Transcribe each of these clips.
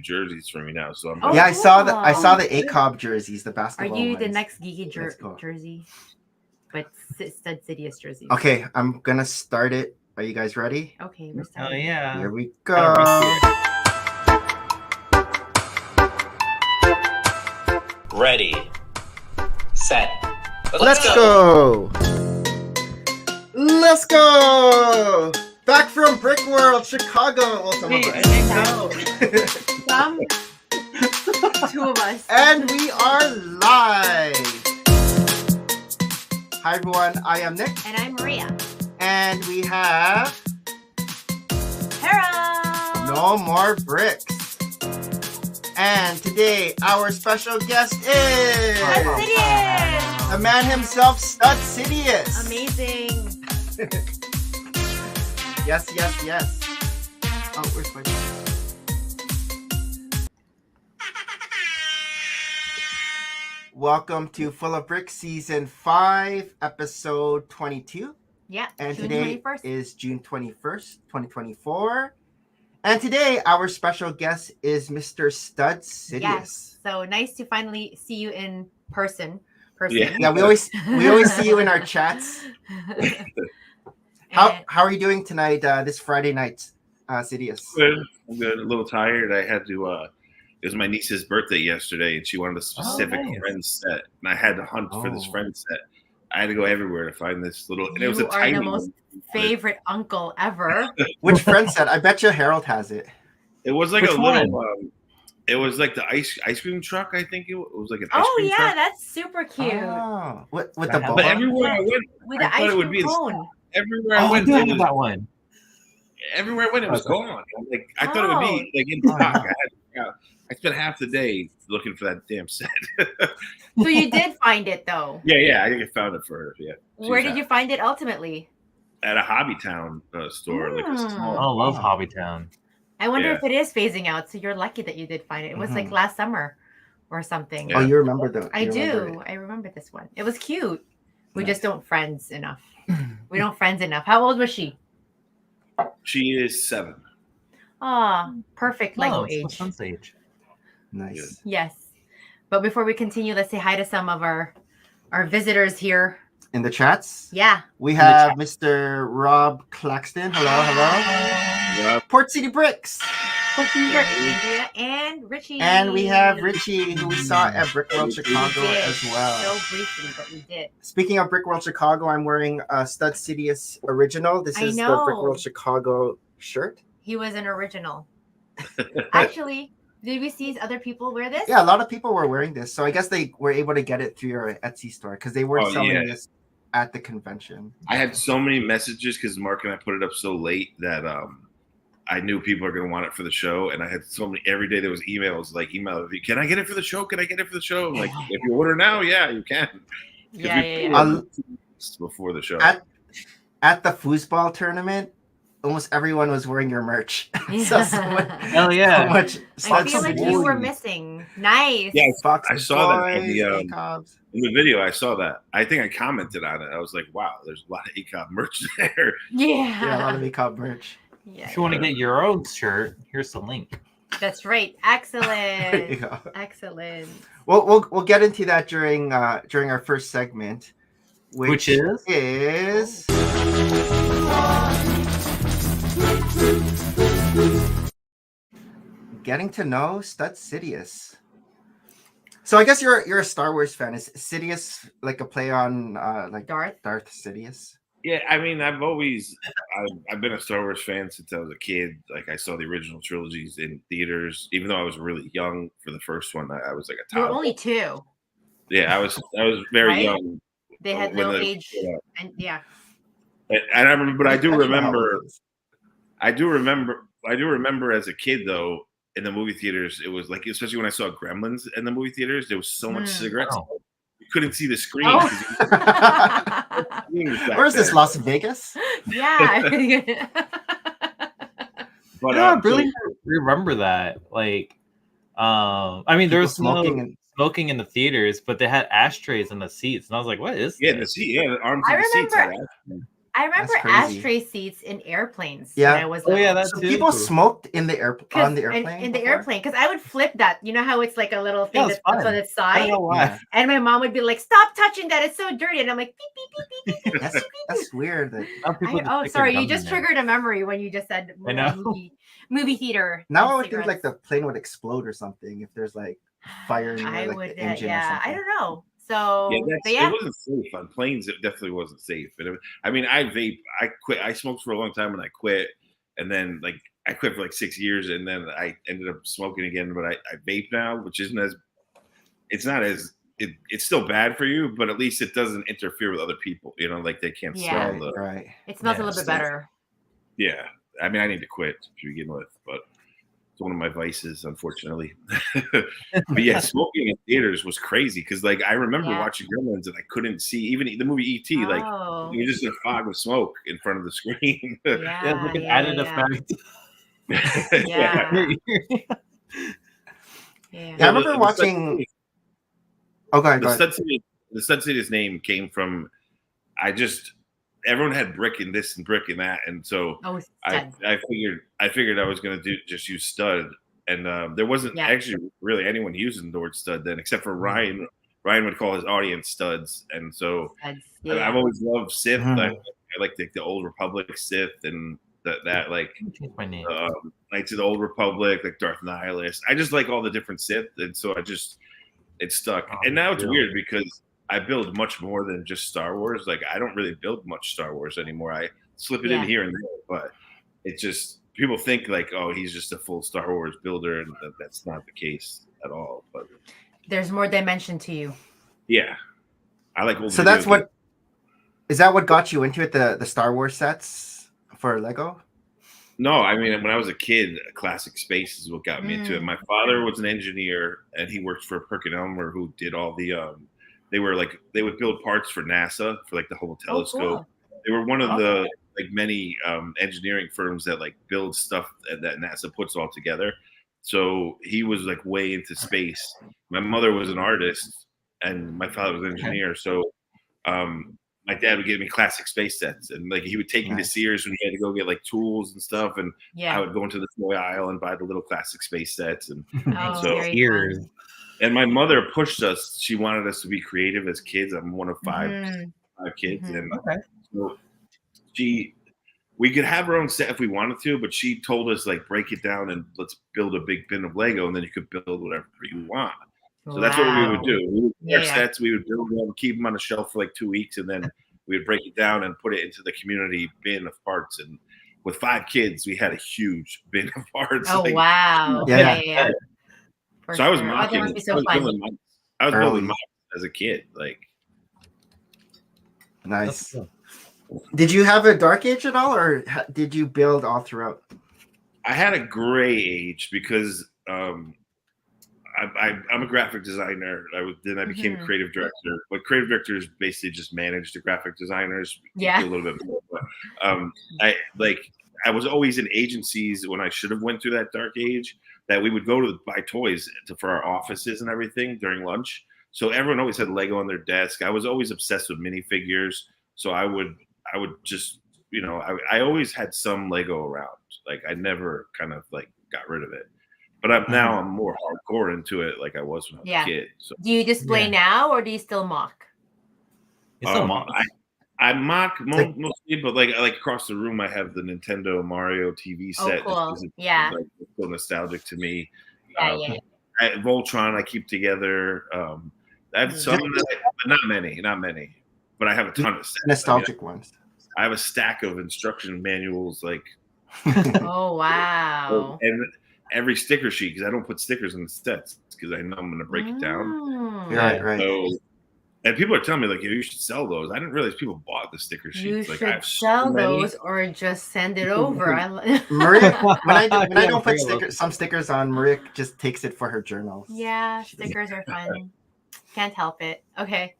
jerseys for me now. So I'm Yeah, I saw the ACOB jerseys, the basketball. Are you ones. the next Geeky jersey? But Stud Sidious jerseys. Okay, I'm gonna start it. Are you guys ready? Okay, we're starting. Oh yeah. Here we go. Ready, set, Let's go. Let's go. Back from Brick World, Chicago. Well, some of us. Some, two of us. And we are live. Hi everyone, I am Nick. And I'm Maria. And we have Hello. No More Bricks. And today our special guest is Sidious. the man himself, Stud Sidious. Amazing. Yes. Oh, where's my... Welcome to Full of Bricks Season 5, Episode 22. Yeah, And June today 21st. is June 21st, 2024. And today our special guest is Mr. Stud Sidious. Yes. So nice to finally see you in person. Yeah, we always see you in our chats. How are you doing tonight, this Friday night, Sidious? good. I'm good. A little tired. I had to. It was my niece's birthday yesterday, and she wanted a specific friend set, and I had to hunt for this friend set. I had to go everywhere to find this little. And it was a tiny. The most favorite uncle ever. Which friend set? I bet you Harold has it. It was like little. It was like the ice cream truck. I think it was like an ice cream truck. Oh yeah, that's super cute. Oh, with the ball. But everywhere I went, with the I thought ice it would be. cone. Everywhere I went, it was that one. Everywhere I went, it was gone. Like I thought it would be like in stock. I spent half the day looking for that damn set. So you did find it though. Yeah. I think I found it for her. Yeah. Where did you find it ultimately? At a Hobbytown store. Like a small. I love Hobbytown. I wonder if it is phasing out. So you're lucky that you did find it. It was like last summer or something. Yeah. Oh, you remember the? I do. I remember this one. It was cute. We just don't friends enough. We don't friends enough. How old was she? She is 7. Ah, perfect Lego age. Son's age. Nice. Yes. But before we continue, let's say hi to some of our visitors here. In the chats? Yeah. We have Mr. Rob Claxton. Hello. Port City Bricks. And Richie. And we have Richie, who we saw at Brick World Chicago as well. So briefly, but we did. Speaking of Brick World Chicago, I'm wearing a Stud Sidious original. This is the Brick World Chicago shirt. He was an original. Actually, did we see other people wear this? Yeah, a lot of people were wearing this. So I guess they were able to get it through your Etsy store because they weren't selling this at the convention. I had so many messages because Mark and I put it up so late that I knew people are going to want it for the show. And I had so many, every day there was emails, can I get it for the show? Can I get it for the show? I'm like, if you order now, yeah, you can. Yeah. Before the show. At the foosball tournament, almost everyone was wearing your merch. Hell yeah. So much. I feel like you were missing. Nice. Yeah, I saw that in the video. I saw that. I think I commented on it. I was like, wow, there's a lot of ACOB merch there. Yeah. A lot of ACOB merch. Yeah, if you want to get your own shirt, here's the link. That's right. Excellent. There you go. Excellent. Well, we'll get into that during our first segment, which is getting to know Stud Sidious. So I guess you're a Star Wars fan. Is Sidious like a play on like Darth Sidious? Yeah, I mean, I've been a Star Wars fan since I was a kid. Like I saw the original trilogies in theaters, even though I was really young for the first one. I was like a toddler. You were only 2. Yeah, I was very young. They had no age, and yeah. And I remember, but I do remember as a kid though, in the movie theaters, it was like, especially when I saw Gremlins in the movie theaters, there was so much cigarettes. You couldn't see the screen. Where is this, Las Vegas? Yeah. But I really remember that. Like, I mean, there was smoking in the theaters, but they had ashtrays in the seats, and I was like, "What is?" Yeah, the seat. Yeah, the arms. I in the remember. seats I remember That's crazy. ashtray seats in airplanes. Yeah. When I was Oh yeah, little. that's So people smoked in the on the airplane. In the before? airplane, because I would flip that. You know how it's like a little thing it's that's on fun. its I don't side, know why. Yeah. and my mom would be like, "Stop touching that! It's so dirty." And I'm like, "Beep beep beep beep beep." beep, That's beep, beep, that's weird. That Now people just oh, stick their sorry, you gum in just there. triggered a memory when you just said I know. movie theater. now and I would think like cigarettes. the plane would explode or something if there's like fire in I like would, the engine or yeah. something. I don't know. So, Yeah, but yeah, it wasn't safe on planes. It definitely wasn't safe. I mean, I vape. I quit. I smoked for a long time and I quit, and then like I quit for like 6 years, and then I ended up smoking again. But I vape now, which isn't as. It's not as. It's still bad for you, but at least it doesn't interfere with other people. You know, like they can't Yeah. smell the. Right. it smells a Yeah, little bit stuff. better. Yeah, I mean, I need to quit to begin with, but it's one of my vices, unfortunately. But yeah, smoking in theaters was crazy because, like, I remember Yeah. watching Gremlins and I couldn't see even the movie E.T. Like, Oh, you're just in a fog of smoke in front of the screen. yeah, Yeah, it's like an yeah, added yeah, effect. yeah. Yeah, Yeah. I remember watching. Oh, go ahead. Go ahead. The Stud City's name came from. Everyone had brick in this and brick in that, and so Oh, I figured I was gonna just use stud, and there wasn't Yeah. actually really anyone using the word stud then, except for Ryan. Ryan would call his audience studs, and so I've yeah. always loved Sith. Mhm. I like the Old Republic Sith and that like Change my name. Knights of the Old Republic, like Darth Nihilus. I just like all the different Sith, and so it stuck. Oh, And now it's yeah. weird because I build much more than just Star Wars. Like I don't really build much Star Wars anymore. I slip it in Yeah. here and there, but it just people think like, oh, he's just a full Star Wars builder, and that's not the case at all. But There's more dimension to you. yeah, I like old. So video that's what. games. Is that what got you into it? The Star Wars sets for Lego? No, I mean when I was a kid, Classic Space is what got me into it. Mm. My father was an engineer, and he worked for Perkin-Elmer, who did all the. They would build parts for NASA for like the Hubble telescope. cool. They were one of the like many engineering firms that like build stuff that NASA puts all together. So he was like way into space. My mother was an artist, and my father was an engineer. So my dad would give me Classic Space sets, and like he would take me to Nice. Sears when he had to go get like tools and stuff, and Yeah. I would go into the toy aisle and buy the little Classic Space sets. And Oh, so- very Years. fun. and my mother pushed us. She wanted us to be creative as kids. I'm one of five Mhm. kids, Mhm. and Okay. so we could have our own set if we wanted to, but she told us like break it down and let's build a big bin of Lego, and then you could build whatever you want. So that's what we would Wow. do. We would Yeah, our yeah. sets, we would build them, keep them on a shelf for like 2 weeks, and then we would break it down and put it into the community bin of parts. And with 5 kids, we had a huge bin of parts. Oh, like, wow. Yeah. Yeah. For so I was sure. Oh, mocking. that must be I so was fun. building mine. I was Early. building mine as a kid. Like Nice. That's cool. Did you have a dark age at all, or did you build all throughout? I had a gray age because I'm a graphic designer. Then I became Mhm. a creative director. But creative directors basically just manage the graphic designers. Yeah. Do a little bit more. But I was always in agencies when I should have went through that dark age. That we would go to buy toys for our offices and everything during lunch. So everyone always had Lego on their desk. I was always obsessed with minifigures. So I would just I always had some Lego around. Like I never kind of like got rid of it. But now I'm more hardcore into it, like I was when I was Yeah. a kid. So Do you display now or do you still mock? It's a mock. I mock mostly, but like across the room, I have the Nintendo Mario TV Oh, set. just cool. 'cause it's, Yeah. like, it's so nostalgic to me. Yeah. Voltron, I keep together. I have some, but not many. But I have a ton of sets. Nostalgic ones. I have a stack of instruction manuals, like Oh, wow. and every sticker sheet because I don't put stickers in the sets because I know I'm going to break it down. Mm. Right. So, and people are telling me like, you should sell those. I didn't realize people bought the sticker sheets. You like, should I have sell so many. those or just send it over. Maria, when I Yeah, don't put Maria some stickers on, Maria just takes it for her journals. Yeah, She doesn't- stickers are fun. Can't help it. Okay.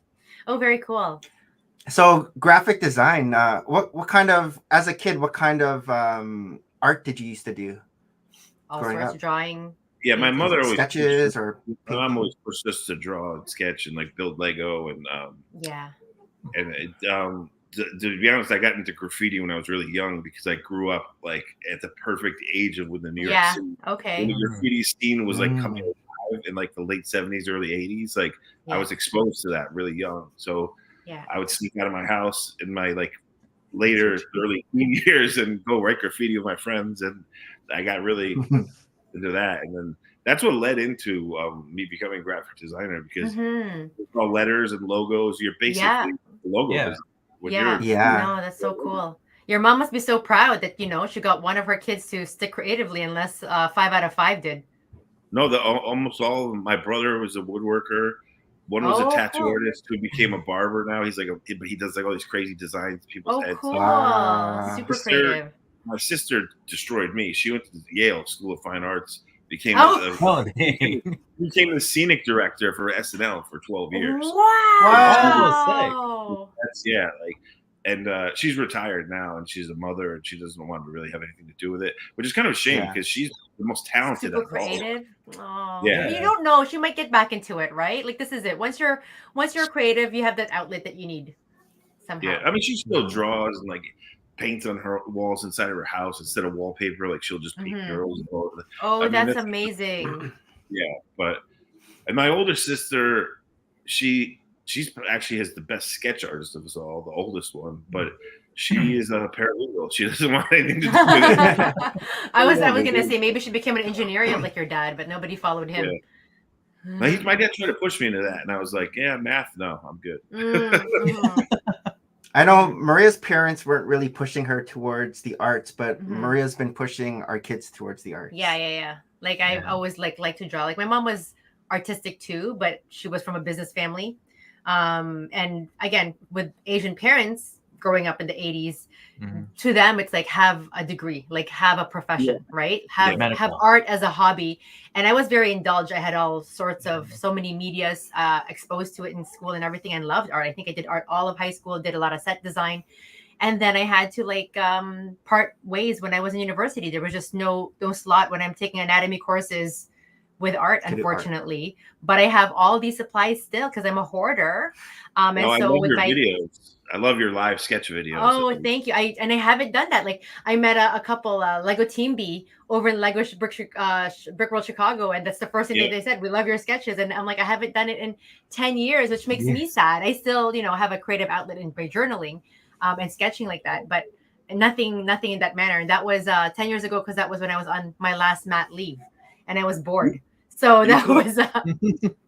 Oh, very cool. So graphic design, what kind of, as a kid, what kind of art did you used to do? All Growing sorts up. of drawing. Yeah, my mother always Sketches or my mom always pushed us to draw and sketch and like build Lego and Yeah. to be honest, I got into graffiti when I was really young because I grew up like at the perfect age of when the New York City when the graffiti scene was like coming alive in like the late 70s, early 80s. Like I was exposed to that really young. So I would sneak out of my house in my like later early teen years and go write graffiti with my friends, and I got really into that. And then that's what led into me becoming a graphic designer, because it's all letters and logos. You're basically the logo designer. No, that's so cool. Your mom must be so proud that, you know, she got one of her kids to stick creatively, unless 5 out of 5 did. No, almost all of them. My brother was a woodworker. One was a tattoo artist who became a barber now. He's like but he does like all these crazy designs, people's heads. Cool. Super creative. My sister destroyed me. She went to the Yale School of Fine Arts, became the scenic director for SNL for 12 years. Wow. That's and she's retired now, and she's a mother, and she doesn't want to really have anything to do with it, which is kind of a shame because she's the most talented. Super creative. Oh, yeah. You don't know. She might get back into it, right? Like this is it. Once you're creative, you have that outlet that you need somehow. Yeah, I mean, she still draws and like paints on her walls inside of her house instead of wallpaper. Like she'll just paint girls. That's amazing. Yeah, and my older sister, she's actually has the best sketch artist of us all, the oldest one, but she is a paralegal. She doesn't want anything to do with it. I was gonna say maybe she became an engineer like your dad, but nobody followed him. Yeah. My dad tried to push me into that, and I was like, "Yeah, math, no, I'm good." I know Maria's parents weren't really pushing her towards the arts, but Maria's been pushing our kids towards the arts. Yeah. Like I always like to draw. Like my mom was artistic too, but she was from a business family. And again, with Asian parents growing up in the 80s, to them it's like have a degree, like have a profession, right? Have art as a hobby. And I was very indulged. I had all sorts of so many medias exposed to it in school and everything, and loved art. I think I did art all of high school, did a lot of set design. And then I had to like part ways when I was in university. There was just no slot when I'm taking anatomy courses with art, unfortunately. But I have all these supplies still because I'm a hoarder. And so I love with your videos. I love your live sketch videos. Oh, thank you. I haven't done that. Like I met a couple, Lego Team B over in Lego Brick World Chicago, and that's the first thing they said. We love your sketches, and I'm like, I haven't done it in 10 years, which makes me sad. I still, have a creative outlet in my journaling, and sketching like that, but nothing in that manner. And that was 10 years ago, because that was when I was on my last mat leave, and I was bored. So that was.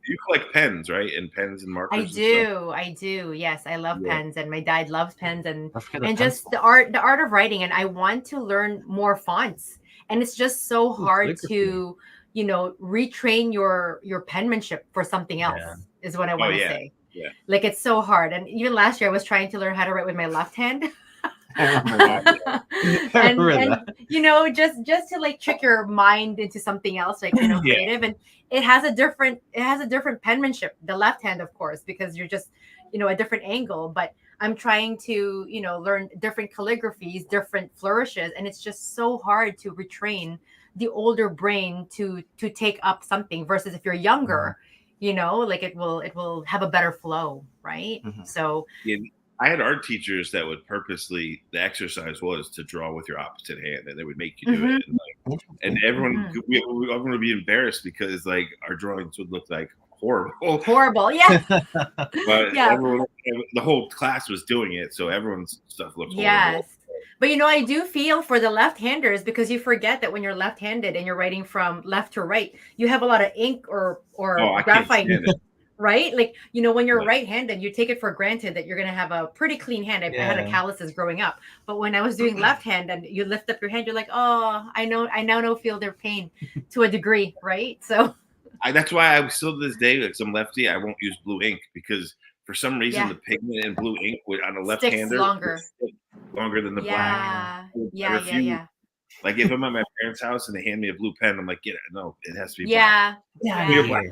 You collect pens, right? And pens and markers. I do. Yes, I love pens, and my dad loves pens, and just the art of writing. And I want to learn more fonts, and it's just so hard to, retrain your penmanship for something else. Is what I want to say. Yeah. Like it's so hard. And even last year, I was trying to learn how to write with my left hand. and just to like trick your mind into something else, like creative, and it has a different penmanship, the left hand, of course, because you're just a different angle. But I'm trying to learn different calligraphies, different flourishes, and it's just so hard to retrain the older brain to take up something versus if you're younger, like it will have a better flow, right? So I had art teachers that would purposely, the exercise was to draw with your opposite hand, and they would make you do it. And everyone would be embarrassed because like our drawings would look like horrible. Yeah. But everyone, the whole class was doing it, so everyone's stuff looked horrible. But I do feel for the left-handers, because you forget that when you're left-handed and you're writing from left to right, you have a lot of ink or graphite. Right? Like, when you're right-handed, you take it for granted that you're going to have a pretty clean hand. I had a calluses growing up. But when I was doing left-hand and you lift up your hand, you're like, oh, I now feel their pain to a degree, right? So that's why I still to this day, like some lefty, I won't use blue ink, because for some reason the pigment in blue ink on a left-hander longer than the black. Yeah. Like if I'm at my parents' house and they hand me a blue pen, I'm like, no, it has to be black. Black.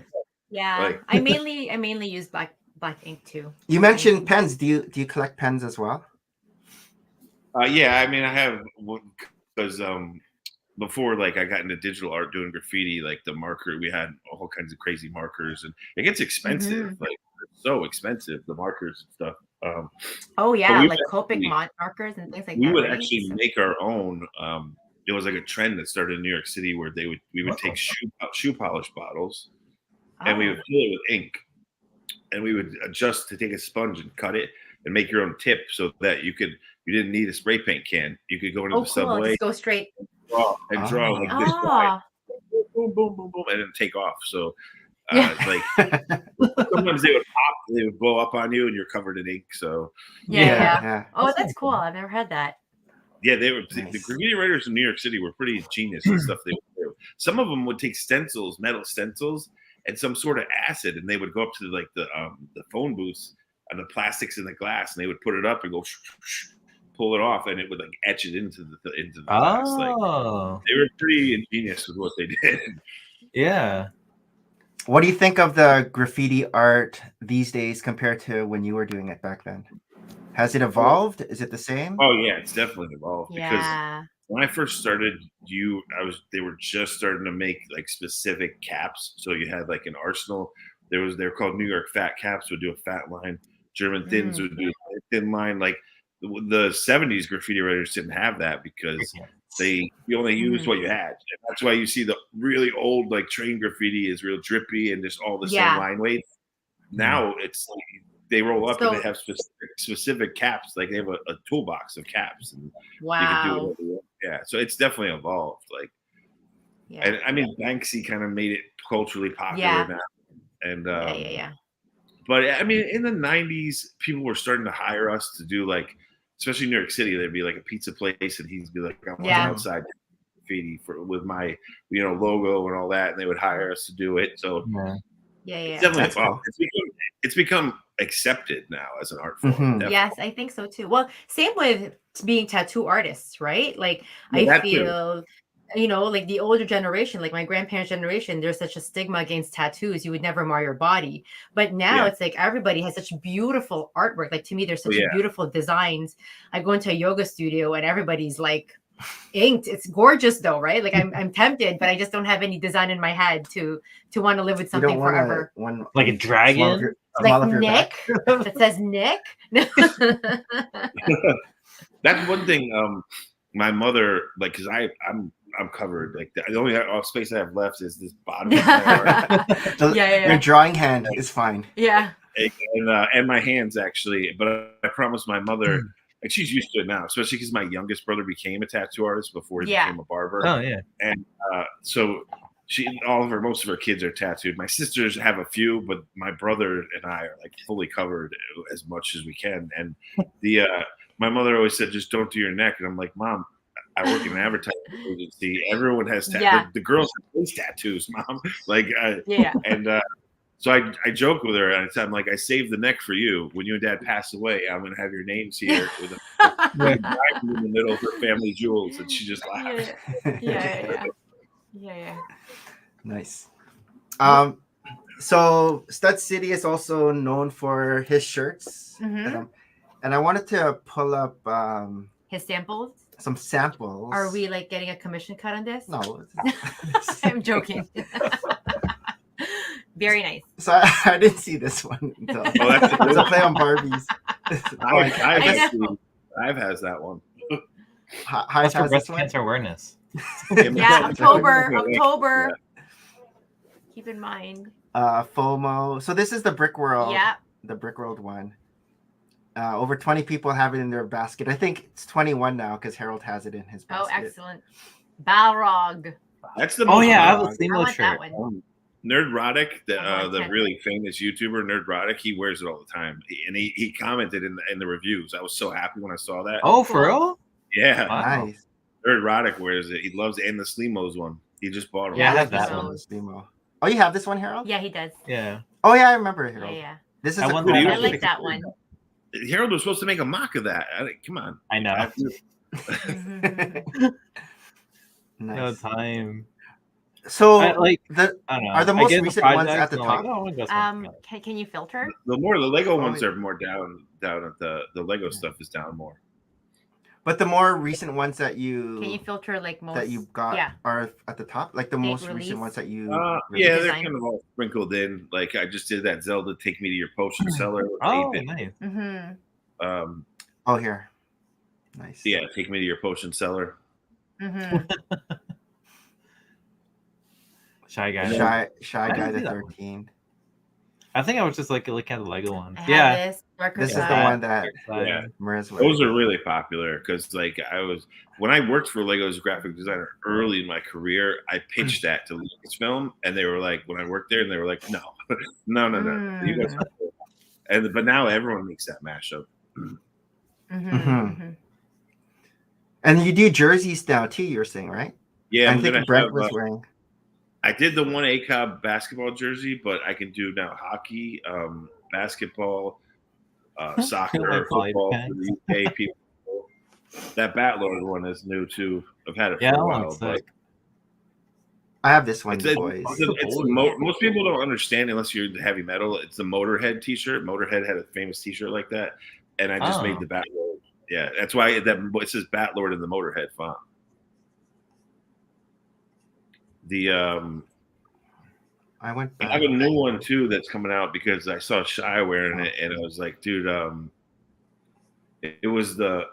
Yeah, like, I mainly use black ink too. You mentioned pens. Do you collect pens as well? Yeah, I mean I have, because before like I got into digital art doing graffiti, like the marker, we had all kinds of crazy markers, and it gets expensive. Like it's so expensive, the markers and stuff. Oh yeah, we like would Copic actually- markers and things like we that. would right? actually make our own. It was like a trend that started in New York City where we would take shoe polish bottles and we would fill it with ink, and we would adjust to take a sponge and cut it and make your own tip so that you didn't need a spray paint can. You could go into the cool. subway, Just go straight. draw like this, Ah, boom, boom, boom, boom, and then take off. So, Yeah. like sometimes they would pop, they would blow up on you, and you're covered in ink. So, yeah. Oh, that's cool. I've never had that. yeah, they were the Nice. graffiti writers in New York City were pretty genius and stuff they would do. Some of them would take stencils, metal stencils, and some sort of acid, and they would go up to like the phone booths and the plastics in the glass, and they would put it up and go pull it off, and it would like etch it into the glass. Like they were pretty ingenious with what they did. Yeah. What do you think of the graffiti art these days compared to when you were doing it back then? Has it evolved? Is it the same? Oh yeah, it's definitely evolved because Yeah. when I first started, they were just starting to make like specific caps. So you had like an arsenal. They're called New York fat caps, would do a fat line. German thins would do a thin line. Like the 70s graffiti writers didn't have that because you only used what you had. And that's why you see the really old like train graffiti is real drippy and just all the same line weight. Now it's like they roll up and they have specific caps. Like they have a toolbox of caps. And wow. You can do it whatever you want. Yeah. So it's definitely evolved. Like, and I mean, Banksy kind of made it culturally popular now. And but I mean, in the 90s, people were starting to hire us to do like, especially in New York City, there'd be like a pizza place, and he'd be like, "I want outside graffiti with my, logo and all that," and they would hire us to do it. So it's definitely evolved. It's become accepted now as an art form. Yes, I think so too. Well, same with being tattoo artists, right? Like I feel. Like the older generation, like my grandparents' generation, there's such a stigma against tattoos. You would never mar your body. But now it's like everybody has such beautiful artwork. Like to me, there's such beautiful designs. I go into a yoga studio and everybody's like inked. It's gorgeous though, right? Like I'm tempted, but I just don't have any design in my head to want to live with something forever. Like a dragon? Like Nick that says Nick. That's one thing. My mother, like, because I'm covered. Like the only space I have left is this bottom. Your drawing hand is fine. Yeah. And my hands actually, but I promised my mother, like she's used to it now, especially because my youngest brother became a tattoo artist before he became a barber. Oh yeah. And so most of her kids are tattooed. My sisters have a few, but my brother and I are like fully covered as much as we can. And my mother always said, just don't do your neck. And I'm like, Mom, I work in an advertising agency. Everyone has tattoos. The girls have face tattoos, Mom. Like, and so I joke with her, and I'm like, I saved the neck for you. When you and Dad pass away, I'm going to have your names here with a in the middle of her family jewels, and she just laughs. Yeah. Nice. So Stud City is also known for his shirts, and I wanted to pull up his samples. Some samples. Are we like getting a commission cut on this? No. I'm joking. Very nice. So I didn't see this one until that's a play on Barbies. Hive has that one. Hive has breast this one? cancer awareness. October. Yeah. Keep in mind. FOMO. So this is the Brick World. Yeah. The Brick World one. Over 20 people have it in their basket. I think it's 21 now because Harold has it in his basket. Oh, excellent. Balrog. That's the I have a seamless shirt. Nerdrotic, the really famous YouTuber Nerdrotic, he wears it all the time. And he commented in the reviews. I was so happy when I saw that. Oh, for real? Yeah. Wow. Nice. Nerdrotic wears it. He loves it. And the Slimos one. He just bought it. Yeah, I have that one. Slimo. Oh, you have this one, Harold? Yeah, he does. Yeah. Oh, yeah, I remember it, Harold. Yeah. This is I like that one. Harold was supposed to make a mock of that. Come on. I know. Nice. No time. So are the most recent ones at the top? Can you filter? The Lego ones are more down at the Lego stuff is down more. But the more recent ones that you can you filter like most that you got are at the top, like the most recent ones that you they're kind of all sprinkled in. Like I just did that Zelda Take Me to Your Potion Cellar. Oh, nice. Oh, here. Nice. Yeah, take me to your potion cellar. Mm-hmm. Shy guy. Shy guy the 13. I think I was just like looking at the Lego ones. I Yeah, have this is the one that Maria's wearing. Those are really popular because, like, when I worked for Lego as a graphic designer early in my career, I pitched that to Lucasfilm, and they were like, when I worked there, and they were like, no, no, you guys. But now everyone makes that mashup. And you do jerseys now too. You're saying, right? Yeah, I think Brett was wearing. I did the one ACOB basketball jersey, but I can do now hockey, basketball, soccer, football for the UK people. That Batlord one is new too. I've had it for a while. But I have this one, boys. Most people don't understand unless you're into heavy metal. It's the Motorhead T-shirt. Motorhead had a famous T-shirt like that, and I just made the Batlord. Yeah, that's why it says Batlord in the Motorhead font. I have a new one too that's coming out because I saw Shy wearing it, and I was like, dude, it was a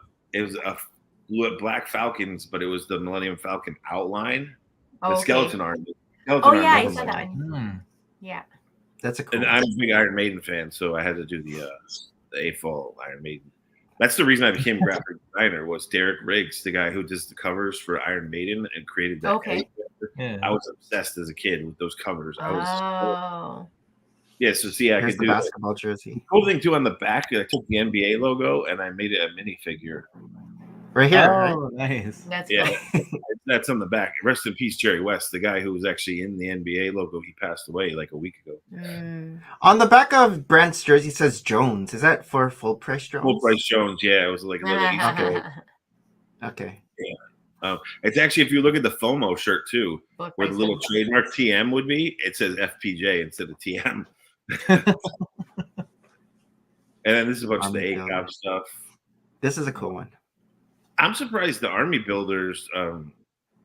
Black Falcons, but it was the Millennium Falcon outline, the skeleton army. I saw that one. Yeah, that's a cool. And I'm a big Iron Maiden fan, so I had to do the AFOL Iron Maiden. That's the reason I became a graphic designer. Was Derek Riggs, the guy who does the covers for Iron Maiden and created that. Yeah. I was obsessed as a kid with those covers. I was. So see, I could do the basketball jersey. The cool thing too on the back, I took the NBA logo and I made it a minifigure. Right here. Oh, nice. That's that's on the back. Rest in peace, Jerry West, the guy who was actually in the NBA logo. He passed away like a week ago. On the back of Brent's jersey says Jones. Is that for full price Jones? Full price Jones, yeah. It was like a little Okay. Yeah. It's actually, if you look at the FOMO shirt too, where the little trademark TM would be, it says FPJ instead of TM. And then this is a bunch of the ACOB stuff. This is a cool one. I'm surprised the Army Builders,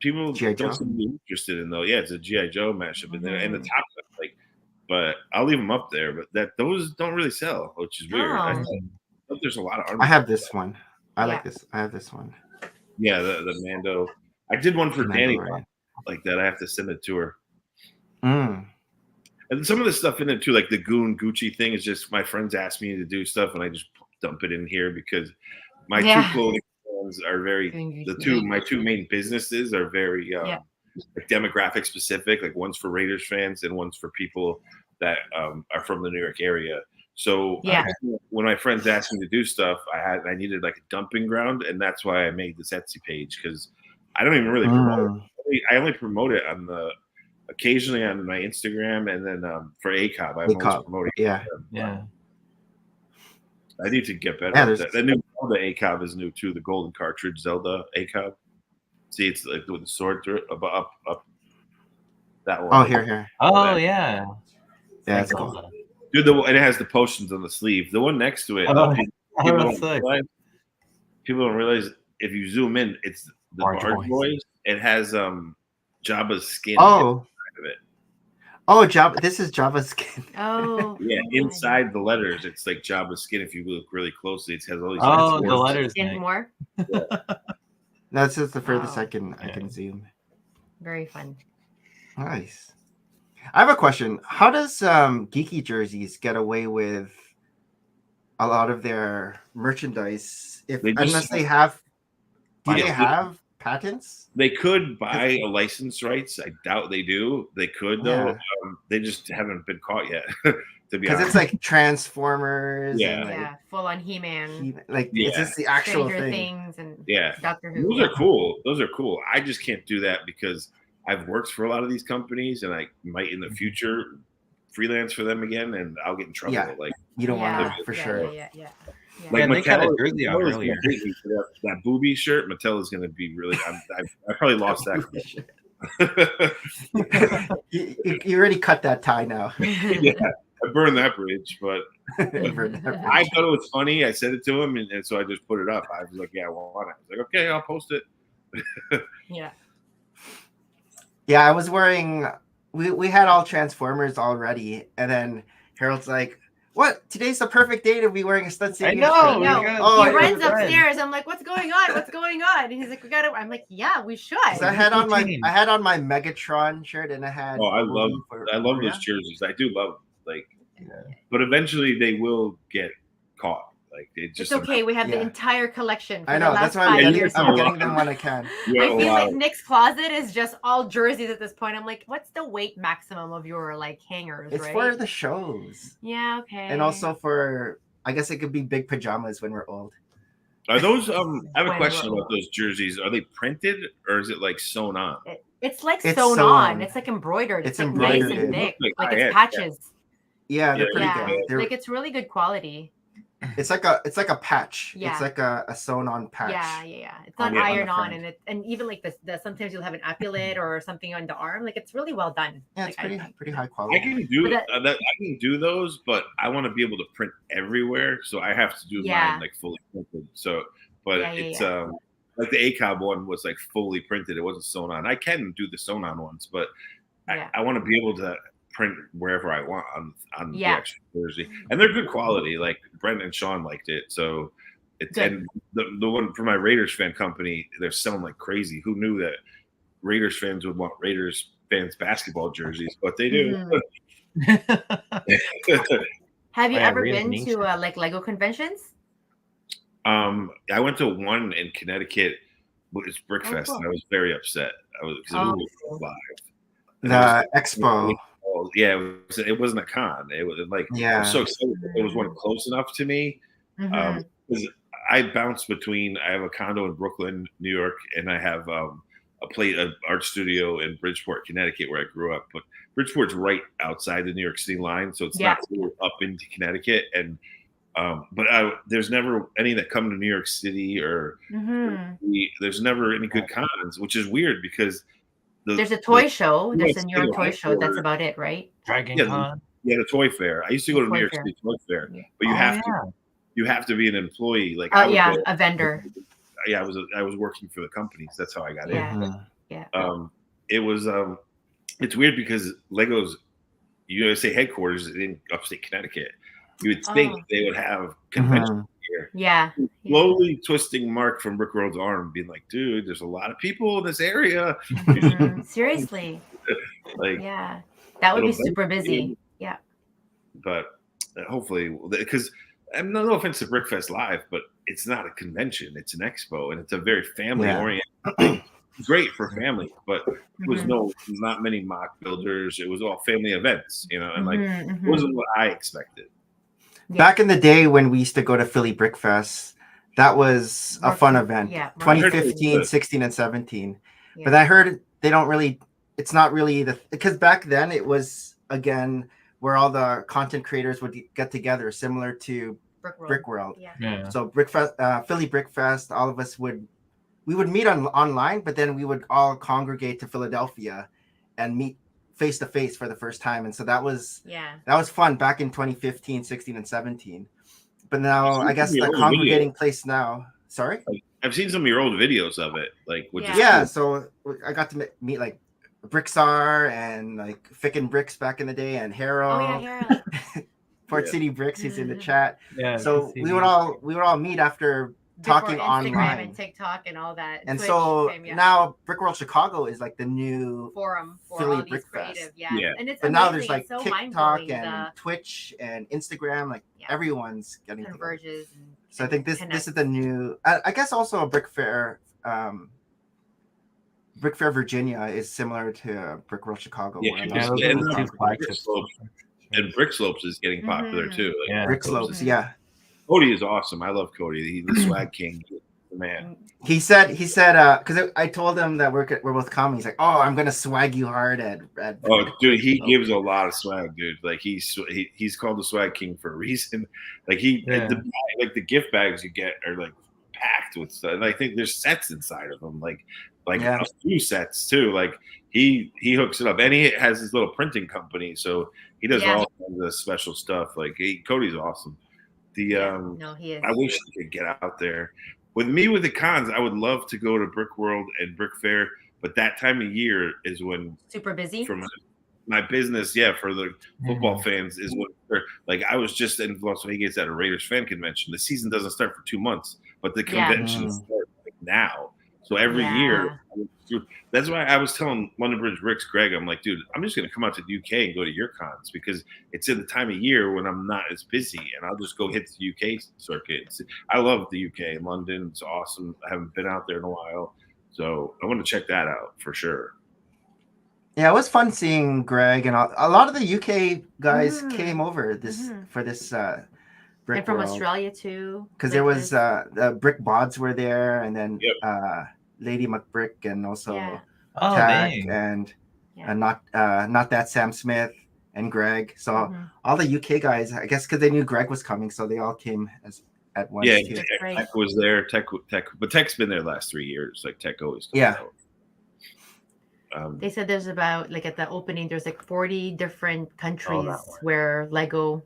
people don't seem to be interested in though. Yeah, it's a G.I. Joe mashup in there, and the top, like, but I'll leave them up there. But those don't really sell, which is weird. I think there's a lot of Army. I have this one. I like this. I have this one. Yeah, the Mando. I did one for Danny like that. I have to send it to her. And some of the stuff in it too, like the Goon Gucci thing, is just my friends ask me to do stuff, and I just dump it in here because my two clothing brands are very my two main businesses are very like demographic specific. Like one's for Raiders fans and one's for people that are from the New York area. So when my friends asked me to do stuff, I needed like a dumping ground, and that's why I made this Etsy page because I don't even really promote it. I only promote it on occasionally on my Instagram, and then for ACOB, I'm always promoting. Yeah. I need to get better at that. The new Zelda ACOB is new too. The golden cartridge Zelda ACOB. See, it's like with the sword through up. That one. Oh, here. Oh, yeah. Yeah, it's cool. Dude, and it has the potions on the sleeve. The one next to it, people don't realize if you zoom in, it's the Barge Boys. It has Jabba's skin inside of it. Oh, Jabba! This is Jabba's skin. Oh, yeah. Inside the letters, it's like Jabba's skin. If you look really closely, it has all these. Oh, the letters. More. Yeah. That's just the furthest I can zoom. Very fun. Nice. I have a question. How does Geeky Jerseys get away with a lot of their merchandise unless they have? Do they have patents? They could buy a license rights. I doubt they do. They could though. Yeah. They just haven't been caught yet. To be honest, because it's like Transformers. Yeah, and full on He-Man. It's just the actual Stranger thing. Things and Doctor Who. Those are cool. I just can't do that because I've worked for a lot of these companies, and I might in the future freelance for them again, and I'll get in trouble. Yeah. Like you don't want to for sure. Yeah. Like they got a Mattel, jersey out earlier. That booby shirt, Mattel is going to be really. I probably lost that. You already cut that tie now. Yeah, I burned that bridge, but I thought it was funny. I said it to him, and so I just put it up. I was like, "Yeah, I want it." I was like, "Okay, I'll post it." Yeah, I was wearing. We had all Transformers already, and then Harold's like, What? Today's the perfect day to be wearing a stud Sidious I know. shirt. He runs upstairs. I'm like, what's going on? What's going on? And he's like, we got to. I'm like, yeah, we should. So I had on my Megatron shirt, and I had. Oh, I love those jerseys. I do love but eventually they will get caught. Like it's okay. We have the entire collection. I know. That's why I'm getting them when I can. I feel like Nick's closet is just all jerseys at this point. I'm like, what's the weight maximum of your like hangers? It's for the shows. Yeah. Okay. And also for, I guess it could be big pajamas when we're old. Are those? I have a question about those jerseys. Are they printed or is it like sewn on? It's like sewn on. It's like embroidered. It's like embroidered. Nice and thick. Like it's patches. Yeah, they're pretty good. Like it's really good quality. It's like a patch. Yeah. It's like a sewn on patch. Yeah. It's not iron on, and even like the sometimes you'll have an epaulette or something on the arm. Like it's really well done. Yeah, it's pretty high quality. I can do those, but I want to be able to print everywhere, so I have to do mine like fully printed. So, but it's like the ACOB one was like fully printed. It wasn't sewn on. I can do the sewn on ones, but I want to be able to print wherever I want on the actual jersey, and they're good quality. Like Brent and Sean liked it, so it's and the one for my Raiders fan company, they're selling like crazy. Who knew that Raiders fans would want Raiders fans basketball jerseys? But they do. Have you ever been to like Lego conventions? I went to one in Connecticut. It's Brickfest, and I was very upset. I was because it was live. The expo. Yeah, it wasn't a con. It was like I was so excited. It was one close enough to me. Because I bounce between. I have a condo in Brooklyn, New York, and I have an art studio in Bridgeport, Connecticut, where I grew up. But Bridgeport's right outside the New York City line, so it's not up into Connecticut. And but there's never any that come to New York City, or there's never any good cons, which is weird because. There's a toy show. There's a New York toy show. That's about it, right? Dragon Con. Yeah, the toy fair. I used to go to New York City Toy Fair, but you have to be an employee. Like a vendor. Yeah, I was working for the company, so that's how I got in. Yeah. It was it's weird because Lego's USA headquarters is in upstate Connecticut. You would think they would have convention here. Yeah. Slowly twisting Mark from Brick World's arm, being like, dude, there's a lot of people in this area. Seriously. Like, that would be super busy. Yeah. But hopefully, because no offense to Brickfest Live, but it's not a convention. It's an expo, and it's a very family-oriented great for family, but it was not many mock builders. It was all family events, and like it wasn't what I expected. Back in the day when we used to go to Philly Brick Fest, that was a fun event. 2015, 16, and 17. Yeah. But I heard they don't really, it's not really because back then it was, again, where all the content creators would get together, similar to Brick World. Yeah. So Philly Brick Fest, all of us would meet online, but then we would all congregate to Philadelphia and meet face to face for the first time. And so that was fun back in 2015, 16, and 17. But now I guess the congregating place now. Sorry? I've seen some of your old videos of it. Like which is cool. So I got to meet like Bricksar and like Fick and Bricks back in the day, and Harold. Oh yeah, Harold. Port City Bricks, he's in the chat. Yeah. So we would all meet after talking online and TikTok and all that. And Twitch, so now Brick World Chicago is like the new forum for Philly all Brick creative, Fest. And it's but amazing. now there's like so TikTok and Twitch and Instagram, like everyone's getting converges. So I think this is the new. I guess also a Brick Fair. Brick Fair Virginia is similar to Brick World Chicago. And Brick Slopes is getting popular too. Like, Brick Slopes, Cody is awesome. I love Cody. He's the swag king. Man. He said, because I told him that we're both coming. He's like, oh, I'm gonna swag you hard at oh, dude, he gives a lot of swag, dude. Like he's called the swag king for a reason. Like the gift bags you get are like packed with stuff. And I think there's sets inside of them, like a few sets too. Like he hooks it up, and he has his little printing company, so he does all kinds of special stuff. Like Cody's awesome. He is. I wish he could get out there. With the cons, I would love to go to Brick World and Brick Fair, but that time of year is when super busy for my business. For the football fans is when Like I was just in Las Vegas at a Raiders fan convention. The season doesn't start for 2 months, but the convention starts like now. So every year, that's why I was telling NoMoreBricks Greg, I'm like, dude, I'm just gonna come out to the UK and go to your cons because it's in the time of year when I'm not as busy, and I'll just go hit the UK circuit. I love the UK. London, it's awesome. I haven't been out there in a while, so I want to check that out for sure. Yeah, it was fun seeing Greg, and a lot of the UK guys came over for this Brick and from World. Australia too. Because there was the Brick Bods were there, and then Lady McBrick, and also Tag, and not that Sam Smith and Greg. So all the UK guys, I guess, because they knew Greg was coming, so they all came at once. Yeah, too. Tech was there. Tech, but Tech's been there the last 3 years. Like Tech always comes out. They said there's about, like, at the opening, there's like 40 different countries where Lego.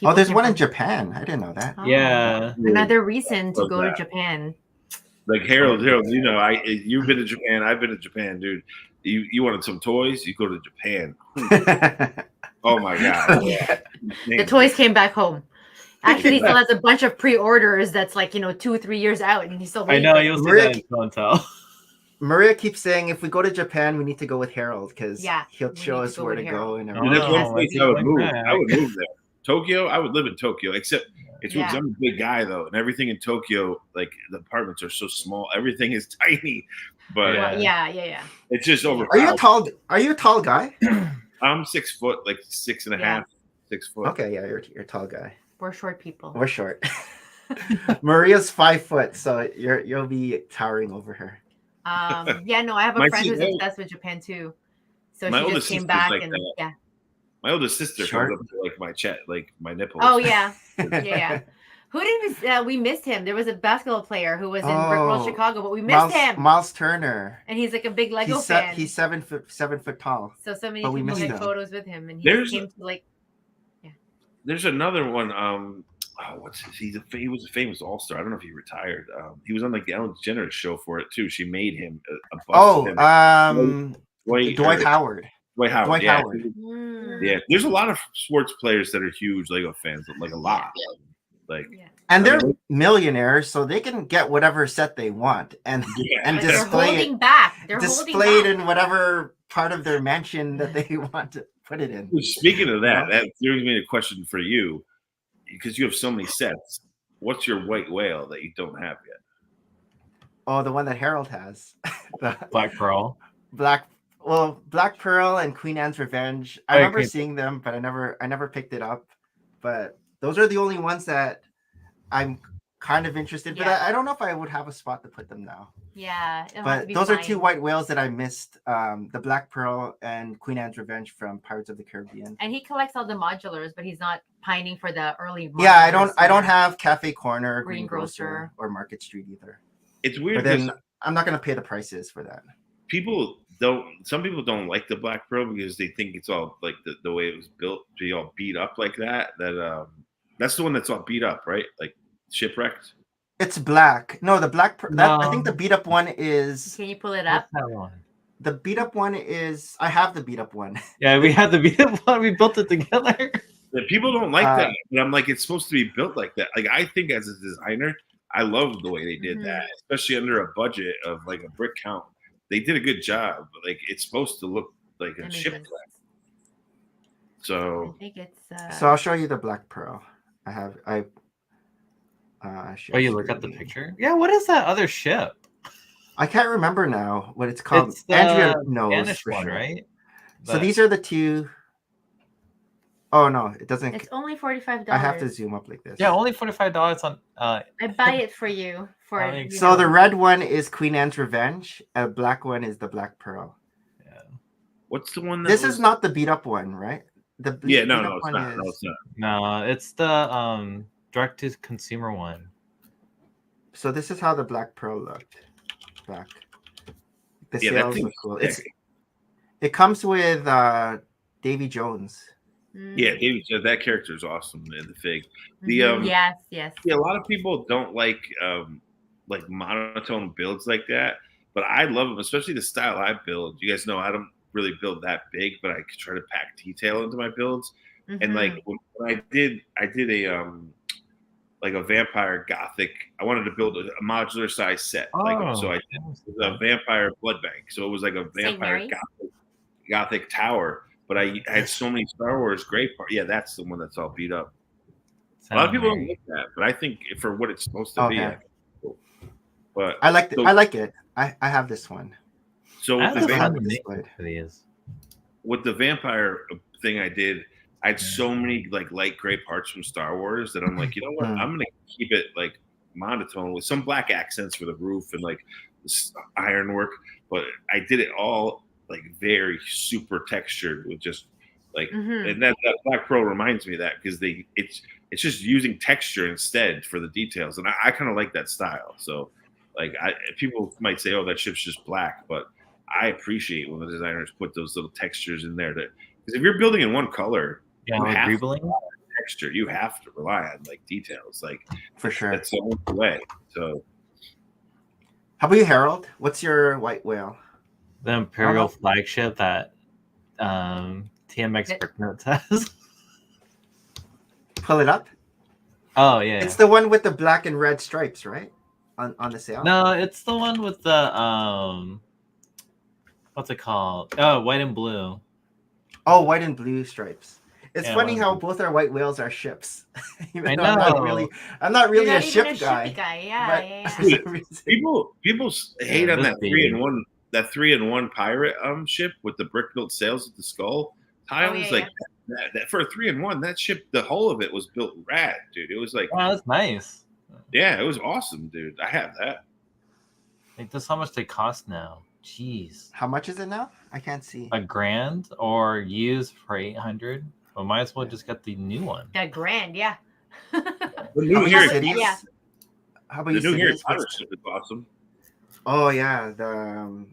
Oh, there's one in Japan. I didn't know that. Oh, yeah, another reason to go to Japan. Like Harold, you know, you've been to Japan. I've been to Japan, dude. You wanted some toys? You go to Japan. Oh my god! The toys came back home. Actually, he still has a bunch of pre-orders that's like 2-3 years out, and he's still waiting. I know you'll see that in Toronto. Maria keeps saying if we go to Japan, we need to go with Harold because he'll show us where to go and everything. That's one place I would move. I would move there. Tokyo, I would live in Tokyo, except it's because I'm a big guy though, and everything in Tokyo, like the apartments are so small, everything is tiny. But it's just over. Are you a tall guy? I'm 6 foot, like 6.5, 6 foot. Okay, yeah, you're a tall guy. We're short people. We're short. Maria's 5 foot, so you'll be towering over her. I have a friend who's obsessed with Japan too. So she just came back like and my oldest sister comes up to like my chest, like my nipples. Oh yeah. Who did we missed him? There was a basketball player who was in Brick World Chicago, but we missed him. Miles Turner. And he's like a big Lego fan. He's 7 foot tall. So many people had photos with him, and he came to like. There's another one. What's his? He was a famous all-star. I don't know if he retired. He was on like the Ellen DeGeneres show for it too. She made him a bust of him. Dwight Howard. Dwight Howard. Yeah. There's a lot of sports players that are huge Lego fans, like a lot. And they're millionaires, so they can get whatever set they want and display it in whatever part of their mansion that they want to put it in. Speaking of that brings me a question for you. Because you have so many sets, what's your white whale that you don't have yet? Oh, the one that Harold has. The Black Pearl. Black Pearl and Queen Anne's Revenge. I remember seeing them, but I never picked it up. But those are the only ones that I'm kind of interested. But I don't know if I would have a spot to put them now. Yeah, but those are two white whales that I missed. The Black Pearl and Queen Anne's Revenge from Pirates of the Caribbean. And he collects all the modulars, but he's not pining for the early. Yeah, I don't have Cafe Corner, Green Grocer, or Market Street either. It's weird. But then I'm not going to pay the prices for that. Some people don't like the Black Pearl because they think it's all like the way it was built to be all beat up like that. That's the one that's all beat up, right? Like shipwrecked. It's black. No, the Black Pearl. I think the beat up one is. Can you pull it up? That one. The beat up one is. I have the beat up one. Yeah, we had the beat up one. We built it together. People don't like that, but I'm like, it's supposed to be built like that. Like I think as a designer, I love the way they did that, especially under a budget of like a brick count. They did a good job. Like it's supposed to look like a shipwreck. So I think it's. So I'll show you the Black Pearl. You look at the picture? Yeah, what is that other ship? I can't remember now what it's called. It's the Andrea knows Spanish for one, sure. right? So these are the two. Oh no, it doesn't. It's only $45. I have to zoom up like this. Yeah, only $45 on. I buy it for you. So the red one is Queen Anne's Revenge. A black one is the Black Pearl. Yeah. What's the one? This is not the beat up one, right? No, it's not. No, it's the direct to consumer one. So this is how the Black Pearl looked back. The sales look cool. It comes with Davy Jones. Yeah, Davy. That character is awesome in the fig. Yes. Yeah, a lot of people don't like monotone builds like that, but I love them, especially the style I build. You guys know I don't really build that big, but I try to pack detail into my builds. And like when I did a like a vampire gothic. I wanted to build a modular size set. So I did a vampire blood bank. So it was like a vampire gothic tower. But I had so many Star Wars gray parts. Yeah, that's the one that's all beat up. A lot of people don't like that, but I think for what it's supposed to be, I think it's cool. But I like I like it. I have this one. So with the vampire thing I did, I had so many like light gray parts from Star Wars that I'm like, you know what? I'm gonna keep it like monotone with some black accents for the roof and like this ironwork, but I did it all like very super textured with just like, and that Black Pearl reminds me of that because it's just using texture instead for the details, and I kind of like that style. So like people might say, oh, that ship's just black, but I appreciate when the designers put those little textures in there because if you're building in one color. Yeah, you like have greebling texture. You have to rely on like details, like for sure. That's the only way. So, how about you, Harold? What's your white whale? The Imperial flagship that TMX Bricknotes has. Pull it up. Oh yeah, it's the one with the black and red stripes, right? On the sail. No, it's the one with the what's it called? Oh, white and blue. Oh, white and blue stripes. It's funny how both our white whales are ships. I know. I'm not really a ship guy. Yeah. People hate on that 3-in-1 that 3-in-1 pirate ship with the brick built sails with the skull tiles. That for a 3-in-1, that ship, the whole of it was built rad, dude. It was like, wow, that's nice. Yeah, it was awesome, dude. I have that. Like, that's how much they cost now. Jeez. How much is it now? I can't see. $1,000 or used for $800. Well, might as well just get the new one. $1,000, yeah. The new Harry, yeah. How about the you? New Harry Potter ship is awesome. Oh yeah, the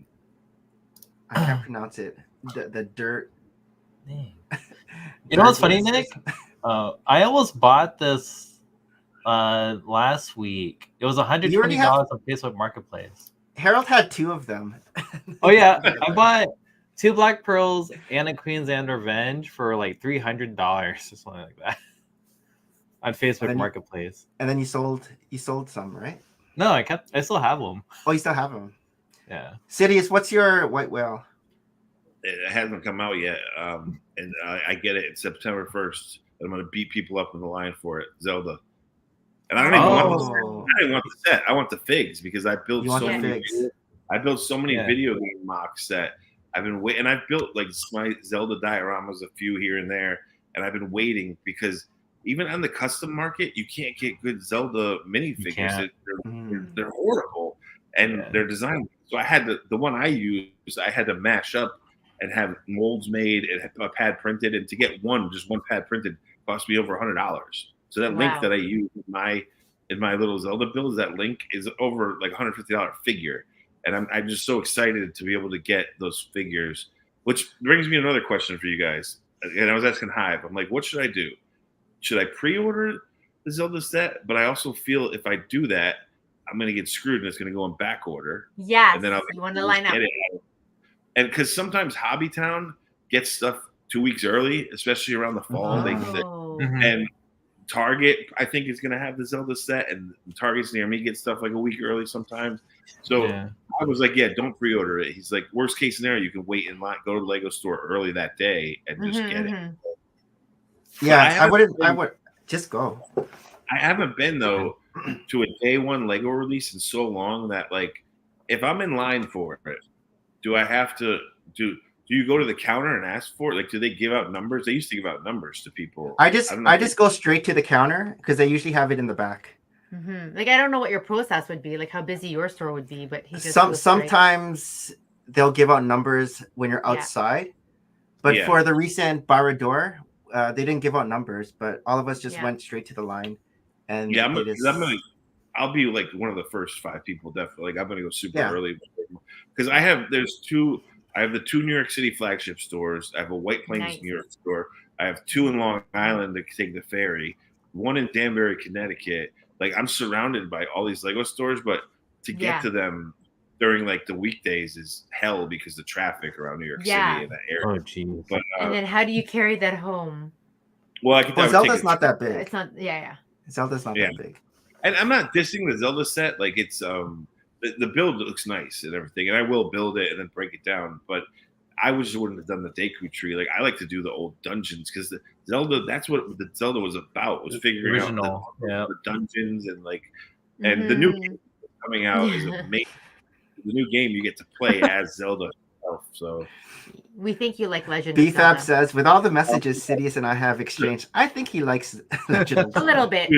I can't pronounce it. The dirt. Dang. You know what's funny, Nick? I almost bought this last week. It was $120 on Facebook Marketplace. Harold had 2 of them. Oh yeah, I bought 2 Black Pearls and a Queen's and Revenge for like $300 or something like that on Facebook Marketplace. And then you sold some, right? No, I still have them. Oh, you still have them? Yeah. Sidious, what's your white whale? It hasn't come out yet, and I get it. It's September 1st. And I'm going to beat people up in the line for it. Zelda. And I don't even want the set. I want the figs because I built so many video game mocks that I've been waiting. And I've built like my Zelda dioramas, a few here and there, and I've been waiting because even on the custom market, you can't get good Zelda minifigures. They're horrible, and they're designed. So I had the one I used. I had to mash up and have molds made and have a pad printed, and to get just one pad printed cost me over $100. So that link that I use in my little Zelda builds, that link is over like $150 figure. And I'm just so excited to be able to get those figures, which brings me another question for you guys. And I was asking Hive, I'm like, what should I do? Should I pre-order the Zelda set? But I also feel if I do that, I'm going to get screwed and it's going to go in back order. Yeah. And then you want to line up. And because sometimes Hobbytown gets stuff 2 weeks early, especially around the fall. And Target, I think, is going to have the Zelda set, and Targets near me get stuff like a week early sometimes. So I was like, don't pre-order it. He's like, worst case scenario, you can wait in line, go to the Lego store early that day and just get it. Yeah, I would just go. I haven't been, though, to a day one Lego release in so long that, like, if I'm in line for it, do I have to do you go to the counter and ask for it? Like, do they give out numbers? They used to give out numbers to people. I just go straight to the counter because they usually have it in the back. Like, I don't know what your process would be, like how busy your store would be, but he just sometimes they'll give out numbers when you're outside. But for the recent Barrador, they didn't give out numbers, but all of us just went straight to the line. And I'll be like one of the first 5 people, definitely. Like, I'm gonna go super early because I have the 2 New York City flagship stores. I have a White Plains, New York store. I have 2 in Long Island to take the ferry, 1 in Danbury, Connecticut. Like, I'm surrounded by all these Lego stores, but to get to them during like the weekdays is hell because the traffic around New York City and that area. Oh, geez. But, and then how do you carry that home? Well, I can tell Zelda's not that big. It's not. Yeah. Zelda's not that big. And I'm not dissing the Zelda set. Like it's the build looks nice and everything, and I will build it and then break it down. But I just wouldn't have done the Deku Tree. Like I like to do the old dungeons because the Zelda. That's what the Zelda was about. Was figuring out the dungeons and and the new game coming out is amazing. The new game you get to play as Zelda herself. So we think you like Legend. BFAB says, with all the messages Sidious and I have exchanged, I think he likes Legend of Zelda. A little bit.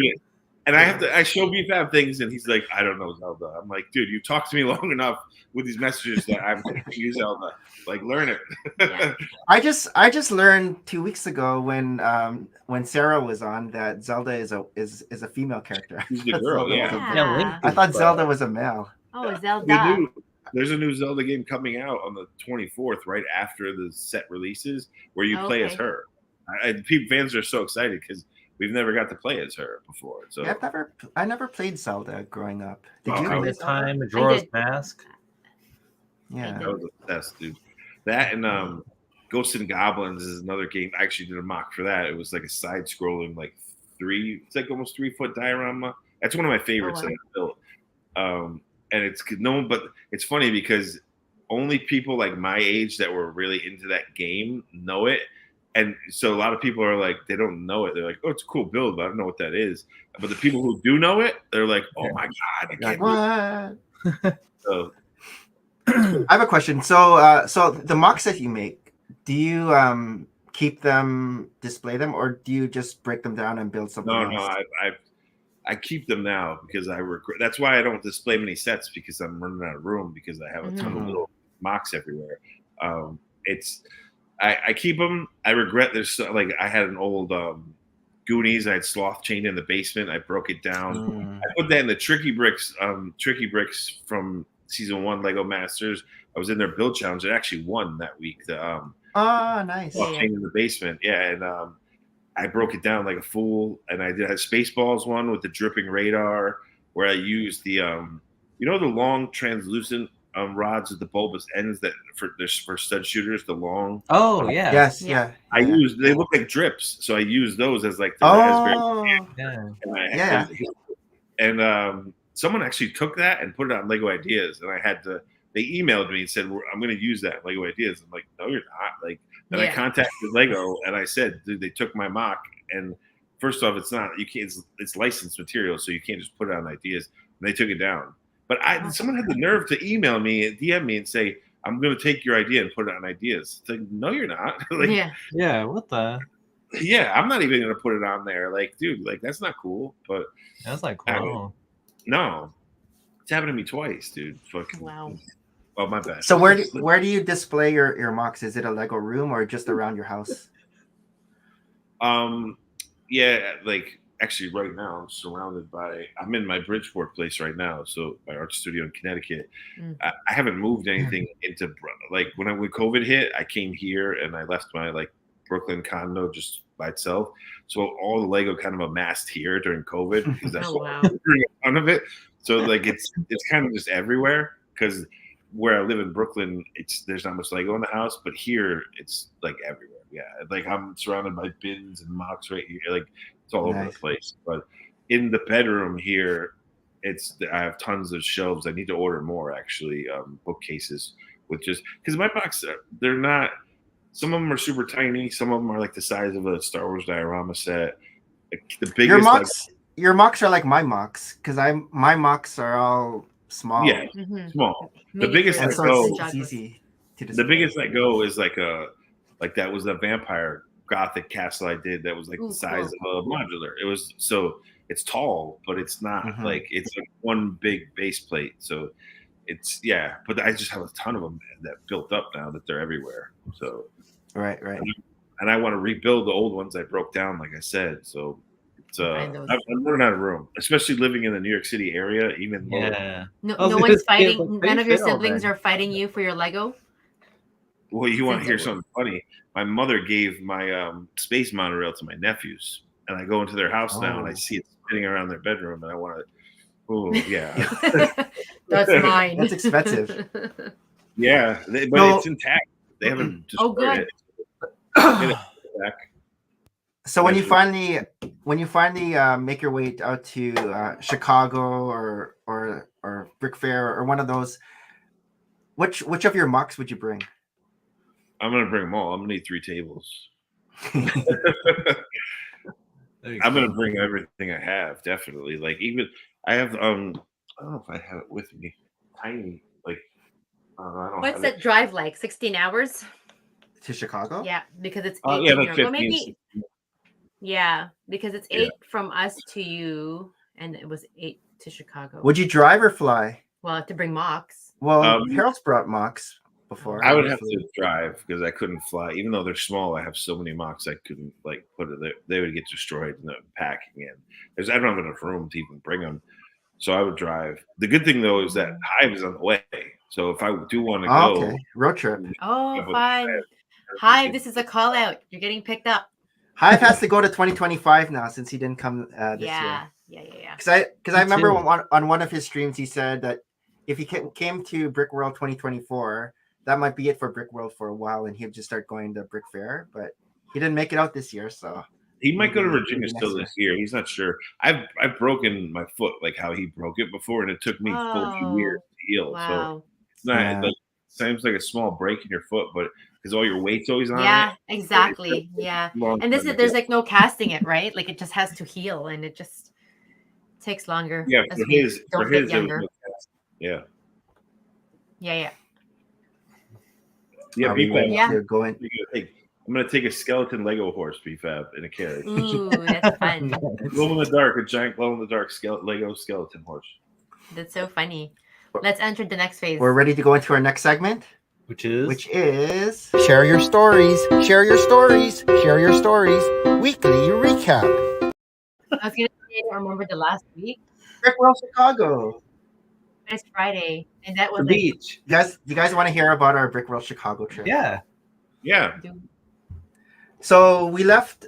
And I show BFAB things, and he's like, I don't know Zelda. I'm like, dude, you talked to me long enough with these messages that I'm going to use Zelda. Like, learn it. Yeah. I just learned 2 weeks ago when Sarah was on that Zelda is a female character. She's the girl, yeah. I thought Zelda was a male. Oh, Zelda. There's a new Zelda game coming out on the 24th, right after the set releases, where you play as her. Fans are so excited because we've never got to play as her before. So yeah, I never played Zelda growing up. Did you? This time, Majora's Mask. Yeah, that was the best, dude. That and Ghosts and Goblins is another game. I actually did a mock for that. It was like a side-scrolling, it's like almost 3-foot diorama. That's one of my favorites that I built. And it's known, but it's funny because only people like my age that were really into that game know it. And so a lot of people are like, they don't know it. They're like, oh, it's a cool build, but I don't know what that is. But the people who do know it, they're like, oh my God, I can't what? So, I have a question. So the mocks that you make, do you keep them, display them, or do you just break them down and build something else? No, I keep them now because I regret. That's why I don't display many sets because I'm running out of room because I have a ton of little mocks everywhere. I keep them. I regret there's I had an old Goonies. I had Sloth chained in the basement. I broke it down. I put that in the Tricky Bricks from season 1 Lego Masters. I was in their build challenge. It actually won that week. Nice. Sloth chained in the basement. Yeah, and I broke it down like a fool. And I did a Spaceballs one with the dripping radar where I used the the long translucent rods with the bulbous ends that for stud shooters, the long. Oh yeah. Yes. Yeah. They look like drips, so I used those as like the raspberry. And someone actually took that and put it on Lego Ideas, and they emailed me and said, I'm going to use that in Lego Ideas. I'm like, no, you're not. Then I contacted Lego and I said, dude, they took my mock, and first off, it's not, you can't, it's licensed material, so you can't just put it on Ideas. And they took it down. But someone had the nerve to email me and DM me and say, I'm going to take your idea and put it on Ideas. It's like, no, you're not. Yeah, what the? Yeah, I'm not even going to put it on there. Dude, that's not cool. But that's not cool. No, it's happened to me twice, dude. Fucking wow. Oh, my bad. So where do you display your mocks? Is it a Lego room or just around your house? Yeah, actually right now I'm in my Bridgeport place right now, so my art studio in Connecticut. I haven't moved anything into when COVID hit, I came here and I left my Brooklyn condo just by itself. So all the Lego kind of amassed here during COVID because that's a ton of it. So it's kind of just everywhere because where I live in Brooklyn, there's not much Lego in the house, but here it's everywhere. Yeah, I'm surrounded by bins and mocks right here. It's all over the place. But in the bedroom here, I have tons of shelves. I need to order more actually, bookcases with just because my box they're not. Some of them are super tiny. Some of them are the size of a Star Wars diorama set. The biggest your mocks are like my mocks because my mocks are all small. Yeah, small. The biggest that go it's easy to display. The biggest that go is that was the vampire Gothic castle I did that was the size of a modular. It was it's tall, but it's not it's one big base plate. So it's but I just have a ton of them that built up now that they're everywhere. So right. And I want to rebuild the old ones I broke down, like I said. So it's I'm running out of room, especially living in the New York City area. Even no one's fighting. None of your siblings are fighting you for your Lego. Well, you want to hear something funny? My mother gave my space monorail to my nephews, and I go into their house now and I see it spinning around their bedroom, and I want to. Oh yeah, that's mine. That's expensive. Yeah, but it's intact. They haven't destroyed it. Back. So when you finally make your way out to Chicago or Brick Fair or one of those, which of your mucks would you bring? I'm gonna bring them all. I'm gonna need 3 tables. I'm gonna bring everything I have, definitely. Like even I have I don't know if I have it with me. Tiny, like I don't What's that drive like? 16 hours to Chicago? Yeah, because it's 8 Oh to yeah, New like York. 15. Well, maybe yeah, because it's 8 from us to you, and it was 8 to Chicago. Would you drive or fly? Well, I have to bring mocks. Well, Harold's brought mocks before. I would have to drive because I couldn't fly. Even though they're small, I have so many mocks I couldn't like put it there. They would get destroyed in the packing in. Because I don't have enough room to even bring them. So I would drive. The good thing though is that Hive is on the way. So if I do want to go, road trip. Oh, fun. Hive, this is a call out. You're getting picked up. Hive has to go to 2025 now since he didn't come this year. Yeah. Because I remember on one of his streams he said that if he came to Brick World 2024, that might be it for Brick World for a while, and he'd just start going to Brick Fair. But he didn't make it out this year, so he might go to Virginia still this year. He's not sure. I've broken my foot like how he broke it before, and it took me full 2 years to heal. Wow. So it's not like seems like a small break in your foot, but because all your weight's always on it. Yeah, exactly. Yeah. And there's like no casting it, right? Like it just has to heal, and it just takes longer. Yeah, as for we his don't get younger. Yeah. Yeah. You're going. I'm gonna take a skeleton Lego horse prefab in a carriage. Ooh, that's fun. Glow in the dark, a giant glow in the dark Lego skeleton horse. That's so funny. Let's enter the next phase. We're ready to go into our next segment, which is share your stories, share your stories, share your stories. Weekly recap. I was gonna say I remember the last week. Brick World Chicago. It's Friday, and that was the beach. Do you guys want to hear about our Brick World Chicago trip? Yeah. So we left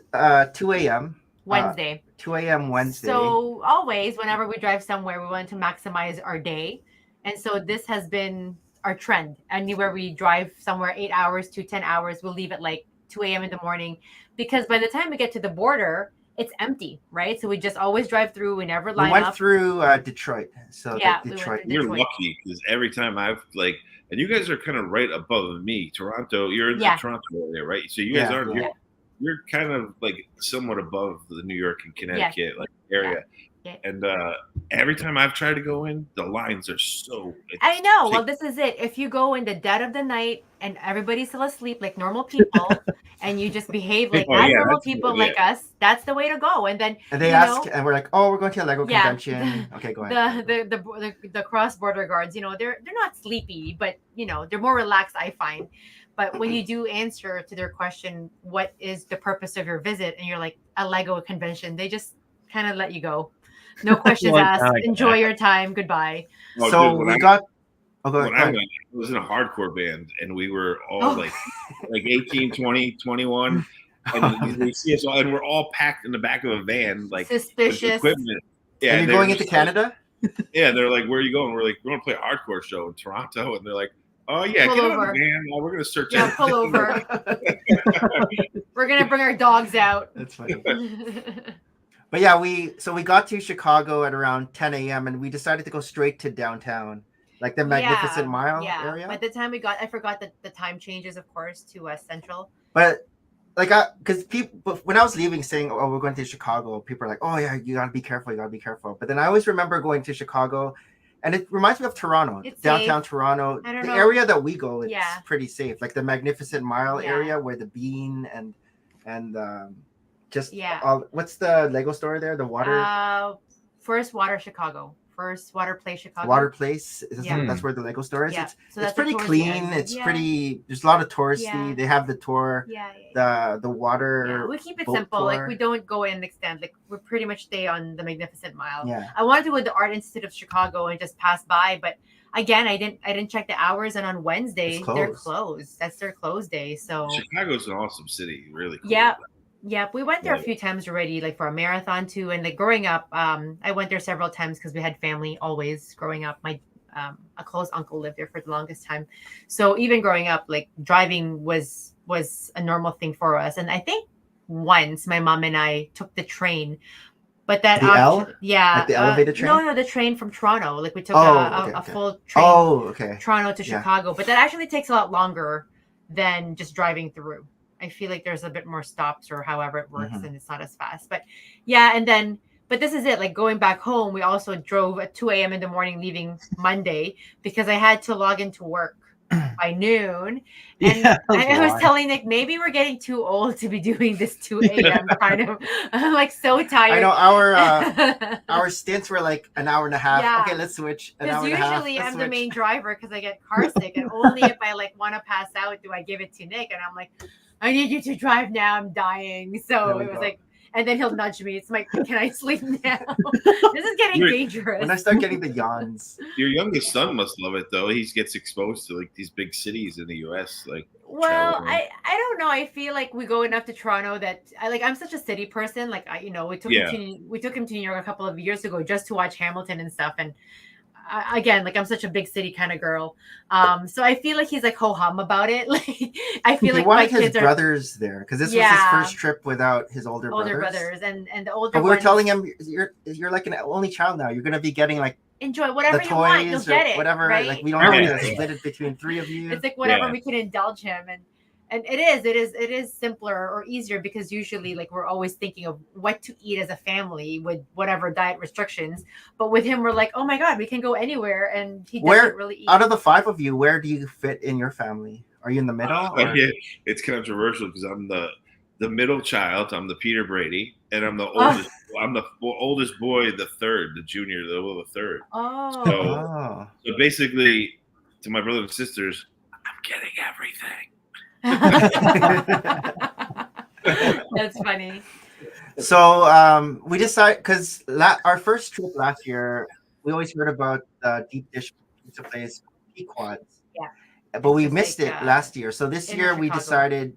2 a.m. Wednesday. 2 a.m. Wednesday. So always, whenever we drive somewhere, we want to maximize our day. And so this has been our trend. Anywhere we drive somewhere 8 hours to 10 hours, we'll leave at like 2 a.m. in the morning. Because by the time we get to the border, it's empty, right? So we just always drive through. We never line up. We went through Detroit. So yeah, Detroit. You're lucky because every time I've like, and you guys are kind of right above me. Toronto, you're in the Toronto area, right? So you guys aren't. You're kind of like somewhat above the New York and Connecticut like area. Yeah. And every time I've tried to go in, the lines are so. I know. Well, this is it. If you go in the dead of the night and everybody's still asleep like normal people, and you just behave like normal people like us, that's the way to go. And then they ask, and we're like, "Oh, we're going to a Lego convention." Okay, go ahead. The cross border guards, they're not sleepy, but they're more relaxed. I find. But when you do answer to their question, what is the purpose of your visit? And you're like, a Lego convention, they just kind of let you go. No questions asked. Enjoy your time. Goodbye. Oh, so dude, we got. I was in a hardcore band, and we were all like 18, 20, 21. And they see us all, and we're all packed in the back of a van, like suspicious equipment. Yeah, and you're going into Canada? Yeah, they're like, "Where are you going?" We're like, "We're going to play a hardcore show in Toronto," and they're like, "Oh yeah, pull get over. on the van. We're gonna search." Yeah, pull over. We're gonna bring our dogs out. That's funny. But yeah, we got to Chicago at around 10 a.m. and we decided to go straight to downtown, like the Magnificent Mile area. By the time we got, I forgot that the time changes, of course, to Central. But like, because people, when I was leaving, saying, "Oh, we're going to Chicago," people are like, "Oh yeah, you gotta be careful, you gotta be careful." But then I always remember going to Chicago. And it reminds me of Toronto, it's downtown safe. Toronto. The area that we go, it's pretty safe. Like the Magnificent Mile area where the Bean and what's the Lego store there? The water. First Water Chicago. First Water Place Chicago. Water Place. That's where the Lego store is. Yeah. It's pretty clean. It's pretty. There's a lot of touristy. Yeah. They have the tour. The water. Yeah, we keep it simple. Tour. Like we don't go and extend. Like we pretty much stay on the Magnificent Mile. Yeah. I wanted to go to the Art Institute of Chicago and just pass by, but again, I didn't check the hours. And on Wednesday, they're closed. That's their close day. So Chicago's an awesome city. Really cool. Yeah. Yeah, we went there a few times already, like for a marathon too. And like growing up, I went there several times because we had family always growing up. My a close uncle lived there for the longest time. So even growing up, like driving was a normal thing for us. And I think once my mom and I took the train. But that The L? yeah, Like the elevated train? No, the train from Toronto. Like we took a full train Toronto to Chicago. But that actually takes a lot longer than just driving through. I feel like there's a bit more stops or however it works, and it's not as fast. But yeah, and then but this is it. Like going back home, we also drove at 2 a.m. in the morning, leaving Monday because I had to log into work by noon. And I was telling Nick, maybe we're getting too old to be doing this 2 a.m. kind of. I'm like so tired. I know our stints were like an hour and a half. Yeah. Okay, let's switch. Because usually I'm the main driver because I get car sick, and only if I like want to pass out do I give it to Nick. And I'm like, I need you to drive now. I'm dying. So it was like. And then he'll nudge me. It's like, can I sleep now? This is getting dangerous. When I start getting the yawns. Your youngest son must love it though. He gets exposed to like these big cities in the US. Like, well, I don't know. I feel like we go enough to Toronto that I'm such a city person. Like we took him to New York a couple of years ago just to watch Hamilton and stuff. And again, like I'm such a big city kind of girl. So I feel like he's like ho-hum about it. Like I feel like my kids his brothers there because this was his first trip without his older brothers. And the older. But we were telling him you're like an only child now. You're gonna be getting like enjoy whatever you want. You'll get it. Whatever. Right? Like we don't have to split it between three of you. It's like whatever we can indulge him and it is simpler or easier because usually like we're always thinking of what to eat as a family with whatever diet restrictions. But with him, we're like, oh my God, we can go anywhere. And he doesn't really eat. Out of the five of you, where do you fit in your family? Are you in the middle? Yeah, it's controversial because I'm the middle child. I'm the Peter Brady, and I'm the oldest. I'm the oldest boy, the third, the junior, the third. So basically, to my brothers and sisters, I'm getting everything. That's funny. So we decided because our first trip last year, we always heard about the deep dish pizza place, Pequod's. Yeah. But we missed it last year. So this year we decided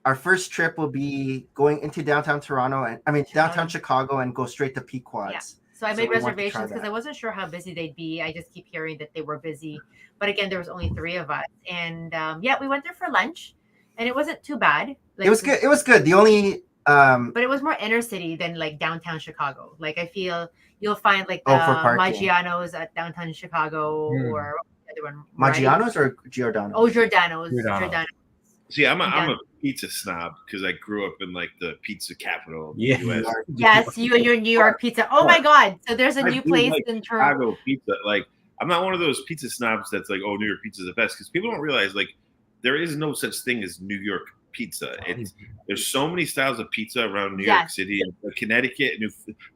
our first trip will be going into downtown downtown Chicago and go straight to Pequod's. Yeah. So I made reservations because I wasn't sure how busy they'd be. I just keep hearing that they were busy. But again, there was only 3 of us. And we went there for lunch and it wasn't too bad. Like, it was good. It was good. The only but it was more inner city than like downtown Chicago. Like I feel you'll find like the Maggiano's at downtown Chicago or the other one. Maggiano's or Giordano's? Oh, Giordano's. See, I'm a pizza snob because I grew up in like the pizza capital of the US. Yes, you and your New York pizza. Oh my God! So there's a new place in Chicago pizza. Like I'm not one of those pizza snobs that's like, oh, New York pizza is the best because people don't realize like there is no such thing as New York pizza. There's so many styles of pizza around New York City and Connecticut.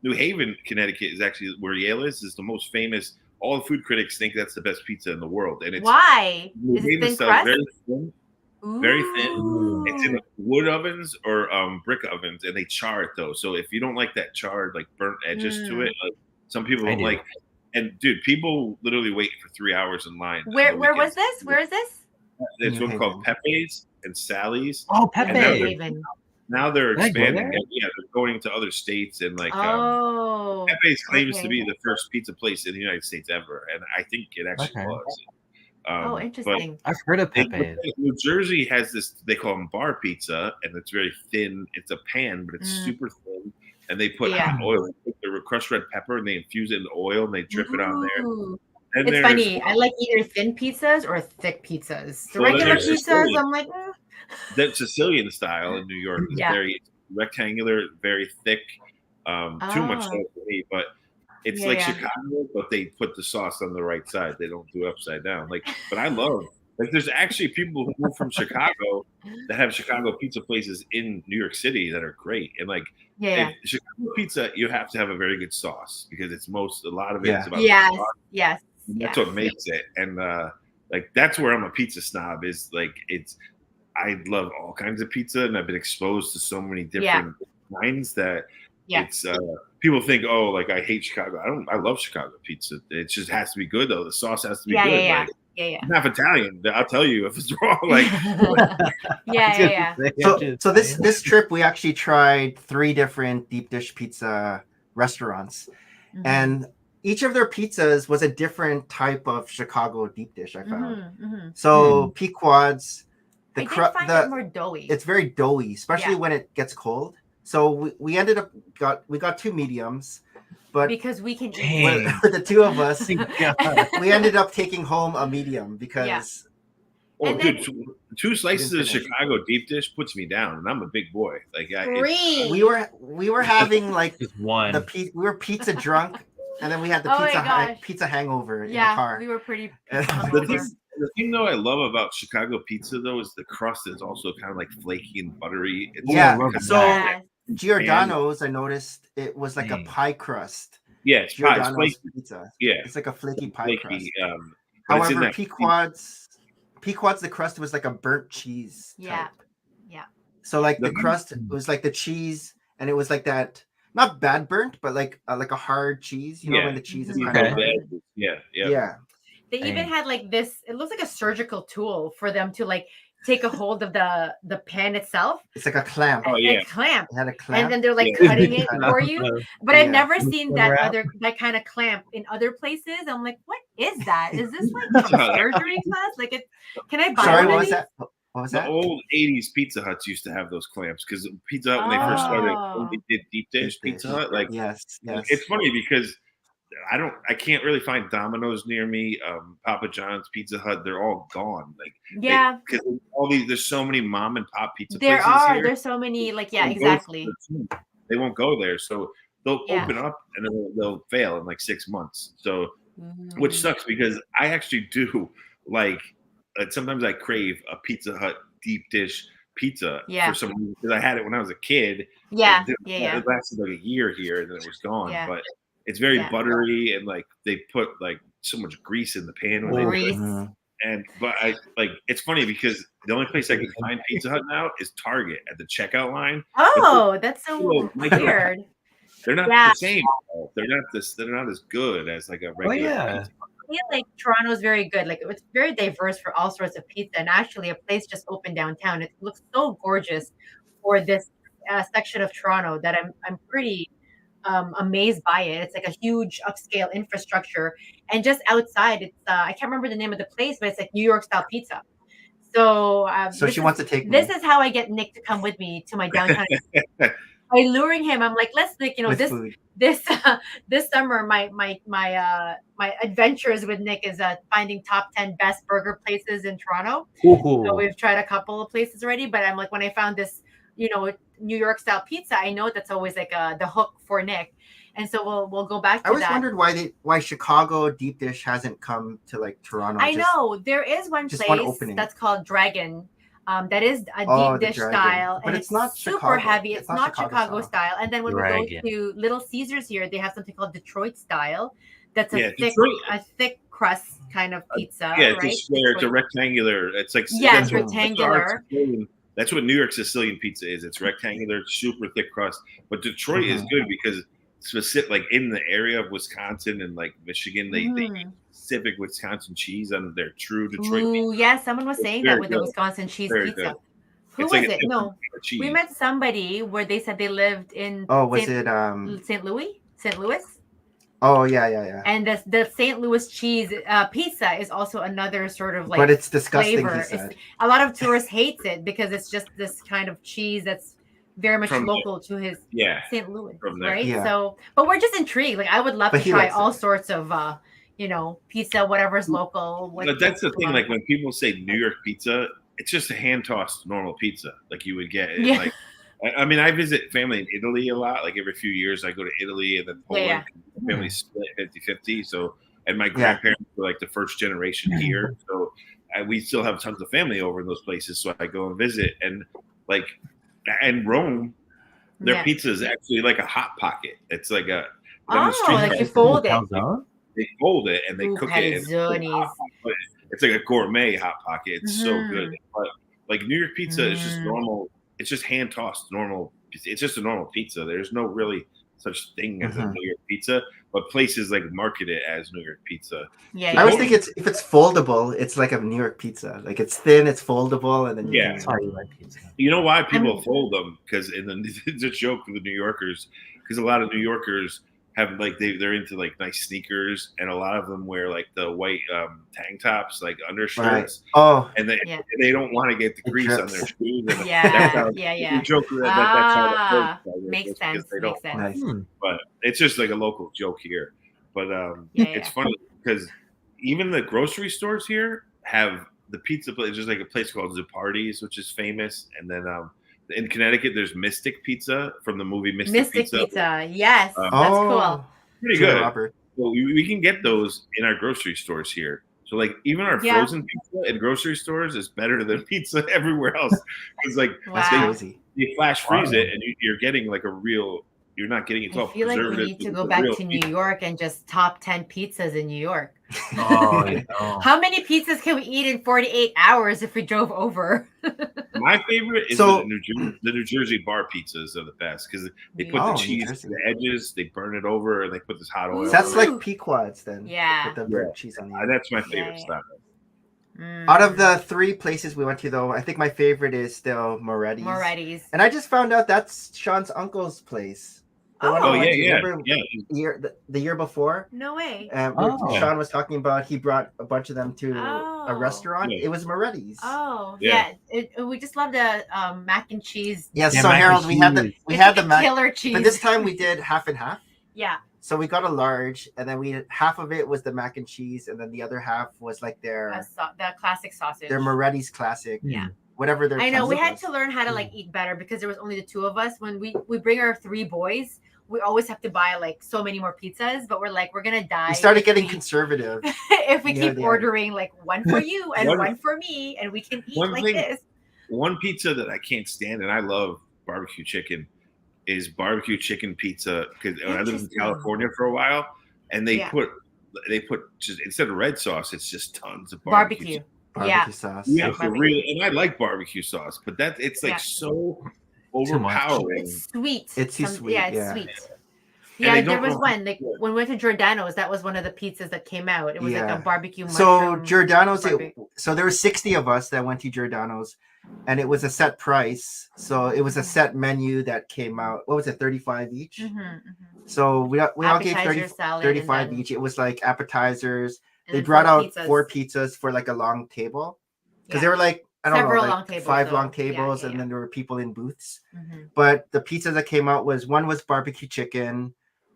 New Haven, Connecticut is actually where Yale is the most famous. All the food critics think that's the best pizza in the world, and it's why is it thin crust? Very thin. Very thin. It's in wood ovens or brick ovens, and they char it though. So if you don't like that charred, like burnt edges to it, like some people don't like. And dude, people literally wait for 3 hours in line. Where was this? Where is this? It's one called Pepe's and Sally's. Oh, Pepe. Now they're expanding. They're going to other states and like. Pepe's claims to be the first pizza place in the United States ever, and I think it actually was. Interesting. I've heard of Pepe. New Jersey has this, they call them bar pizza, and it's very thin. It's a pan, but it's super thin. And they put hot oil. They put the crushed red pepper, and they infuse it in the oil, and they drip it on there. And it's funny. I like either thin pizzas or thick pizzas. The regular pizzas, I'm like, That Sicilian style in New York is very rectangular, very thick. Too much so for me, but it's like Chicago, but they put the sauce on the right side. They don't do it upside down. But I love there's actually people who move from Chicago that have Chicago pizza places in New York City that are great. And Chicago pizza, you have to have a very good sauce because it's a lot of it is about the sauce. Yes. And that's what makes it. And that's where I'm a pizza snob is I love all kinds of pizza, and I've been exposed to so many different kinds that it's people think, oh, like I hate Chicago. I love Chicago pizza. It just has to be good though. The sauce has to be good. I'm half Italian. I'll tell you if it's wrong. So this trip we actually tried 3 different deep dish pizza restaurants, and each of their pizzas was a different type of Chicago deep dish. I found. So Pequod's I did find it more doughy. It's very doughy, especially when it gets cold. So we ended up got 2 mediums, but because we can eat with the 2 of us, we ended up taking home a medium because. Oh, dude, 2 slices of Chicago deep dish puts me down, and I'm a big boy. Like we were having like just one. We were pizza drunk, and then we had the pizza hangover in the car. We were pretty. The thing though I love about Chicago pizza though is the crust is also kind of like flaky and buttery. So Giordano's, I noticed it was like a pie crust. Yeah, it's pie. It's flaky pizza. Yeah, it's like a flaky pie crust. However, Pequod's the crust was like a burnt cheese type. Yeah. So like the crust was like the cheese, and it was like that, not bad burnt, but like a hard cheese. You know when the cheese is kind of hard. Yeah. They even had like this. It looks like a surgical tool for them to like take a hold of the pan itself. It's like a clamp. Oh yeah, a clamp. It had a clamp, and then they're like cutting it for you. But I've never seen that kind of clamp in other places. I'm like, what is that? Is this like a surgery class? Like, can I buy? Sorry, one what of was that? What was that? The old 80s Pizza Huts used to have those clamps because Pizza Hut, when they first started, when they did deep dish Pizza Hut, like yes. It's funny because I can't really find Domino's near me. Papa John's, Pizza Hut, they're all gone. Like because there's so many mom and pop pizza places here. There's so many exactly. They won't go there, so they'll open up and then they'll fail in like 6 months. So, which sucks because I actually do like. Sometimes I crave a Pizza Hut deep dish pizza for some reason because I had it when I was a kid. It lasted like a year here and then it was gone. Yeah. But it's very buttery and like they put like so much grease in the pan when they do it. But I like it's funny because the only place I can find Pizza Hut now is Target at the checkout line. Oh, that's so weird. They're not the same. They're not as good as like a regular pizza. I feel like Toronto's very good. Like it's very diverse for all sorts of pizza. And actually, a place just opened downtown. It looks so gorgeous for this section of Toronto that I'm pretty amazed by it. It's like a huge upscale infrastructure, and just outside, it's I can't remember the name of the place, but it's like New York style pizza. So she wants to take me. This is how I get Nick to come with me to my downtown. By luring him, I'm like, let's like this summer, my adventures with Nick is finding top 10 best burger places in Toronto. So we've tried a couple of places already, but I'm like, when I found this, New York style pizza, I know that's always like the hook for Nick, and so we'll go back to that. I always wondered why Chicago deep dish hasn't come to like Toronto. I know there is one place that's called Dragon. That is a deep dish style, but and it's not super Chicago. heavy. It's not Chicago style. And then when we go to Little Caesars here, they have something called Detroit style. That's a thick crust kind of pizza. Yeah, right? It's a square. It's a rectangular. It's like it's rectangular. That's what New York Sicilian pizza is. It's rectangular, super thick crust. But Detroit is good because specific, like in the area of Wisconsin and like Michigan, they eat specific Wisconsin cheese on their true Detroit pizza. Yeah, someone was saying that with the Wisconsin cheese pizza. Good. Who was it? No, we met somebody where they said they lived in. St. Louis? St. Louis? Oh yeah. And the St. Louis cheese pizza is also another sort of like. But it's disgusting. Flavor. A lot of tourists hates it because it's just this kind of cheese that's very much local to his St. Louis, right? Yeah. So, but we're just intrigued. Like I would love to try all sorts of pizza, whatever's local. But that's the thing. Like when people say New York pizza, it's just a hand tossed normal pizza, like you would get. Yeah. Like, I mean, I visit family in Italy a lot. Like every few years, I go to Italy and then Poland. Yeah. The family split 50-50. So, and my grandparents were like the first generation here. So, we still have tons of family over in those places. So I go and visit, and like, and Rome, their pizza is actually like a hot pocket. It's like a like you fold it. They fold it and they cook it. It's like a gourmet hot pocket. It's so good. But like New York pizza is just normal. It's just hand tossed normal. It's just a normal pizza. There's no really such thing as a New York pizza, but places like market it as New York pizza. Yeah, I always think if it's foldable, it's like a New York pizza. Like it's thin, it's foldable, and then you know why people fold them? Because it's a joke with the New Yorkers. Because a lot of New Yorkers have like they're into like nice sneakers, and a lot of them wear like the white tank tops, like undershirts. Oh, and they don't want to get the grease on their shoes. And Yeah, that's how, yeah. we joke that's how that works. Makes sense. Makes sense. nice. But it's just like a local joke here. But it's funny because even the grocery stores here have the pizza place. There's like a place called Zupardi's, which is famous, and then in Connecticut there's Mystic Pizza from the movie Mystic Pizza. Yes, that's cool. Pretty good. Well, we can get those in our grocery stores here. So like even our frozen pizza in grocery stores is better than pizza everywhere else. It's like they flash freeze it, and you're getting like a real. You're not getting it all. I feel like we need to go back to New York and just top 10 pizzas in New York. Oh, I know. How many pizzas can we eat in 48 hours if we drove over? My favorite is the New Jersey bar pizzas are the best because they put the cheese on the edges, they burn it over, and they put this hot oil. So that's like Pequods then. Yeah. With the burnt cheese on the that's my favorite style. Out of the 3 places we went to, though, I think my favorite is still Moretti's. Moretti's. And I just found out that's Sean's uncle's place. The year before. No way. Sean was talking about he brought a bunch of them to a restaurant. It was Moretti's. Oh, yeah. We just love the mac and cheese. Yes, so Harold, we had the killer cheese. But this time we did half and half. Yeah. So we got a large, and then half of it was the mac and cheese, and then the other half was like the classic sausage. Their Moretti's classic. Yeah. Whatever their. I know we had to learn how to like eat better because there was only the 2 of us. When we bring our 3 boys, we always have to buy like so many more pizzas, but we're gonna die. We started getting conservative if we keep ordering like one for you and one for me, and we can eat this. One pizza that I can't stand, and I love barbecue chicken, is barbecue chicken pizza because I lived in California for a while, and they put just instead of red sauce, it's just tons of barbecue sauce. Yeah, and I like barbecue sauce, but it's like so overpowering. It's sweet. It's too sweet. Yeah, it's sweet. Yeah, there was one when we went to Giordano's. That was one of the pizzas that came out. It was like a barbecue. So Giordano's. So there were 60 of us that went to Giordano's, and it was a set price. So it was a set menu that came out. What was it? 35 each. So we all gave 35 each. It was like appetizers. They brought out 4 pizzas for like a long table because they were like. I don't know, like long tables, 5 long tables, and then there were people in booths. But the pizza that came out one was barbecue chicken,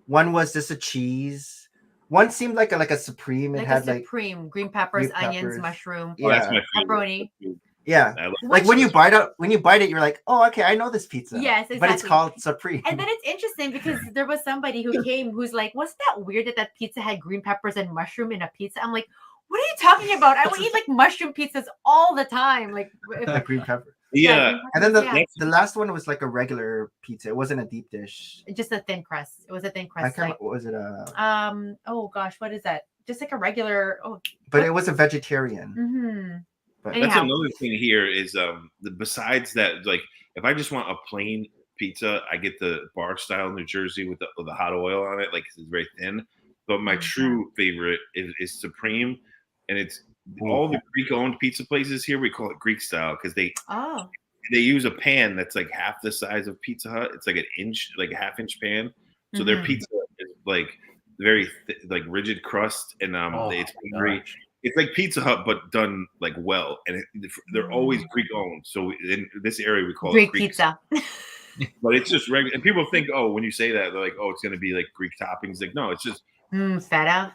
one was just a cheese, one seemed like a supreme. It had supreme green peppers, onions, mushroom, pepperoni. Yeah, like when you bite it, you're like, oh, okay, I know this pizza. Yes, exactly. But it's called supreme. And then it's interesting because there was somebody who came who's like, wasn't that weird that pizza had green peppers and mushroom in a pizza? I'm like, what are you talking about? I would eat like mushroom pizzas all the time, like green pepper. Yeah, and then the last one was like a regular pizza. It wasn't a deep dish. Just a thin crust. It was a thin crust. What was it? Oh gosh, what is that? Just like a regular. But it was a vegetarian. But that's another thing here is besides that, like if I just want a plain pizza, I get the bar style New Jersey with the hot oil on it, like it's very thin. But my true favorite is Supreme. And it's all the Greek-owned pizza places here. We call it Greek style because they use a pan that's like half the size of Pizza Hut. It's like like a half-inch pan. So their pizza is like very like rigid crust, and it's like Pizza Hut but done like well. And they're always Greek-owned. So in this area we call Greek it Greek pizza. But it's just regular. And people think, when you say that, they're like, it's going to be like Greek toppings. Like, no, it's just feta.